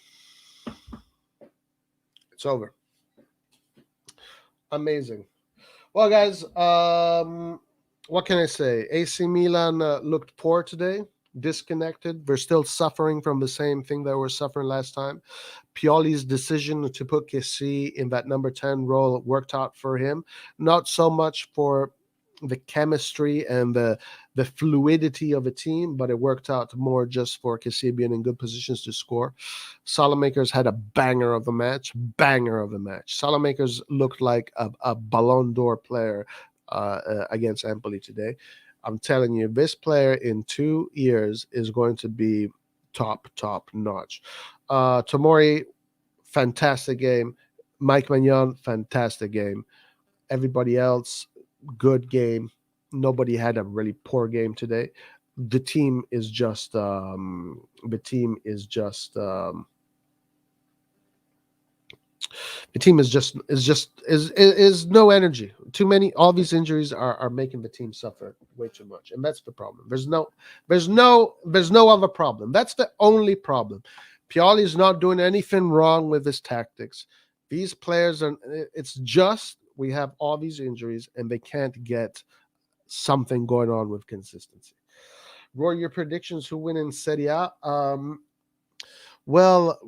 It's over. Amazing. Well, guys, what can I say? AC Milan looked poor today, disconnected. They're still suffering from the same thing that we're suffering last time. Pioli's decision to put Kessie in that number 10 role worked out for him. Not so much for the chemistry and the fluidity of a team, but it worked out more just for Kessie being in good positions to score. Salamakers had a banger of a match. Salamakers looked like a Ballon d'Or player against Empoli today. I'm telling you, this player in 2 years is going to be top notch. Tomori, fantastic game. Mike Magnon, fantastic game. Everybody else, good game. Nobody had a really poor game today. The team is just the team is just is no energy. Too many. All these injuries are making the team suffer way too much, and that's the problem. There's no other problem. That's the only problem. Pioli's not doing anything wrong with his tactics. These players are. It's just we have all these injuries, and they can't get something going on with consistency. Roy, your predictions who win in Serie A? Well,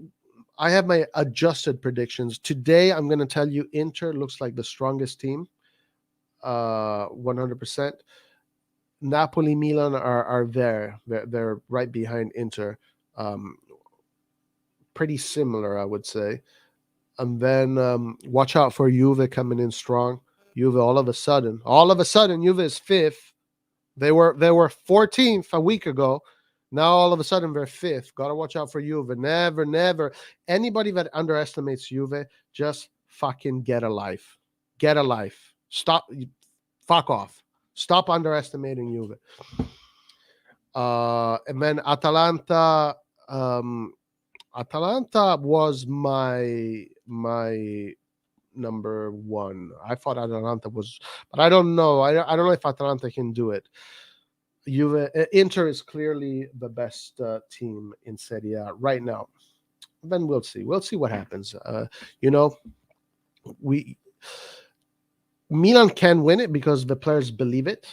I have my adjusted predictions. Today, I'm going to tell you Inter looks like the strongest team, 100%. Napoli, Milan are there. They're right behind Inter. Pretty similar, I would say. And then watch out for Juve coming in strong. Juve all of a sudden, Juve is fifth. They were 14th a week ago. Now all of a sudden they're fifth. Gotta watch out for Juve. Never. Anybody that underestimates Juve, just fucking get a life. Get a life. Stop. Fuck off. Stop underestimating Juve. And then Atalanta. Atalanta was my number one. I thought Atalanta was, but I don't know. I don't know if Atalanta can do it. Inter is clearly the best team in Serie A right now. Then we'll see. We'll see what happens. Milan can win it because the players believe it.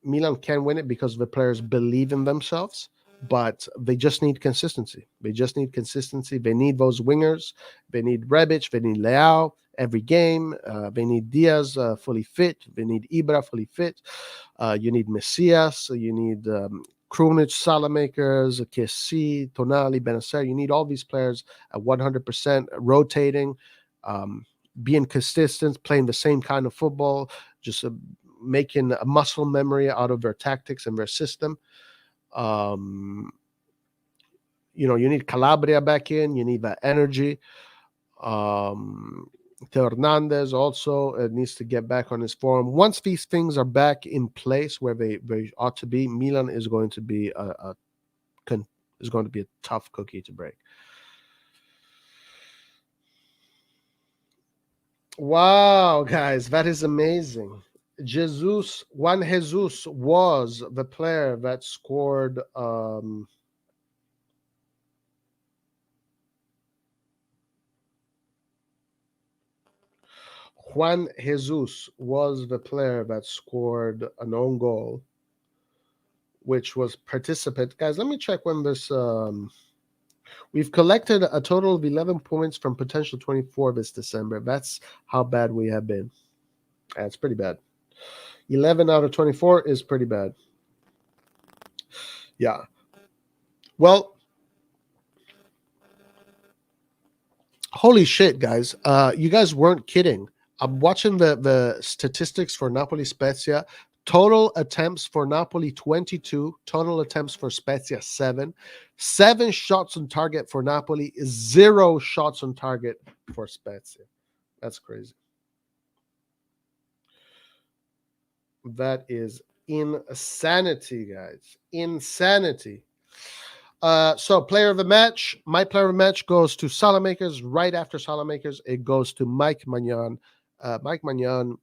Milan can win it because the players believe in themselves, but they just need consistency. They need those wingers. They need Rebic. They need Leao every game. They need Diaz fully fit. They need Ibra fully fit. You need Messias. You need Krunic, Salamakers, Kessie, Tonali, Benacer. You need all these players at 100% rotating, being consistent, playing the same kind of football, just making a muscle memory out of their tactics and their system. You need Calabria back in. You need that energy. Theo Hernandez also needs to get back on his form. Once these things are back in place where they ought to be, Milan is going to be a tough cookie to break. Wow, guys, that is amazing. Juan Jesus was the player that scored Juan Jesus was the player that scored an own goal, which was participant. Guys, let me check when this we've collected a total of 11 points from potential 24 this December. That's how bad we have been. That's pretty bad. 11 out of 24 is pretty bad. Yeah. Well, holy shit, guys. You guys weren't kidding. I'm watching the statistics for Napoli Spezia. Total attempts for Napoli 22. Total attempts for Spezia 7. 7 shots on target for Napoli. 0 shots on target for Spezia. That's crazy. That is insanity, guys. Insanity. So player of the match, my player of the match goes to Salamakers. Right after Salamakers, it goes to Mike Magnan. Mike Magnan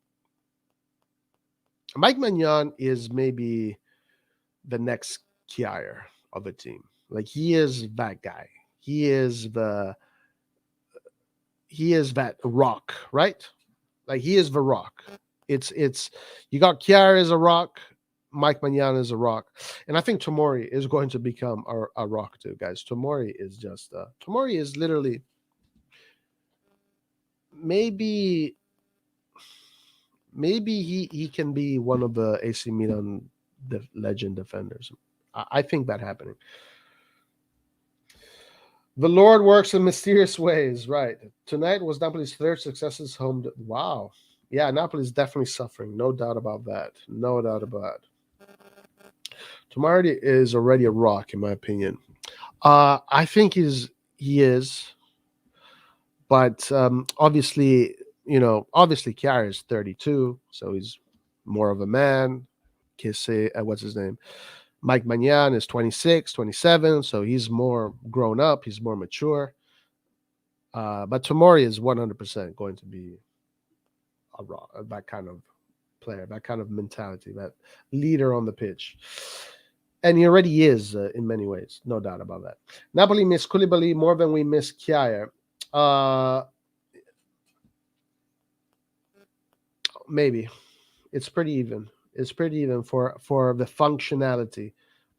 is maybe the next Kier of the team. Like, he is that guy. He is that rock, right? Like, he is the rock. It's you got Kier as a rock, Mike Magnan is a rock, and I think Tomori is going to become a rock too, guys. Tomori is literally maybe he can be one of the AC Milan legend defenders. I think that happening. The Lord works in mysterious ways, right? Tonight was Napoli's third successes home. Wow. Yeah, Napoli's definitely suffering. No doubt about that. No doubt about it. Tomori is already a rock, in my opinion. I think he is. But obviously, Chiara is 32, so he's more of a man. What's his name? Mike Magnan is 26, 27, so he's more grown up. He's more mature. But Tomori is 100% going to be that kind of player, that kind of mentality, that leader on the pitch. And he already is in many ways, no doubt about that. Napoli miss Koulibaly more than we miss Kjaer. Maybe it's pretty even. It's pretty even for the functionality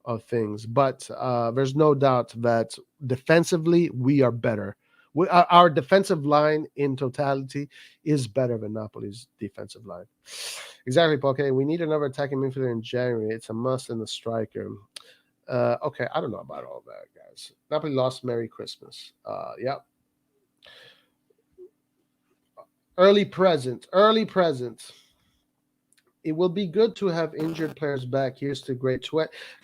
of things, but there's no doubt that defensively we are better. Our defensive line in totality is better than Napoli's defensive line. Exactly, okay. We need another attacking midfielder in January. It's a must in the striker. Okay, I don't know about all that, guys. Napoli lost. Merry Christmas. Yep. Early present. It will be good to have injured players back. Here's to great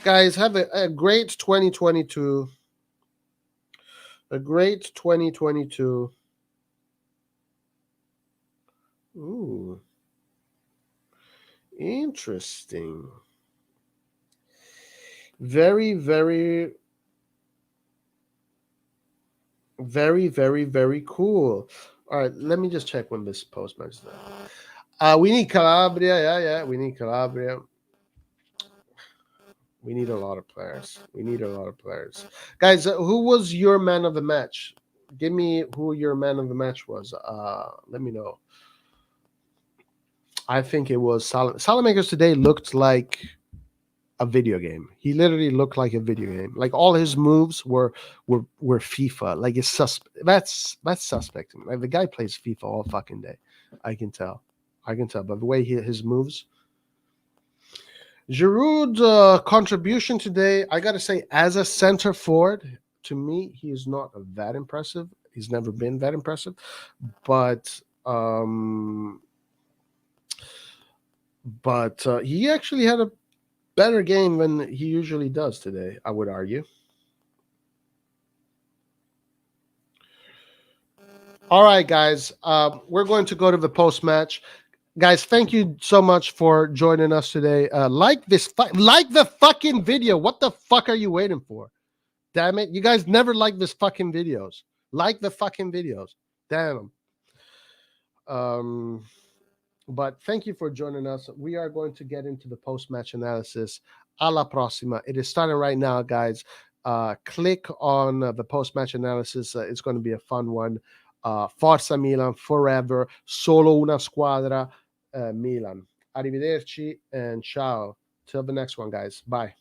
guys. Have a great 2022. A great 2022. Ooh. Interesting. Very, very, very, very, very cool. All right, let me just check when this post match is done. We need Calabria. Yeah, we need Calabria. We need a lot of players. Guys, who was your man of the match? Give me who your man of the match was. Let me know. I think it was Salamakers today looked like a video game. He literally looked like a video game. Like, all his moves were FIFA. Like, it's that's suspect. Like, the guy plays FIFA all fucking day. I can tell. But the way his moves. Giroud's contribution today, I gotta say, as a center forward, to me, he is not that impressive. He's never been that impressive, but he actually had a better game than he usually does today, I would argue. All right, guys, we're going to go to the post-match. Guys, thank you so much for joining us today. Like the fucking video. What the fuck are you waiting for? Damn it. You guys never like this fucking videos. Like the fucking videos. Damn. But thank you for joining us. We are going to get into the post-match analysis. Alla prossima. It is starting right now, guys. Click on the post-match analysis. It's going to be a fun one. Forza Milan forever. Solo una squadra. Milan. Arrivederci and ciao. Till the next one, guys. Bye.